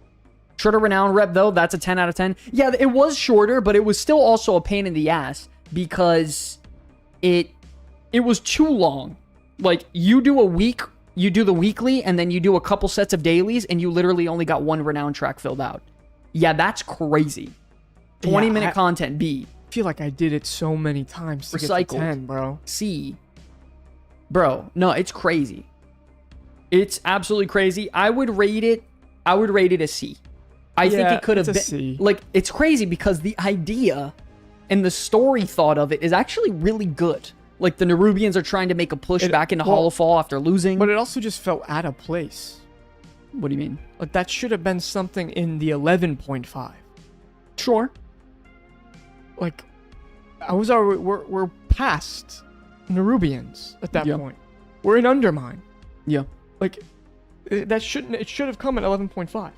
Shorter renown rep though, that's a 10 out of 10. Yeah, it was shorter, but it was still also a pain in the ass because it was too long. Like, you do a week. You do the weekly, and then you do a couple sets of dailies, and you literally only got one renown track filled out. Yeah, that's crazy. 20-minute content, B. I feel like I did it so many times to get to 10, bro. C. Bro, no, it's crazy. It's absolutely crazy. I would rate it a C. I think it could have been... C. Like, it's crazy because the idea and the story thought of it is actually really good. Like, the Nerubians are trying to make a push back into Hollowfall after losing. But it also just felt out of place. What do you mean? Like, that should have been something in the 11.5. Sure. Like, we're past Nerubians at that point. We're in Undermine. Yeah. Like, it should have come at 11.5.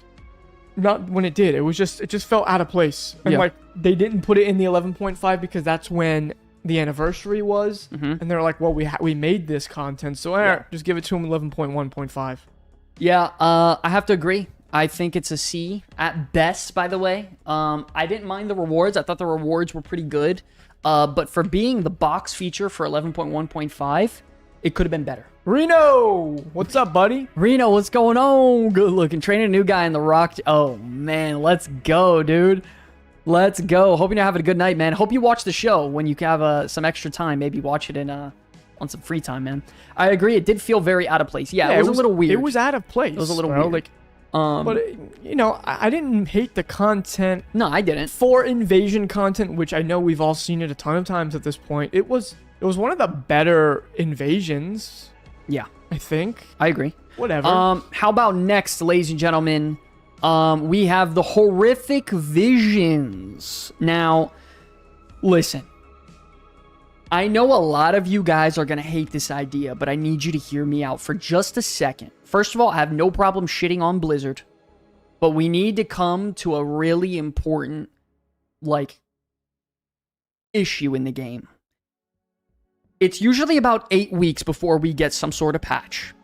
Not when it did. It just felt out of place. And like, they didn't put it in the 11.5 because that's when the anniversary was, and they're like, well, we made this content, so just give it to them 11.1.5. Yeah, I have to agree. I think it's a C at best, by the way. I didn't mind the rewards. I thought the rewards were pretty good. But for being the box feature for 11.1.5, it could have been better. Reno! What's up, buddy? Reno, what's going on? Good looking. Training a new guy in the rock. Oh, man. Let's go, dude. Let's go. Hoping you're having a good night, man. Hope you watch the show when you have some extra time. Maybe watch it on some free time, man. I agree. It did feel very out of place. Yeah, it was a little weird. It was out of place. It was a little weird. Like, but you know, I didn't hate the content. No, I didn't. For invasion content, which I know we've all seen it a ton of times at this point, it was one of the better invasions. Yeah, I think. I agree. Whatever. How about next, ladies and gentlemen? We have the horrific visions. Now, listen. I know a lot of you guys are going to hate this idea, but I need you to hear me out for just a second. First of all, I have no problem shitting on Blizzard, but we need to come to a really important, like, issue in the game. It's usually about 8 weeks before we get some sort of patch.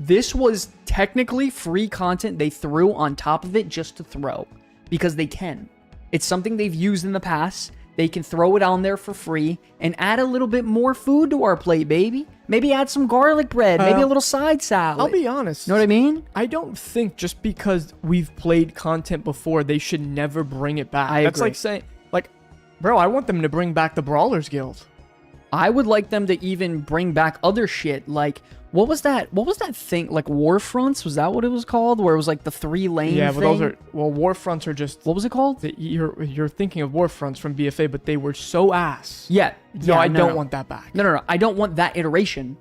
This was technically free content they threw on top of it just to throw, because they can. It's something they've used in the past. They can throw it on there for free and add a little bit more food to our plate, baby. Maybe add some garlic bread, maybe a little side salad. I'll be honest. You know what I mean? I don't think just because we've played content before, they should never bring it back. That's agree. like saying, like, bro, I want them to bring back the Brawlers Guild. I would like them to even bring back other shit. Like, what was that thing? Like Warfronts? Was that what it was called? Where it was like the 3-lane Yeah, thing? but those are, well, Warfronts are just, What was it called? you're thinking of Warfronts from BFA, but they were so ass. Yeah. No, I don't want that back. No. I don't want that iteration.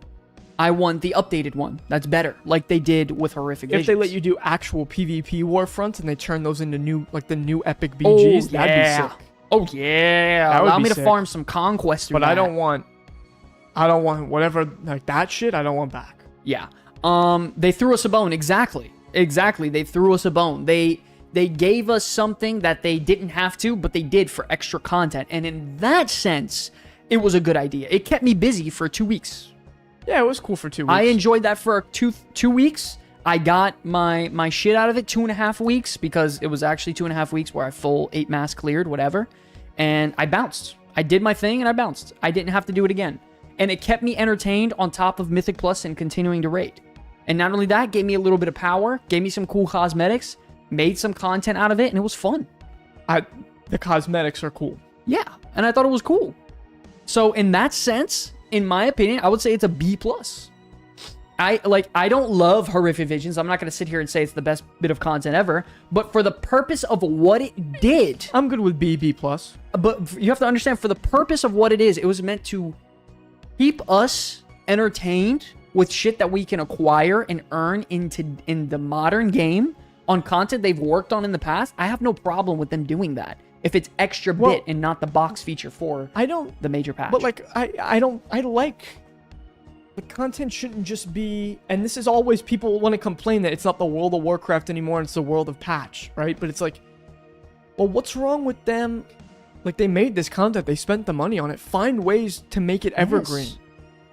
I want the updated one. That's better. Like they did with Horrific Visions. If they let you do actual PvP Warfronts and they turn those into new, like the new epic BGs, that'd be sick. Oh yeah. That would Allow be me to sick. farm some conquest through But I that. don't want whatever, like that shit, I don't want back. Yeah. They threw us a bone. Exactly. They threw us a bone. They gave us something that they didn't have to, but they did for extra content. And in that sense, it was a good idea. It kept me busy for 2 weeks. Yeah, it was cool for 2 weeks. I enjoyed that for two weeks. I got my shit out of it 2.5 weeks because it was actually 2.5 weeks where I full 8 mass cleared, whatever. And I bounced. I did my thing and I bounced. I didn't have to do it again. And it kept me entertained on top of Mythic Plus and continuing to raid. And not only that, gave me a little bit of power, gave me some cool cosmetics, made some content out of it, and it was fun. The cosmetics are cool. Yeah, and I thought it was cool. So in that sense, in my opinion, I would say it's a B+. I don't love Horrific Visions. I'm not going to sit here and say it's the best bit of content ever, but for the purpose of what it did, I'm good with B+. but you have to understand, for the purpose of what it is, it was meant to keep us entertained with shit that we can acquire and earn in the modern game on content they've worked on in the past. I have no problem with them doing that if it's extra bit and not the box feature for the major patch. But like I like the content shouldn't just be, and this is always people want to complain that it's not the World of Warcraft anymore and it's the World of Patch, right? But it's like, well, what's wrong with them? Like, they made this content, they spent the money on it. Find ways to make it evergreen. Yes.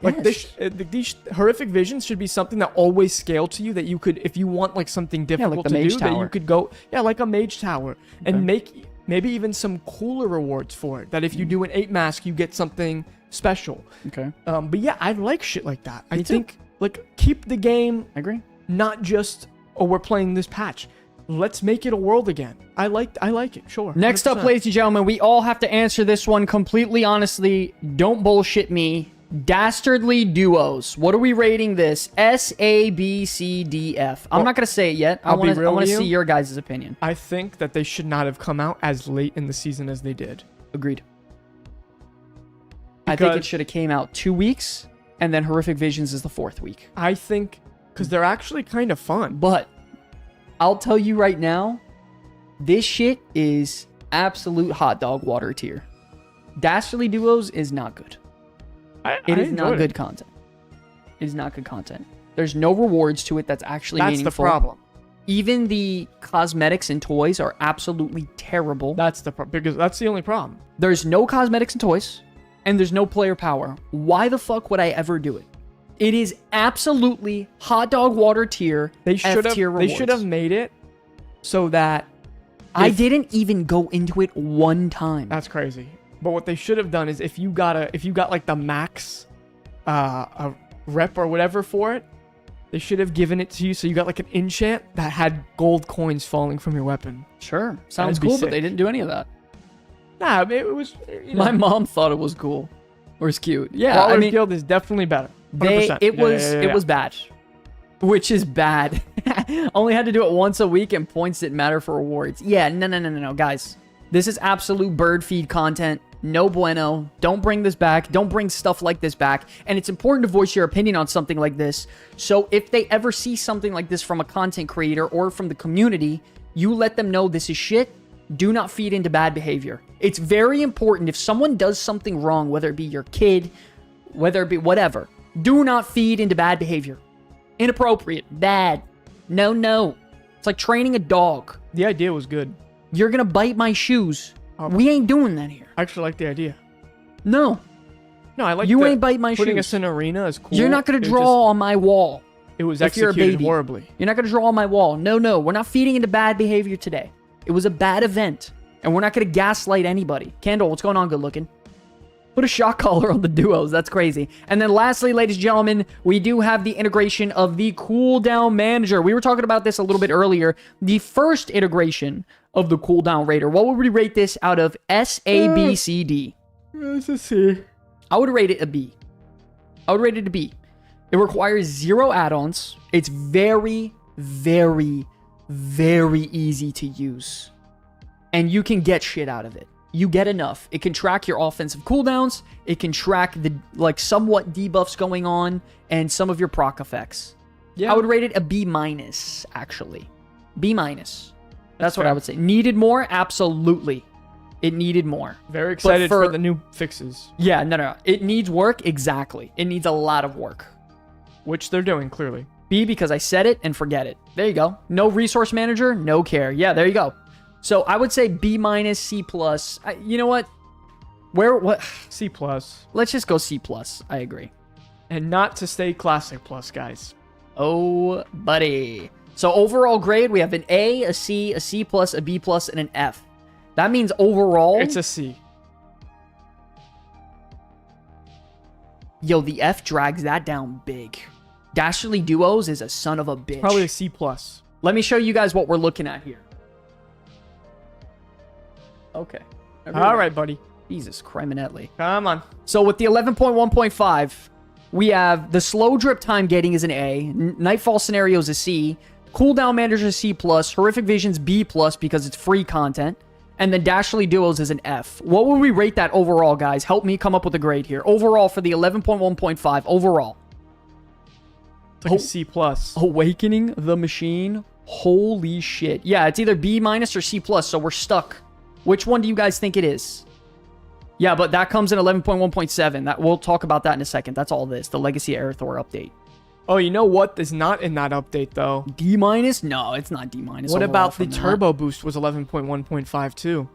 Like these Horrific Visions should be something that always scale to you, that you could, if you want like something difficult like the to Mage do, that Tower. you could go, like a Mage Tower, and make maybe even some cooler rewards for it. That if you do an 8 mask, you get something special. Okay. But yeah, I like shit like that. I Me too. think like keep the game I agree. not just, oh, we're playing this patch. Let's make it a world again. I like it. Sure. Next up, 100%. ladies and gentlemen, we all have to answer this one completely honestly. Don't bullshit me. Dastardly Duos. What are we rating this? S, A, B, C, D, F. I'm not going to say it yet. I I'll be want real to with see you. your guys' opinion. I think that they should not have come out as late in the season as they did. Agreed. I think it should have came out 2 weeks, and then Horrific Visions is the 4th week. I think because they're actually kind of fun. But I'll tell you right now, this shit is absolute hot dog water tier. Dastardly Duos is not good. It is not good content. It is not good content. There's no rewards to it that's actually meaningful. That's the problem. Even the cosmetics and toys are absolutely terrible. That's the problem, because that's the only problem. There's no cosmetics and toys, and there's no player power. Why the fuck would I ever do it? It is absolutely hot dog water tier. They should F tier have. They rewards. should have made it so that I didn't even go into it one time. That's crazy. But what they should have done is if you got like the max a rep or whatever for it, they should have given it to you so you got like an enchant that had gold coins falling from your weapon. Sure. Sounds That'd be cool, but sick. they didn't do any of that. Nah, it was, you know, My mom thought it was cool. Or it's cute. Yeah, Brawlers I mean, Guild is definitely better. 100%. it Yeah. was bad. Which is bad. Only had to do it once a week and points didn't matter for rewards. Yeah, no, guys. This is absolute bird feed content. No bueno. Don't bring this back. Don't bring stuff like this back. And it's important to voice your opinion on something like this. So if they ever see something like this from a content creator or from the community, you let them know this is shit. Do not feed into bad behavior. It's very important if someone does something wrong, whether it be your kid, whether it be whatever, do not feed into bad behavior. Inappropriate. Bad. No. It's like training a dog. The idea was good. You're going to bite my shoes. We ain't doing that here. I actually like the idea. No. No, I like You ain't bite my putting shoes. us in an arena is cool. You're not going to draw on my wall. It was if you're a executed baby. horribly. You're not going to draw on my wall. No. We're not feeding into bad behavior today. It was a bad event. And we're not going to gaslight anybody. Kendall, what's going on, good looking? Put a shock collar on the duos. That's crazy. And then lastly, ladies and gentlemen, we do have the integration of the cooldown manager. We were talking about this a little bit earlier. The first integration of the cooldown rater. What would we rate this out of S, A, B, C, D? It's a C. I would rate it a B. I would rate it a B. It requires 0 add-ons. It's very, very, very easy to use. And you can get shit out of it. You get enough. It can track your offensive cooldowns. It can track the, like, somewhat debuffs going on and some of your proc effects. Yeah. I would rate it a B-, actually. B-. That's what fair. I would say. Needed more? Absolutely. It needed more. Very excited for- for the new fixes, Yeah, no. It needs work, exactly. It needs a lot of work. which they're doing, clearly. B, because I said it and forget it. There you go. No resource manager, no care. Yeah, there you go. So I would say B-, C+. You know what? What? C+. Let's just go C+. I agree. And not to stay classic plus, guys. Oh, buddy. So overall grade, we have an A, a C, a C+, a B+, and an F. That means overall... It's a C. Yo, the F drags that down big. Dastardly Duos is a son of a bitch. Probably a C+. Let me show you guys what we're looking at here. Okay. All right, buddy. Jesus, criminelli. Come on. So with the 11.1.5, we have the slow drip time gating is an A, Nightfall Scenarios a C, Cooldown Manager is C+, Horrific Visions B+, because it's free content, and then Dastardly Duos is an F. What would we rate that overall, guys? Help me come up with a grade here. Overall for the 11.1.5, overall. It's like a C+. Awakening the Machine? Holy shit. Yeah, it's either B- or C+, so we're stuck. Which one do you guys think it is? Yeah, but that comes in 11.1.7. That we'll talk about that in a second. That's all this. The Legacy Aerithor update. Oh, you know what is not in that update, though? D-? No, it's not D-. What about the turbo boost was 11.1.5 too?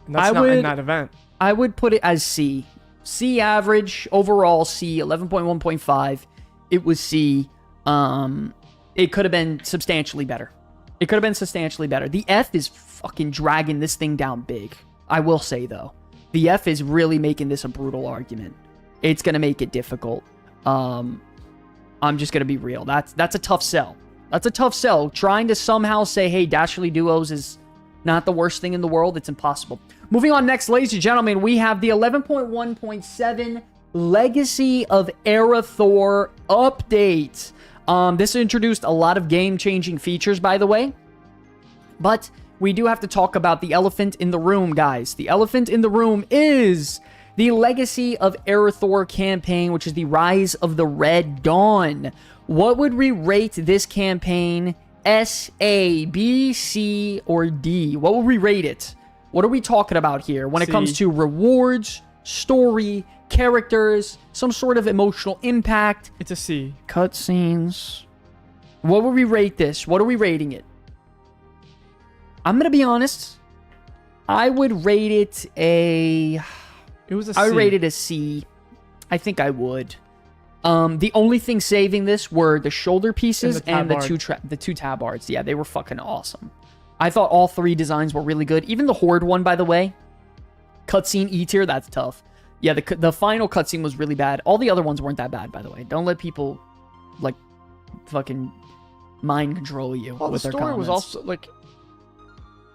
And that's I not would- in that event. I would put it as C. C average, overall C, 11.1.5. It was C. It could have been substantially better. It could have been substantially better. The F is fucking dragging this thing down big. I will say, though. The F is really making this a brutal argument. It's going to make it difficult. I'm just going to be real. That's a tough sell. That's a tough sell. Trying to somehow say, hey, Dastardly Duos is not the worst thing in the world. It's impossible. Moving on next, ladies and gentlemen, we have the 11.1.7 Legacy of Aerithor update. This introduced a lot of game-changing features, by the way. But we do have to talk about the elephant in the room, guys. The elephant in the room is the Legacy of Aerithor campaign, which is the Rise of the Red Dawn. What would we rate this campaign? S, A, B, C, or D? What would we rate it? What are we talking about here when it C. comes to rewards, story, characters, some sort of emotional impact, It's a C. cutscenes? What would we rate this? What are we rating it? I'm going to be honest. I would rate it a... It was a C. I would rate it a C. I think I would. The only thing saving this were the shoulder pieces and the two tabards. Yeah, they were fucking awesome. I thought all three designs were really good. Even the Horde one, by the way. Cutscene E tier, that's tough. Yeah, the final cutscene was really bad. All the other ones weren't that bad, by the way. Don't let people, like, fucking mind control you Well, with the their story comments. was also, like...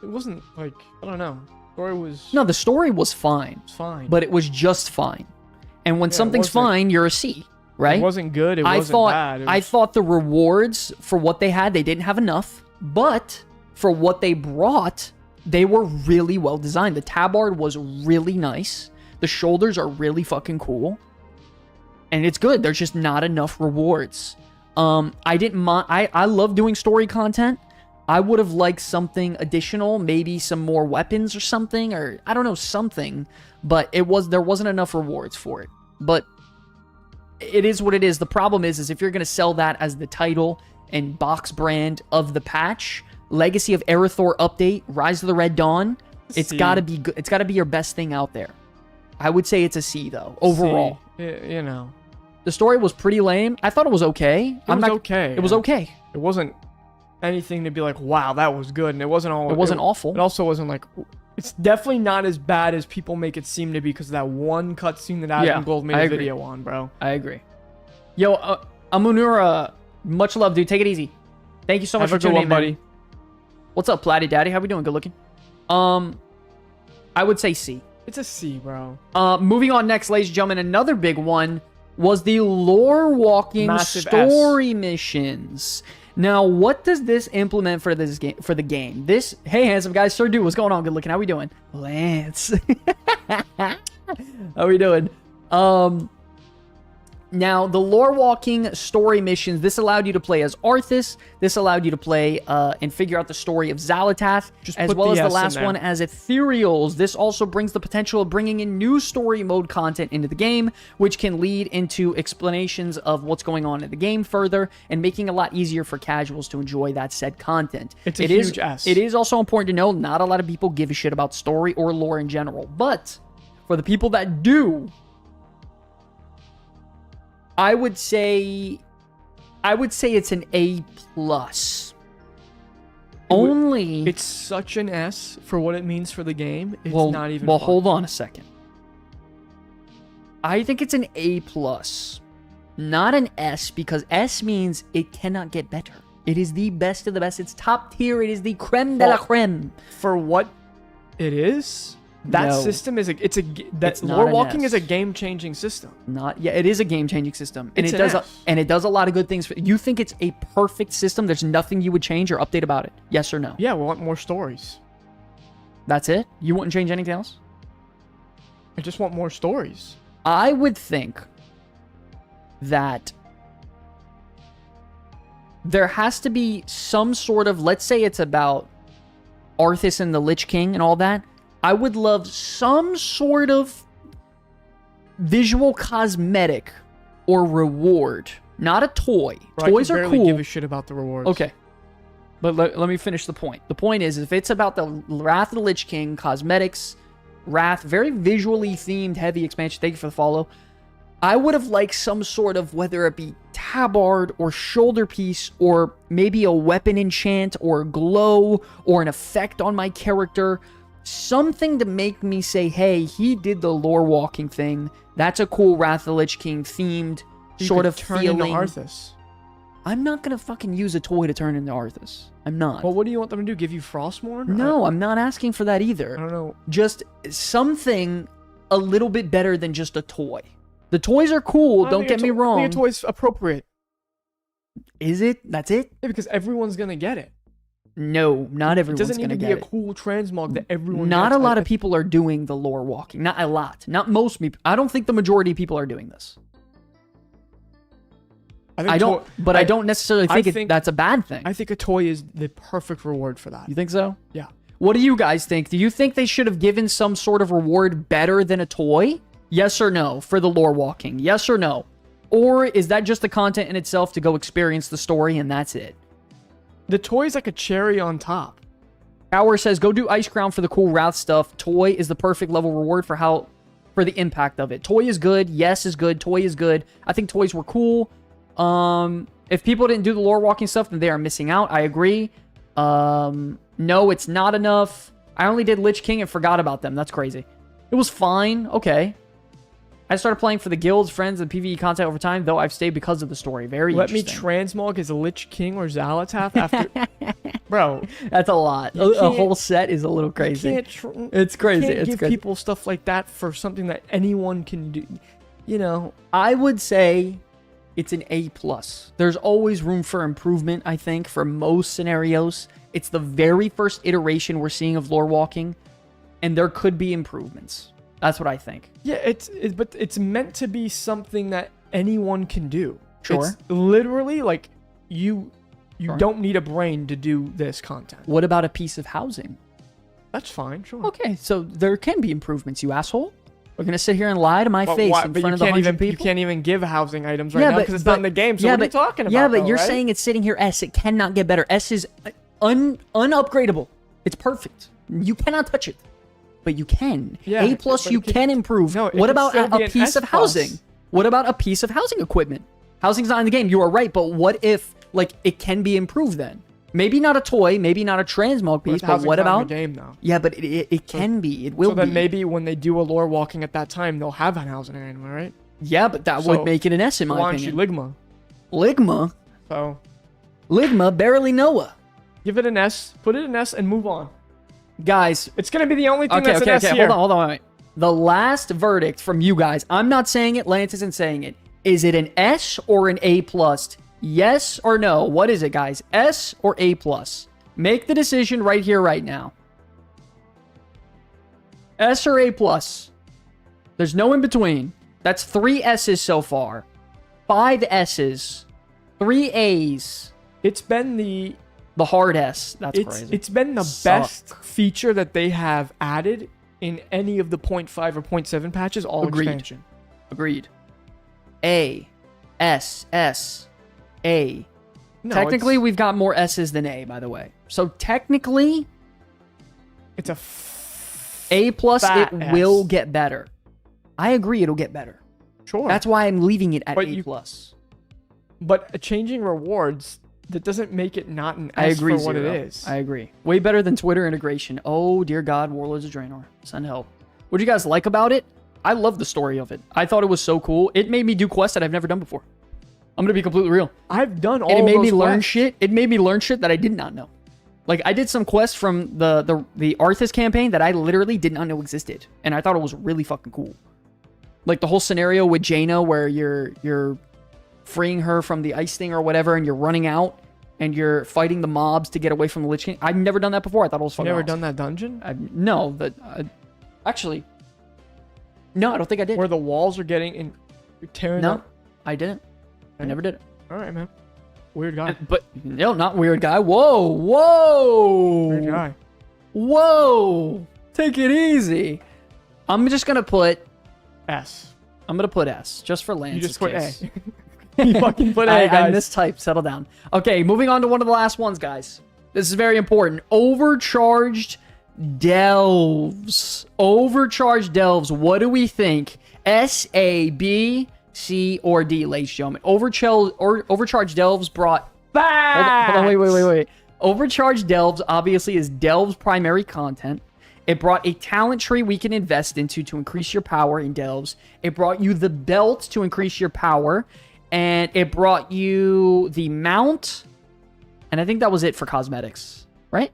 It wasn't, like... I don't know. The story was... No, the story was fine. It was fine. But it was just fine. And when Yeah, it something's wasn't- fine, you're a C, right? It wasn't good. It wasn't bad. It I was- thought the rewards for what they had, they didn't have enough. But for what they brought, they were really well designed. The tabard was really nice. The shoulders are really fucking cool. And it's good. There's just not enough rewards. I didn't mind. I love doing story content. I would have liked something additional, maybe some more weapons or something, or I don't know, something. But there wasn't enough rewards for it. But it is what it is. The problem is if you're going to sell that as the title and box brand of the patch, Legacy of Aerithor update, Rise of the Red Dawn, It's C. gotta be good. It's gotta be your best thing out there. I would say it's a C though. Overall, C. You know, the story was pretty lame. I thought it was okay. it was okay. It was okay. It wasn't anything to be like, wow, that was good, and it wasn't all. It wasn't awful. It also wasn't like. It's definitely not as bad as people make it seem to be because of that one cutscene that Adam Gold made a video on, bro. I agree. Yo, Amunura, much love, dude. Take it easy. Thank you so much for tuning in, buddy. What's up, Platty Daddy? How we doing? Good looking. I would say C. It's a C, bro. Moving on next, ladies and gentlemen, another big one was the lore walking Massive story missions. Now, what does this implement for this game? For the game, this hey, handsome guys, Sir Dude, what's going on? Good looking. How we doing, Lance? How we doing? Now, the lore walking story missions, this allowed you to play as Arthas. This allowed you to play and figure out the story of Xalatath, as well as the last one as Ethereals. This also brings the potential of bringing in new story mode content into the game, which can lead into explanations of what's going on in the game further and making it a lot easier for casuals to enjoy that said content. It's a huge S. It is also important to know not a lot of people give a shit about story or lore in general, but for the people that do, I would say it's an A+. Only it's such an S for what it means for the game. It's not even. Well, fun. hold on a second. I think it's an A+, not an S, because S means it cannot get better. It is the best of the best. It's top tier. It is the creme de la creme. For what it is. That system is lore walking is a game-changing system. It is a game-changing system, and it does a lot of good things. You think it's a perfect system? There's nothing you would change or update about it? Yes or no? Yeah, we want more stories. That's it? You wouldn't change anything else? I just want more stories. I would think that there has to be some sort of, let's say it's about Arthas and the Lich King and all that. I would love some sort of visual cosmetic or reward, not a toy. Toys are cool. Give a shit about the rewards. Okay, but let me finish the point. The point is, if it's about the Wrath of the Lich King, cosmetics, Wrath, very visually themed, heavy expansion. Thank you for the follow. I would have liked some sort of, whether it be tabard or shoulder piece or maybe a weapon enchant or glow or an effect on my character. Something to make me say, hey, he did the lore walking thing. That's a cool Wrath of the Lich King themed sort of feeling. Arthas. I'm not going to fucking use a toy to turn into Arthas. I'm not. Well, what do you want them to do? Give you Frostmourne? No, I'm not asking for that either. I don't know. Just something a little bit better than just a toy. The toys are cool, don't get me wrong. I think a toy's appropriate. Is it? That's it? Yeah, because everyone's going to get it. No, not everyone's going to get it. It doesn't need to be a cool transmog that everyone Not gets. a lot of people are doing the lore walking. Not a lot. Not most people. I don't think the majority of people are doing this. I don't necessarily think that's a bad thing. I think a toy is the perfect reward for that. You think so? Yeah. What do you guys think? Do you think they should have given some sort of reward better than a toy? Yes or no for the lore walking? Yes or no? Or is that just the content in itself to go experience the story and that's it? The toy's like a cherry on top. Power says, go do Ice Crown for the cool Wrath stuff. Toy is the perfect level reward for the impact of it. Toy is good. Yes is good. Toy is good. I think toys were cool. If people didn't do the lore walking stuff, then they are missing out. I agree. No, it's not enough. I only did Lich King and forgot about them. That's crazy. It was fine. Okay. I started playing for the guilds, friends, and PvE content over time, though I've stayed because of the story. Very interesting. Let me transmog as a Lich King or Xalatath after... Bro. That's a lot. A whole set is a little crazy. It's crazy. You can't give people stuff like that for something that anyone can do. You know. I would say it's an A+. There's always room for improvement, I think, for most scenarios. It's the very first iteration we're seeing of lore walking, and there could be improvements. That's what I think. Yeah, but it's meant to be something that anyone can do. Sure. It's literally like you don't need a brain to do this content. What about a piece of housing? That's fine, sure. Okay, so there can be improvements, you asshole. We're going to sit here and lie to my face in front of the 100 people? You can't even give housing items right now because it's not in the game, so what are you talking about? Yeah, but you're saying it's sitting here S. It cannot get better. S is unupgradable. It's perfect. You cannot touch it. but you can. Yeah, A plus but you it could- can improve. No, it What could about still be a an piece S of housing? plus. What about a piece of housing equipment? Housing's not in the game. You are right, but what if like it can be improved then? Maybe not a toy, maybe not a transmog piece, but Housing's what not in about? the game though? Yeah, but it can be. It will So then be. maybe when they do a lore walking at that time, they'll have that housing anyway, right? Yeah, but that So, would make it an S in my Launch you opinion. Ligma. Ligma, So Ligma, barely Noah. give it an S, put it an S, and move on. Guys, It's gonna be the only thing okay, that's okay, an S okay. here. Hold on, wait. The last verdict from you guys. I'm not saying it. Lance isn't saying it. Is it an S or an A plus? Yes or no? What is it, guys? S or A plus? Make the decision right here, right now. S or A plus? There's no in between. That's 3 S's so far. 5 S's. 3 A's. It's been the The hard S. That's crazy. it's been the best feature that they have added in any of the 0.5 or 0.7 patches, all Agreed. expansion. Agreed. A. S. S. A. No, Technically, we've got more S's than A, by the way. So technically, it's a A plus, fat it S. will get better. I agree, it'll get better. sure. That's why I'm leaving it at But A you- plus. But changing rewards, that doesn't make it not an I S agree, for what Zero. it is. I agree. Way better than Twitter integration. Oh, dear God, Warlords of Draenor. Send help. What do you guys like about it? I love the story of it. I thought it was so cool. It made me do quests that I've never done before. I'm going to be completely real. I've done all And it made me those learn quests. shit. It made me learn shit that I did not know. Like, I did some quests from the Arthas campaign that I literally did not know existed. And I thought it was really fucking cool. Like, the whole scenario with Jaina where you're freeing her from the ice thing or whatever, and you're running out, and you're fighting the mobs to get away from the Lich King. I've never done that before. I thought it was You fucking never awesome. done that dungeon? No, actually, no, I don't think I did. Where the walls are getting in, you're tearing No, up? I didn't. I never did it. All right, man. Weird guy. But, no, not weird guy. Whoa, whoa. Weird guy. Whoa! Take it easy. I'm just gonna put S. S just for Lance. You just put A. case. You fucking put A, I guys. mistyped. Settle down. Okay, moving on to one of the last ones, guys. This is very important. Overcharged delves. Overcharged delves. What do we think? S, A, B, C, or D, ladies and gentlemen? Overcharged delves brought. Hold on, wait. Overcharged delves obviously is delves primary content. It brought a talent tree we can invest into to increase your power in delves. It brought you the belt to increase your power. And it brought you the mount. And I think that was it for cosmetics, right?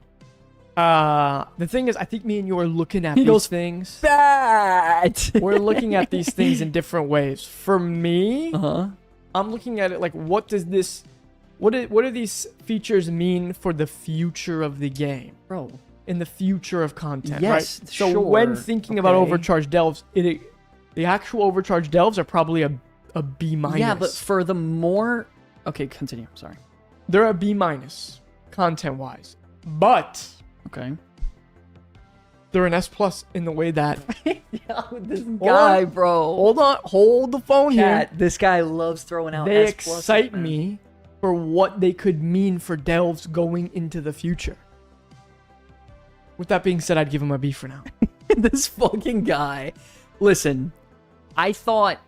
The thing is, I think me and you are looking at He these goes, things. That. We're looking at these things in different ways. For me, Uh-huh. I'm looking at it like, what do these features mean for the future of the game? Bro. In the future of content, Yes, right? So sure. when thinking about Okay. overcharged delves, the actual overcharged delves are probably a B minus. Yeah, but for the more... Okay, continue. Sorry. They're a B minus content wise, but Okay. they're an S plus in the way that This guy, bro. hold the phone here. This guy loves throwing out They S pluses, excite man. me for what they could mean for delves going into the future. With that being said, I'd give him a B for now. This fucking guy. Listen, I thought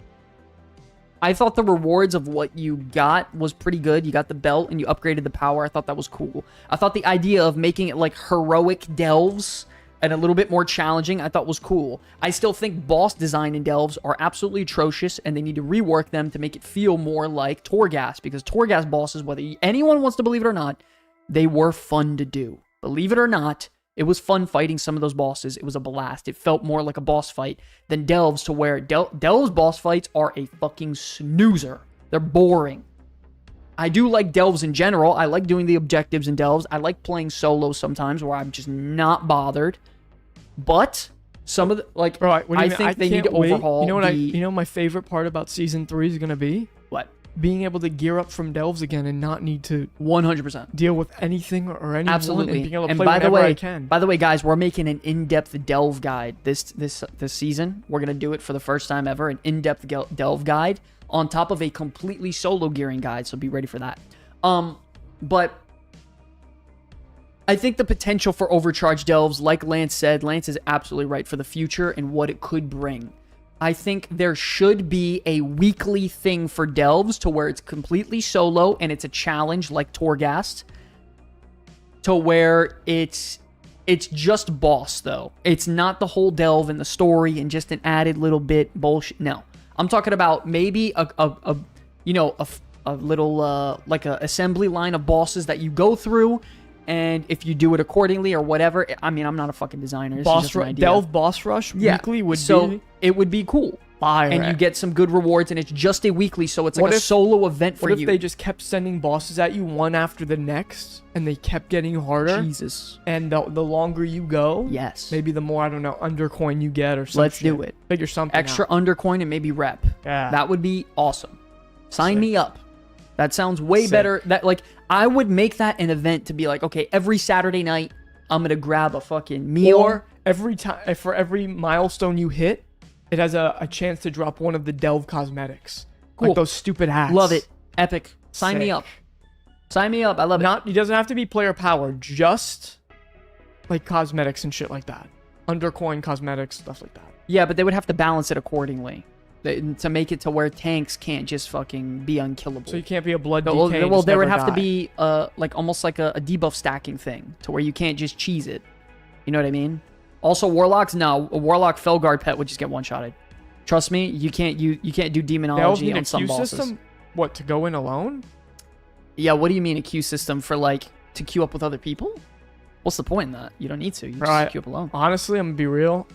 the rewards of what you got was pretty good. You got the belt and you upgraded the power. I thought that was cool. I thought the idea of making it like heroic delves and a little bit more challenging, I thought was cool. I still think boss design in delves are absolutely atrocious and they need to rework them to make it feel more like Torghast, because Torghast bosses, whether anyone wants to believe it or not, they were fun to do. Believe it or not, it was fun fighting some of those bosses. It was a blast. It felt more like a boss fight than Delves, to where Delves boss fights are a fucking snoozer. They're boring. I do like Delves in general. I like doing the objectives in Delves. I like playing solo sometimes where I'm just not bothered. But some of the, like, Bro, what do you I mean? think they need can't to wait. overhaul You know what my favorite part about season 3 is gonna be? What? Being able to gear up from delves again and not need to 100%. deal with anything or anyone, Absolutely. and being able to And play by the whenever way, I can. By the way, guys, we're making an in-depth delve guide this season. We're gonna do it for the first time ever, an in-depth delve guide on top of a completely solo gearing guide. So be ready for that. But I think the potential for overcharge delves, like Lance said, Lance is absolutely right for the future and what it could bring. I think there should be a weekly thing for delves to where it's completely solo and it's a challenge like Torghast, to where it's just boss though. It's not the whole delve and the story and just an added little bit bullshit. No, I'm talking about maybe a little like a assembly line of bosses that you go through. And if you do it accordingly or whatever, I mean, I'm not a fucking designer. This is just an idea. Delve boss rush weekly would be... it would be cool. Fire. And you get some good rewards, and it's just a weekly, so it's like a solo event for you. What if they just kept sending bosses at you one after the next, and they kept getting harder? Jesus. And the longer you go, yes, maybe the more, I don't know, undercoin you get or something. Let's do it. Figure something extra out. Undercoin and maybe rep. Yeah. That would be awesome. Sign me up. That sounds way better. That like I would make that an event to be like, okay, every Saturday night I'm gonna grab a fucking meal. Or every time for every milestone you hit, it has a chance to drop one of the Delve cosmetics. Cool. Like those stupid hats. Love it. Epic. Sign me up. Sign me up. I love it. It doesn't have to be player power, just like cosmetics and shit like that. Undercoin cosmetics, stuff like that. Yeah, but they would have to balance it accordingly. To make it to where tanks can't just fucking be unkillable. So you can't be a blood DK. Well, there would have to be like almost like a debuff stacking thing to where you can't just cheese it. You know what I mean? Also, warlocks. No, a warlock Felguard pet would just get one-shotted. Trust me, you can't do demonology on some bosses. System? What, to go in alone? Yeah. What do you mean a queue system for like to queue up with other people? What's the point in that? You don't need to. You just queue up alone. Honestly, I'm gonna be real.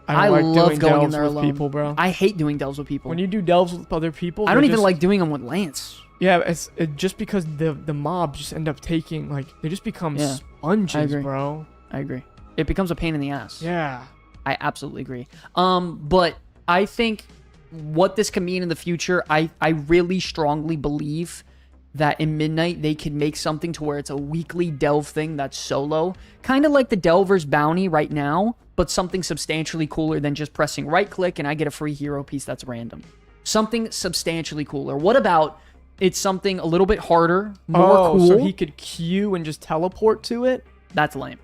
I like love going in there with alone. People, bro. I hate doing delves with people. When you do delves with other people, I don't even like doing them with Lance. Yeah, it's just because the mobs just end up taking like they just become sponges, bro. I agree. It becomes a pain in the ass. Yeah, I absolutely agree. But I think what this can mean in the future, I really strongly believe that in Midnight they could make something to where it's a weekly delve thing that's solo, kind of like the Delver's Bounty right now, but something substantially cooler than just pressing right click and I get a free hero piece that's random. Something substantially cooler. What about it's something a little bit harder, more cool? So he could queue and just teleport to it? That's lame.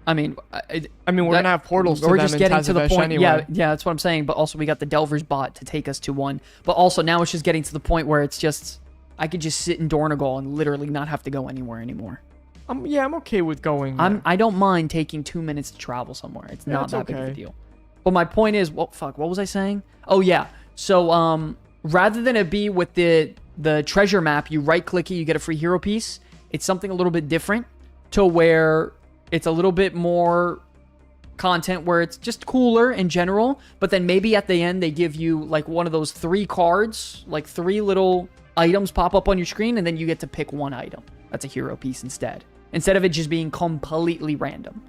I mean, we're gonna have portals. We're just getting to the point. Anyway. Yeah, that's what I'm saying. But also, we got the Delver's bot to take us to one. But also, now it's just getting to the point where it's just I could just sit in Dornegal and literally not have to go anywhere anymore. I'm okay with going there. I don't mind taking 2 minutes to travel somewhere. It's not that big of a deal. But my point is, what was I saying? Oh yeah. So rather than it be with the treasure map, you right click it, you get a free hero piece. It's something a little bit different to where it's a little bit more content where it's just cooler in general. But then maybe at the end they give you like one of those 3 cards, like 3 little items pop up on your screen, and then you get to pick one item. That's a hero piece instead of it just being completely random.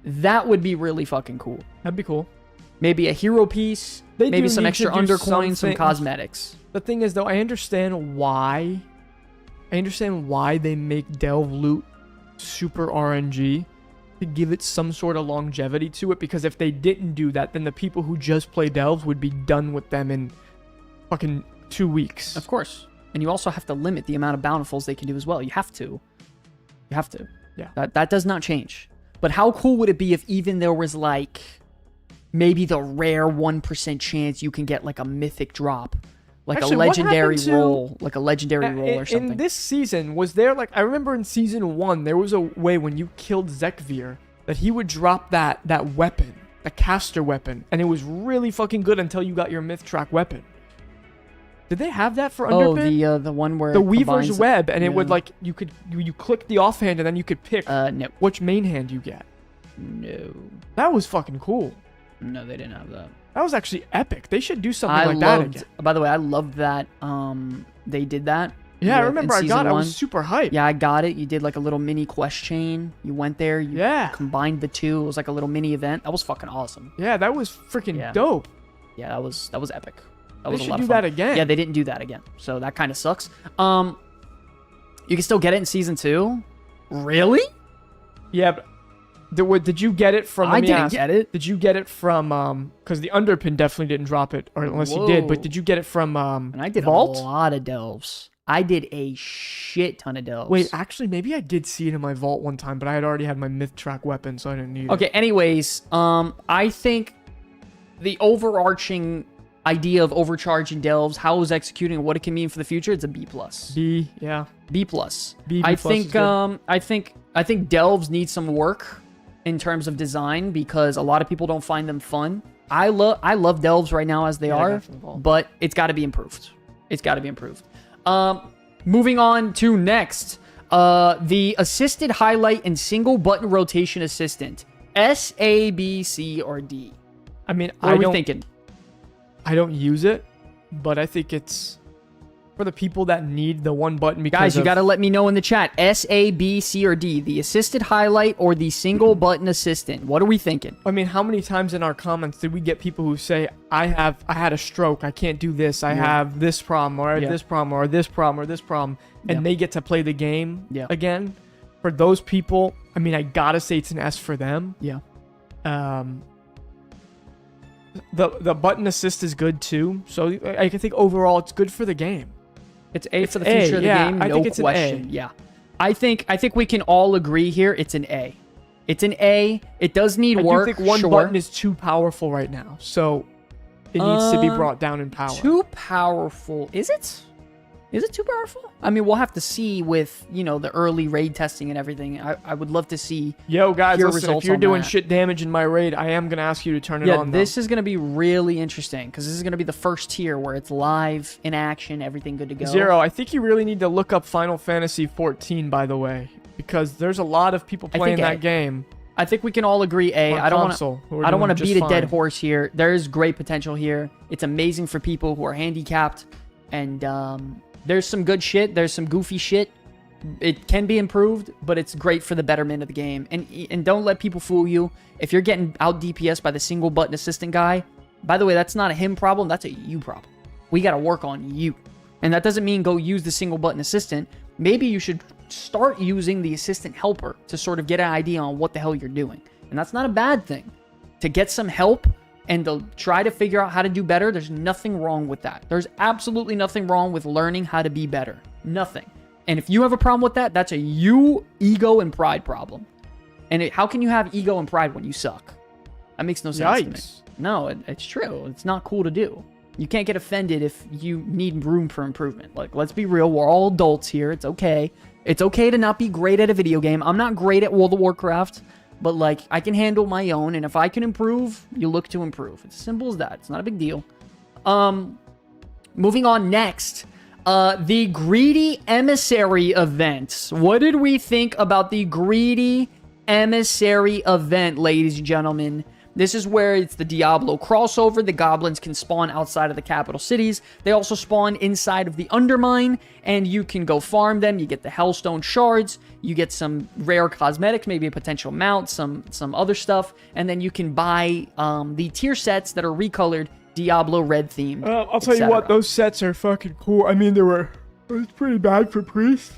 That would be really fucking cool. That'd be cool. Maybe a hero piece, maybe some extra undercoins, some cosmetics. The thing is, though, I understand why they make Delve loot super RNG to give it some sort of longevity to it, because if they didn't do that, then the people who just play Delves would be done with them in fucking 2 weeks. Of course. And you also have to limit the amount of bountifuls they can do as well. You have to. Yeah. That does not change. But how cool would it be if even there was like maybe the rare 1% chance you can get like a mythic drop, like actually, a legendary roll, or something. In this season, was there like, I remember in season 1 there was a way when you killed Zekvir that he would drop that weapon, the caster weapon, and it was really fucking good until you got your myth track weapon. Did they have that for Underpin? Oh, the one where the Weaver's Web, and it would like you click the offhand and then you could pick no. which main hand you get. No. That was fucking cool. No, they didn't have that. That was actually epic. They should do something like that again. By the way, I loved that they did that. Yeah, I remember I got it. I was super hyped. Yeah, I got it. You did like a little mini quest chain. You went there. You combined the two. It was like a little mini event. That was fucking awesome. Yeah, that was freaking dope. Yeah, that was epic. That was a lot lot of of fun. fun. That again. Yeah, they didn't do that again. So that kind of sucks. You can still get it in season 2. Really? Yeah, but did you get it from? I didn't get it. Did you get it from? Because the Underpin definitely didn't drop it, or unless you did. But did you get it from? And I did Vault? a lot of delves. I did a shit ton of delves. Wait, actually, maybe I did see it in my vault one time, but I had already had my myth track weapon, so I didn't need it. Okay, anyways, I think the overarching idea of overcharging delves, how it was executing, and what it can mean for the future, it's a B+. B, yeah. B+. B I plus think is good. I think delves need some work in terms of design because a lot of people don't find them fun. I love delves right now as they are, but it's got to be improved. It's got to be improved. Moving on to next, the assisted highlight and single button rotation assistant. S, A, B, C, or D? I mean, What are we thinking? I don't use it, but I think it's for the people that need the one button because Guys, you got to let me know in the chat. S, A, B, C, or D? The assisted highlight or the single button assistant? What are we thinking? I mean, how many times in our comments did we get people who say, I had a stroke, I can't do this, I have this problem, or I have this problem, or this problem, or this problem, and they get to play the game again? For those people, I mean, I gotta say it's an S for them. Yeah. The button assist is good too, so I think overall it's good for the game. It's A for the future of the game, I no think it's question. an A. Yeah. I think we can all agree here it's an A. It's an A. It does need work. I do think one button is too powerful right now, so it needs to be brought down in power. Too powerful. Is it? Is it too powerful? I mean, we'll have to see with, the early raid testing and everything. I would love to see. Yo, guys, listen, results if you're on doing that. shit damage in my raid, I am going to ask you to turn it on. This is going to be really interesting because this is going to be the first tier where it's live, in action, everything good to go. Zero, I think you really need to look up Final Fantasy 14, by the way, because there's a lot of people playing that game. I think we can all agree A. I don't want to beat a dead horse here. There is great potential here. It's amazing for people who are handicapped, and there's some good shit. There's some goofy shit. It can be improved, but it's great for the betterment of the game. And don't let people fool you. If you're getting out DPS by the single button assistant guy, by the way, that's not a him problem. That's a you problem. We got to work on you. And that doesn't mean go use the single button assistant. Maybe you should start using the assistant helper to sort of get an idea on what the hell you're doing. And that's not a bad thing. To get some help and to try to figure out how to do better, there's nothing wrong with that. There's absolutely nothing wrong with learning how to be better. Nothing. And if you have a problem with that, that's a you ego and pride problem. And how can you have ego and pride when you suck? That makes no sense to me. No, it's true. It's not cool to do. You can't get offended if you need room for improvement. Like, let's be real. We're all adults here. It's okay. It's okay to not be great at a video game. I'm not great at World of Warcraft, but, like, I can handle my own. And if I can improve, you look to improve. It's as simple as that. It's not a big deal. Moving on next. The Greedy Emissary event. What did we think about the Greedy Emissary event, ladies and gentlemen? This is where it's the Diablo crossover. The goblins can spawn outside of the capital cities. They also spawn inside of the Undermine, and you can go farm them. You get the Hellstone shards. You get some rare cosmetics, maybe a potential mount, some other stuff, and then you can buy the tier sets that are recolored Diablo red themed. I'll tell you what, those sets are fucking cool. I mean, it was pretty bad for priest.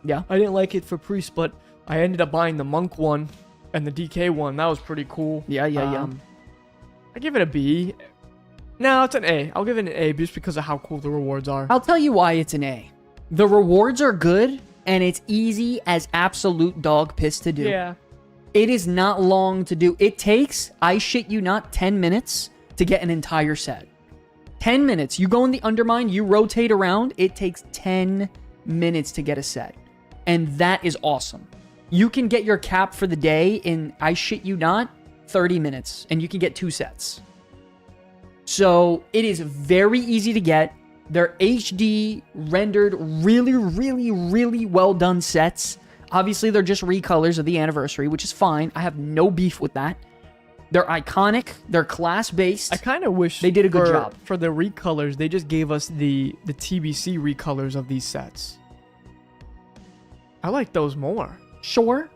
Yeah, I didn't like it for priest, but I ended up buying the monk one and the DK one. That was pretty cool. Yeah. I give it a B. No, it's an A. I'll give it an A just because of how cool the rewards are. I'll tell you why it's an A. The rewards are good, and it's easy as absolute dog piss to do. Yeah. It is not long to do. It takes, I shit you not, 10 minutes to get an entire set. 10 minutes. You go in the Undermine, you rotate around, it takes 10 minutes to get a set. And that is awesome. You can get your cap for the day in, I shit you not, 30 minutes. And you can get 2 sets. So it is very easy to get. They're HD rendered, really, really, really well done sets. Obviously, they're just recolors of the anniversary, which is fine. I have no beef with that. They're iconic. They're class-based. I kind of wish they did a good job. For the recolors, they just gave us the TBC recolors of these sets. I like those more. Sure.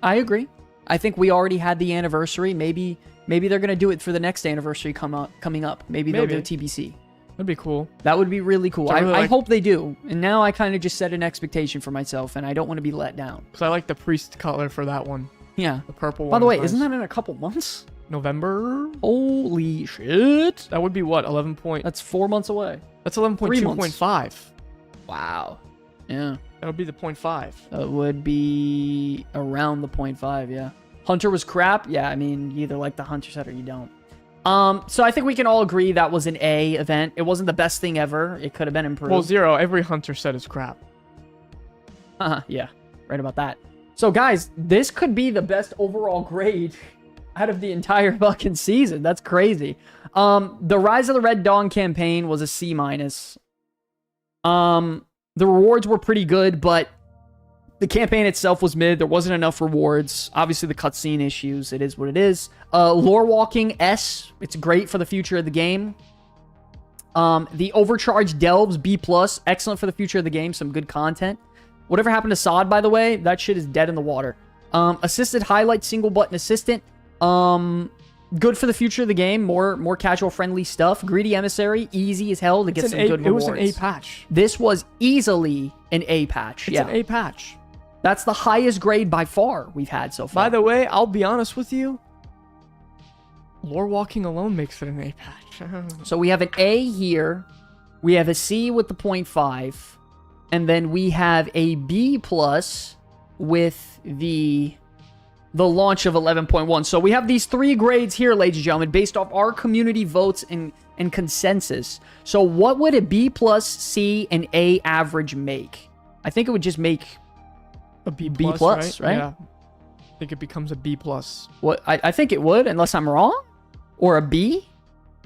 I agree. I think we already had the anniversary. Maybe they're going to do it for the next anniversary coming up. Maybe they'll do TBC. That'd be cool. That would be really cool. I hope they do. And now I kind of just set an expectation for myself, and I don't want to be let down. Because I like the priest color for that one. Yeah. The purple one. By the way, nice. Isn't that in a couple months? November? Holy shit. That would be what? 11 point... That's 4 months away. That's 11.2.5. Wow. Yeah. That would be the 0.5. It would be around the 0.5, yeah. Hunter was crap. Yeah, I mean, you either like the Hunter set or you don't. So I think we can all agree that was an A event. It wasn't the best thing ever. It could have been improved. Well, 0. Every Hunter set is crap. Yeah, right about that. So, guys, this could be the best overall grade out of the entire fucking season. That's crazy. The Rise of the Red Dawn campaign was a C-. The rewards were pretty good, but the campaign itself was mid. There wasn't enough rewards. Obviously, the cutscene issues. It is what it is. Lore walking, S. It's great for the future of the game. The overcharged delves, B+. Excellent for the future of the game. Some good content. Whatever happened to Sod, by the way, that shit is dead in the water. Assisted highlight, single button assistant. Good for the future of the game. More casual friendly stuff. Greedy emissary, easy as hell to get some good rewards. It was an A patch. This was easily an A patch. It's an A patch. That's the highest grade by far we've had so far. By the way, I'll be honest with you. Lore walking alone makes it an A patch. So we have an A here. We have a C with the 0.5. And then we have a B+ with the launch of 11.1. So we have these 3 grades here, ladies and gentlemen, based off our community votes and consensus. So what would a B+, C, and A average make? I think it would just make a B+, right? Yeah. I think it becomes a B+. What I think it would, unless I'm wrong? Or a B?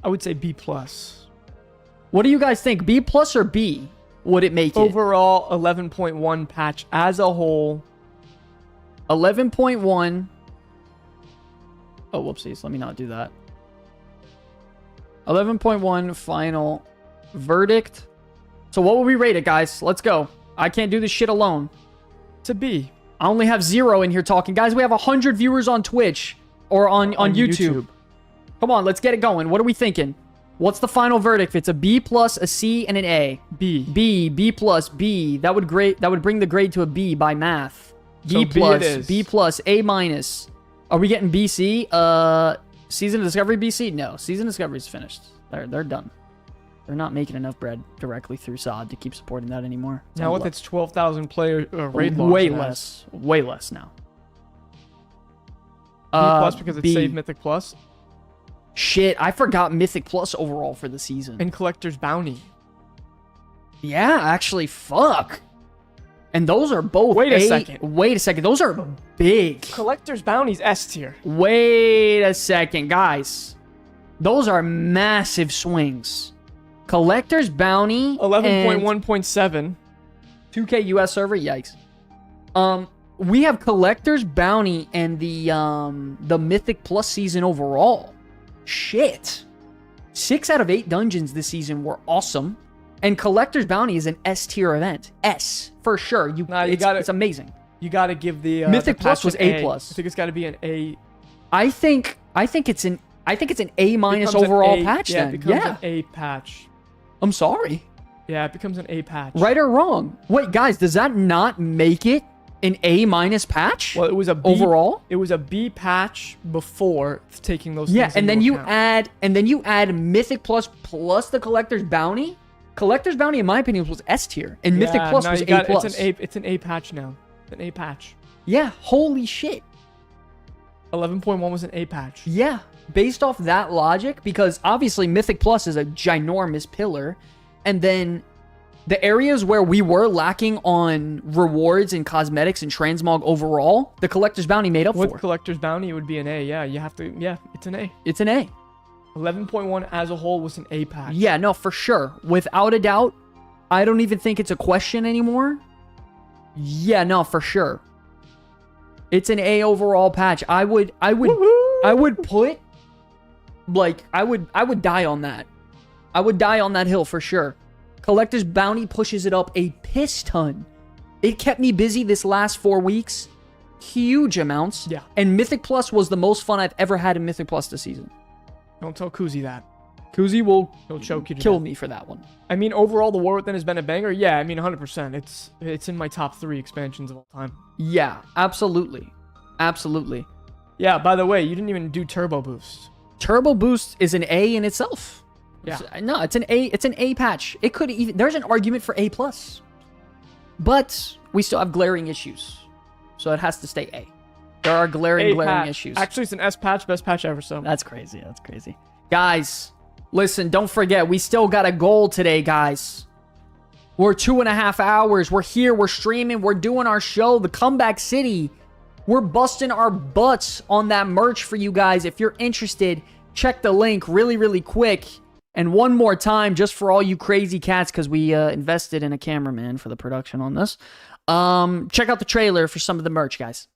I would say B+. What do you guys think? B+ or B? Would it make it? Overall, 11.1 patch as a whole. 11.1. Oh, whoopsies. Let me not do that. 11.1 final verdict. So what would we rate it, guys? Let's go. I can't do this shit alone. It's a B. I only have 0 in here talking. Guys, we have 100 viewers on Twitch or on YouTube. Come on, let's get it going. What are we thinking? What's the final verdict? If it's a B+, a C, and an A. B. B, B+, B. That would bring the grade to a B by math. B+, B+, A-. Are we getting BC? Season of Discovery BC? No, Season of Discovery is finished. They're done. They're not making enough bread directly through SOD to keep supporting that anymore. Now with its 12,000 player raid logs, way less now. B+ because it's Save Mythic Plus. Shit, I forgot Mythic Plus overall for the season. And Collector's Bounty. Yeah, actually, fuck. And those are both Wait a second. Those are big. Collector's Bounty's S tier. Wait a second, guys. Those are massive swings. Collector's Bounty 11.1.7. 2K US server, yikes. We have Collector's Bounty and the Mythic Plus season overall. Shit. 6 out of 8 dungeons this season were awesome. And Collector's Bounty is an S tier event. S, for sure. It's amazing. You got to give the Mythic the Plus was A+. I think it's got to be an A. I think it's an A- overall patch Yeah, then. it becomes an A patch. I'm sorry. Yeah, it becomes an A patch. Right or wrong? Wait, guys, does that not make it an A- patch? Well, it was a B overall. It was a B patch before taking those. Yeah, things and into then account. you add Mythic Plus the Collector's Bounty. Collector's Bounty, in my opinion, was S tier, and Mythic Plus was A+. It's an A patch now. It's an A patch. Yeah, holy shit. 11.1 was an A patch. Yeah, based off that logic, because obviously Mythic Plus is a ginormous pillar, and then the areas where we were lacking on rewards and cosmetics and transmog overall, the Collector's Bounty made up With for. Collector's Bounty, it would be an A. Yeah, you have to. Yeah, it's an A. It's an A. 11.1 as a whole was an A patch. Yeah, no, for sure. Without a doubt, I don't even think it's a question anymore. Yeah, no, for sure. It's an A overall patch. I would put, like, I would die on that. I would die on that hill for sure. Collector's Bounty pushes it up a piss ton. It kept me busy this last 4 weeks. Huge amounts. Yeah. And Mythic Plus was the most fun I've ever had in Mythic Plus this season. Don't tell Kuzi that. Kuzi will He'll choke you to kill death. me for that one. I mean, overall, the War Within has been a banger. Yeah, I mean, 100%. It's in my top 3 expansions of all time. Yeah, absolutely. Absolutely. Yeah, by the way, you didn't even do Turbo Boost. Turbo Boost is an A in itself. Yeah. No, it's an A patch. It could even, there's an argument for A+. but we still have glaring issues. So it has to stay A. There are glaring issues. Actually, it's an S patch, best patch ever, so. That's crazy. That's crazy. Guys, listen, don't forget, we still got a goal today, guys. We're 2.5 hours. We're here. We're streaming. We're doing our show, The Comeback City. We're busting our butts on that merch for you guys. If you're interested, check the link really, really quick. And one more time, just for all you crazy cats, because we invested in a cameraman for the production on this. Check out the trailer for some of the merch, guys.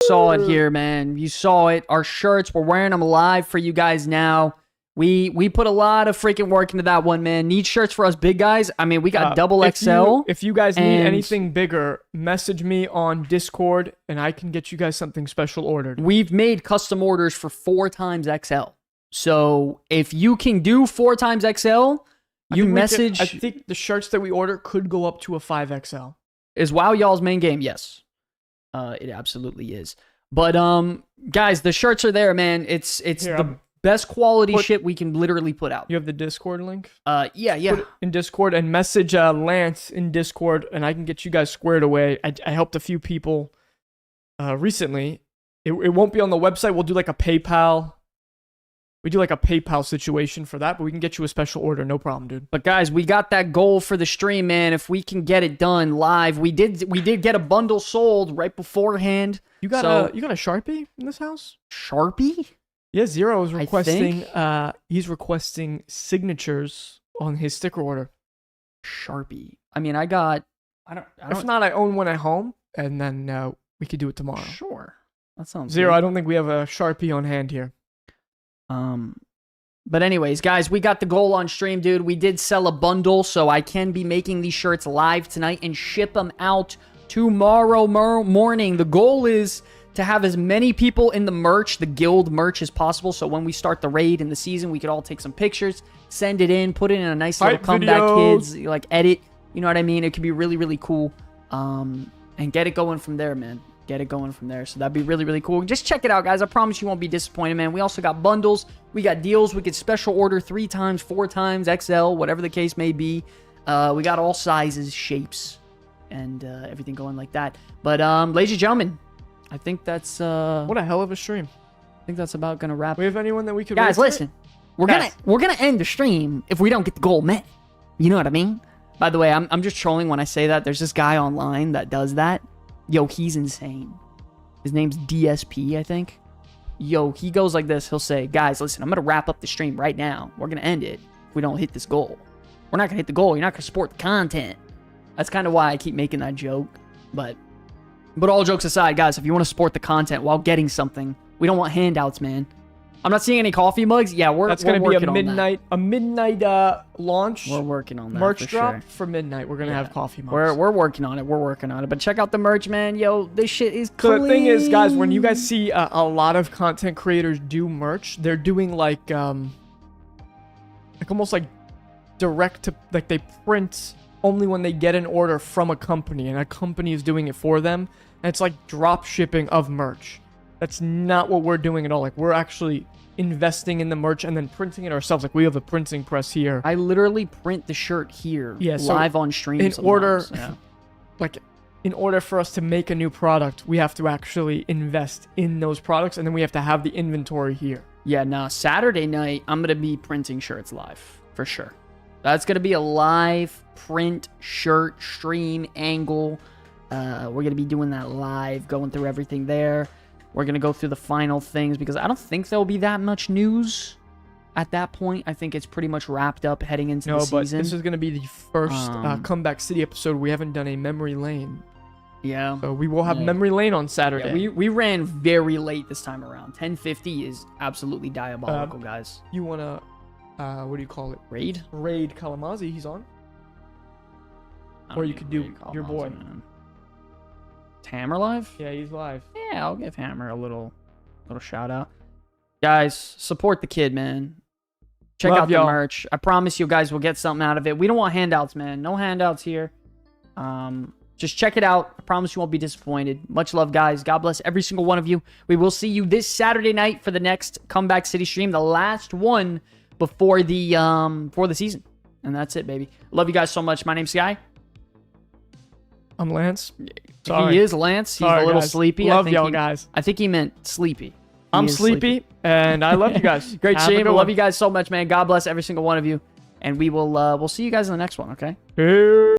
Saw it here, man. You saw it. Our shirts, we're wearing them live for you guys now. We put a lot of freaking work into that one, man. Need shirts for us big guys? I mean, we got double XL. If you guys need anything bigger, message me on Discord, and I can get you guys something special ordered. We've made custom orders for 4 times XL. So if you can do 4 times XL, you message. I think the shirts that we order could go up to a 5XL. Is WoW y'all's main game? Yes. It absolutely is. But guys, the shirts are there, man. It's here, the best quality shit we can literally put out. You have the Discord link? Yeah. Put it in Discord and message Lance in Discord, and I can get you guys squared away. I helped a few people recently. It won't be on the website. We'll do like a PayPal. We do like a PayPal situation for that, but we can get you a special order, no problem, dude. But guys, we got that goal for the stream, man. If we can get it done live, we did get a bundle sold right beforehand. You got a Sharpie in this house? Sharpie? Yeah, Zero is requesting. He's requesting signatures on his sticker order. Sharpie. I mean, I don't. If not, I own one at home, and then we could do it tomorrow. Sure. That sounds Zero. good. I don't think we have a Sharpie on hand here. But anyways, guys, we got the goal on stream, dude. We did sell a bundle, so I can be making these shirts live tonight and ship them out tomorrow morning. The goal is to have as many people in the merch, the guild merch, as possible. So when we start the raid in the season, we could all take some pictures, send it in, put it in a nice little comeback kids, like edit. You know what I mean? It could be really, really cool. And get it going from there, man. Get it going from there. So that'd be really, really cool. Just check it out, guys. I promise you won't be disappointed, man. We also got bundles. We got deals. We could special order 3 times, 4 times, XL, whatever the case may be. We got all sizes, shapes, and everything going like that. But ladies and gentlemen, I think that's what a hell of a stream. I think that's about gonna wrap. We have anyone that we could guys listen. We're gonna end the stream if we don't get the goal met. You know what I mean? By the way, I'm just trolling when I say that. There's this guy online that does that. Yo, he's insane. His name's DSP, I think. Yo, he goes like this. He'll say, guys, listen, I'm going to wrap up the stream right now. We're going to end it if we don't hit this goal. We're not going to hit the goal. You're not going to support the content. That's kind of why I keep making that joke. But all jokes aside, guys, if you want to support the content while getting something, we don't want handouts, man. I'm not seeing any coffee mugs. Yeah, that's going to be a midnight launch. We're working on that. Merch drop for midnight. We're going to have coffee mugs. We're working on it. We're working on it. But check out the merch, man. Yo, this shit is clean. So the thing is, guys, when you guys see a lot of content creators do merch, they're doing like almost like direct to, like they print only when they get an order from a company, and a company is doing it for them. And it's like drop shipping of merch. That's not what we're doing at all. Like, we're actually investing in the merch and then printing it ourselves. Like, we have a printing press here. I literally print the shirt here, live on stream. In order for us to make a new product, we have to actually invest in those products, and then we have to have the inventory here. Yeah, no, Saturday night, I'm going to be printing shirts live, for sure. That's going to be a live print shirt stream angle. We're going to be doing that live, going through everything there. We're going to go through the final things because I don't think there'll be that much news at that point. I think it's pretty much wrapped up heading into the season. No, but this is going to be the first Comeback City episode. We haven't done a memory lane. Yeah. So we will have memory lane on Saturday. Yeah, we ran very late this time around. 10:50 is absolutely diabolical, guys. You want to, what do you call it? Raid Kalamazi, he's on. Or you could do your boy. Man. Is Hammer live? Yeah, he's live. Yeah, I'll give Hammer a little shout out. Guys, support the kid, man. Check out the merch. I promise you guys will get something out of it. We don't want handouts, man. No handouts here. Just check it out. I promise you won't be disappointed. Much love, guys. God bless every single one of you. We will see you this Saturday night for the next Comeback City stream, the last one before the season. And that's it, baby. Love you guys so much. My name's Sky. I'm Lance. Sorry. He is Lance. He's a little sleepy. Love y'all, guys. I think he meant sleepy. I'm sleepy, and I love you guys. Great stream. Love you guys so much, man. God bless every single one of you. And we'll see you guys in the next one, okay?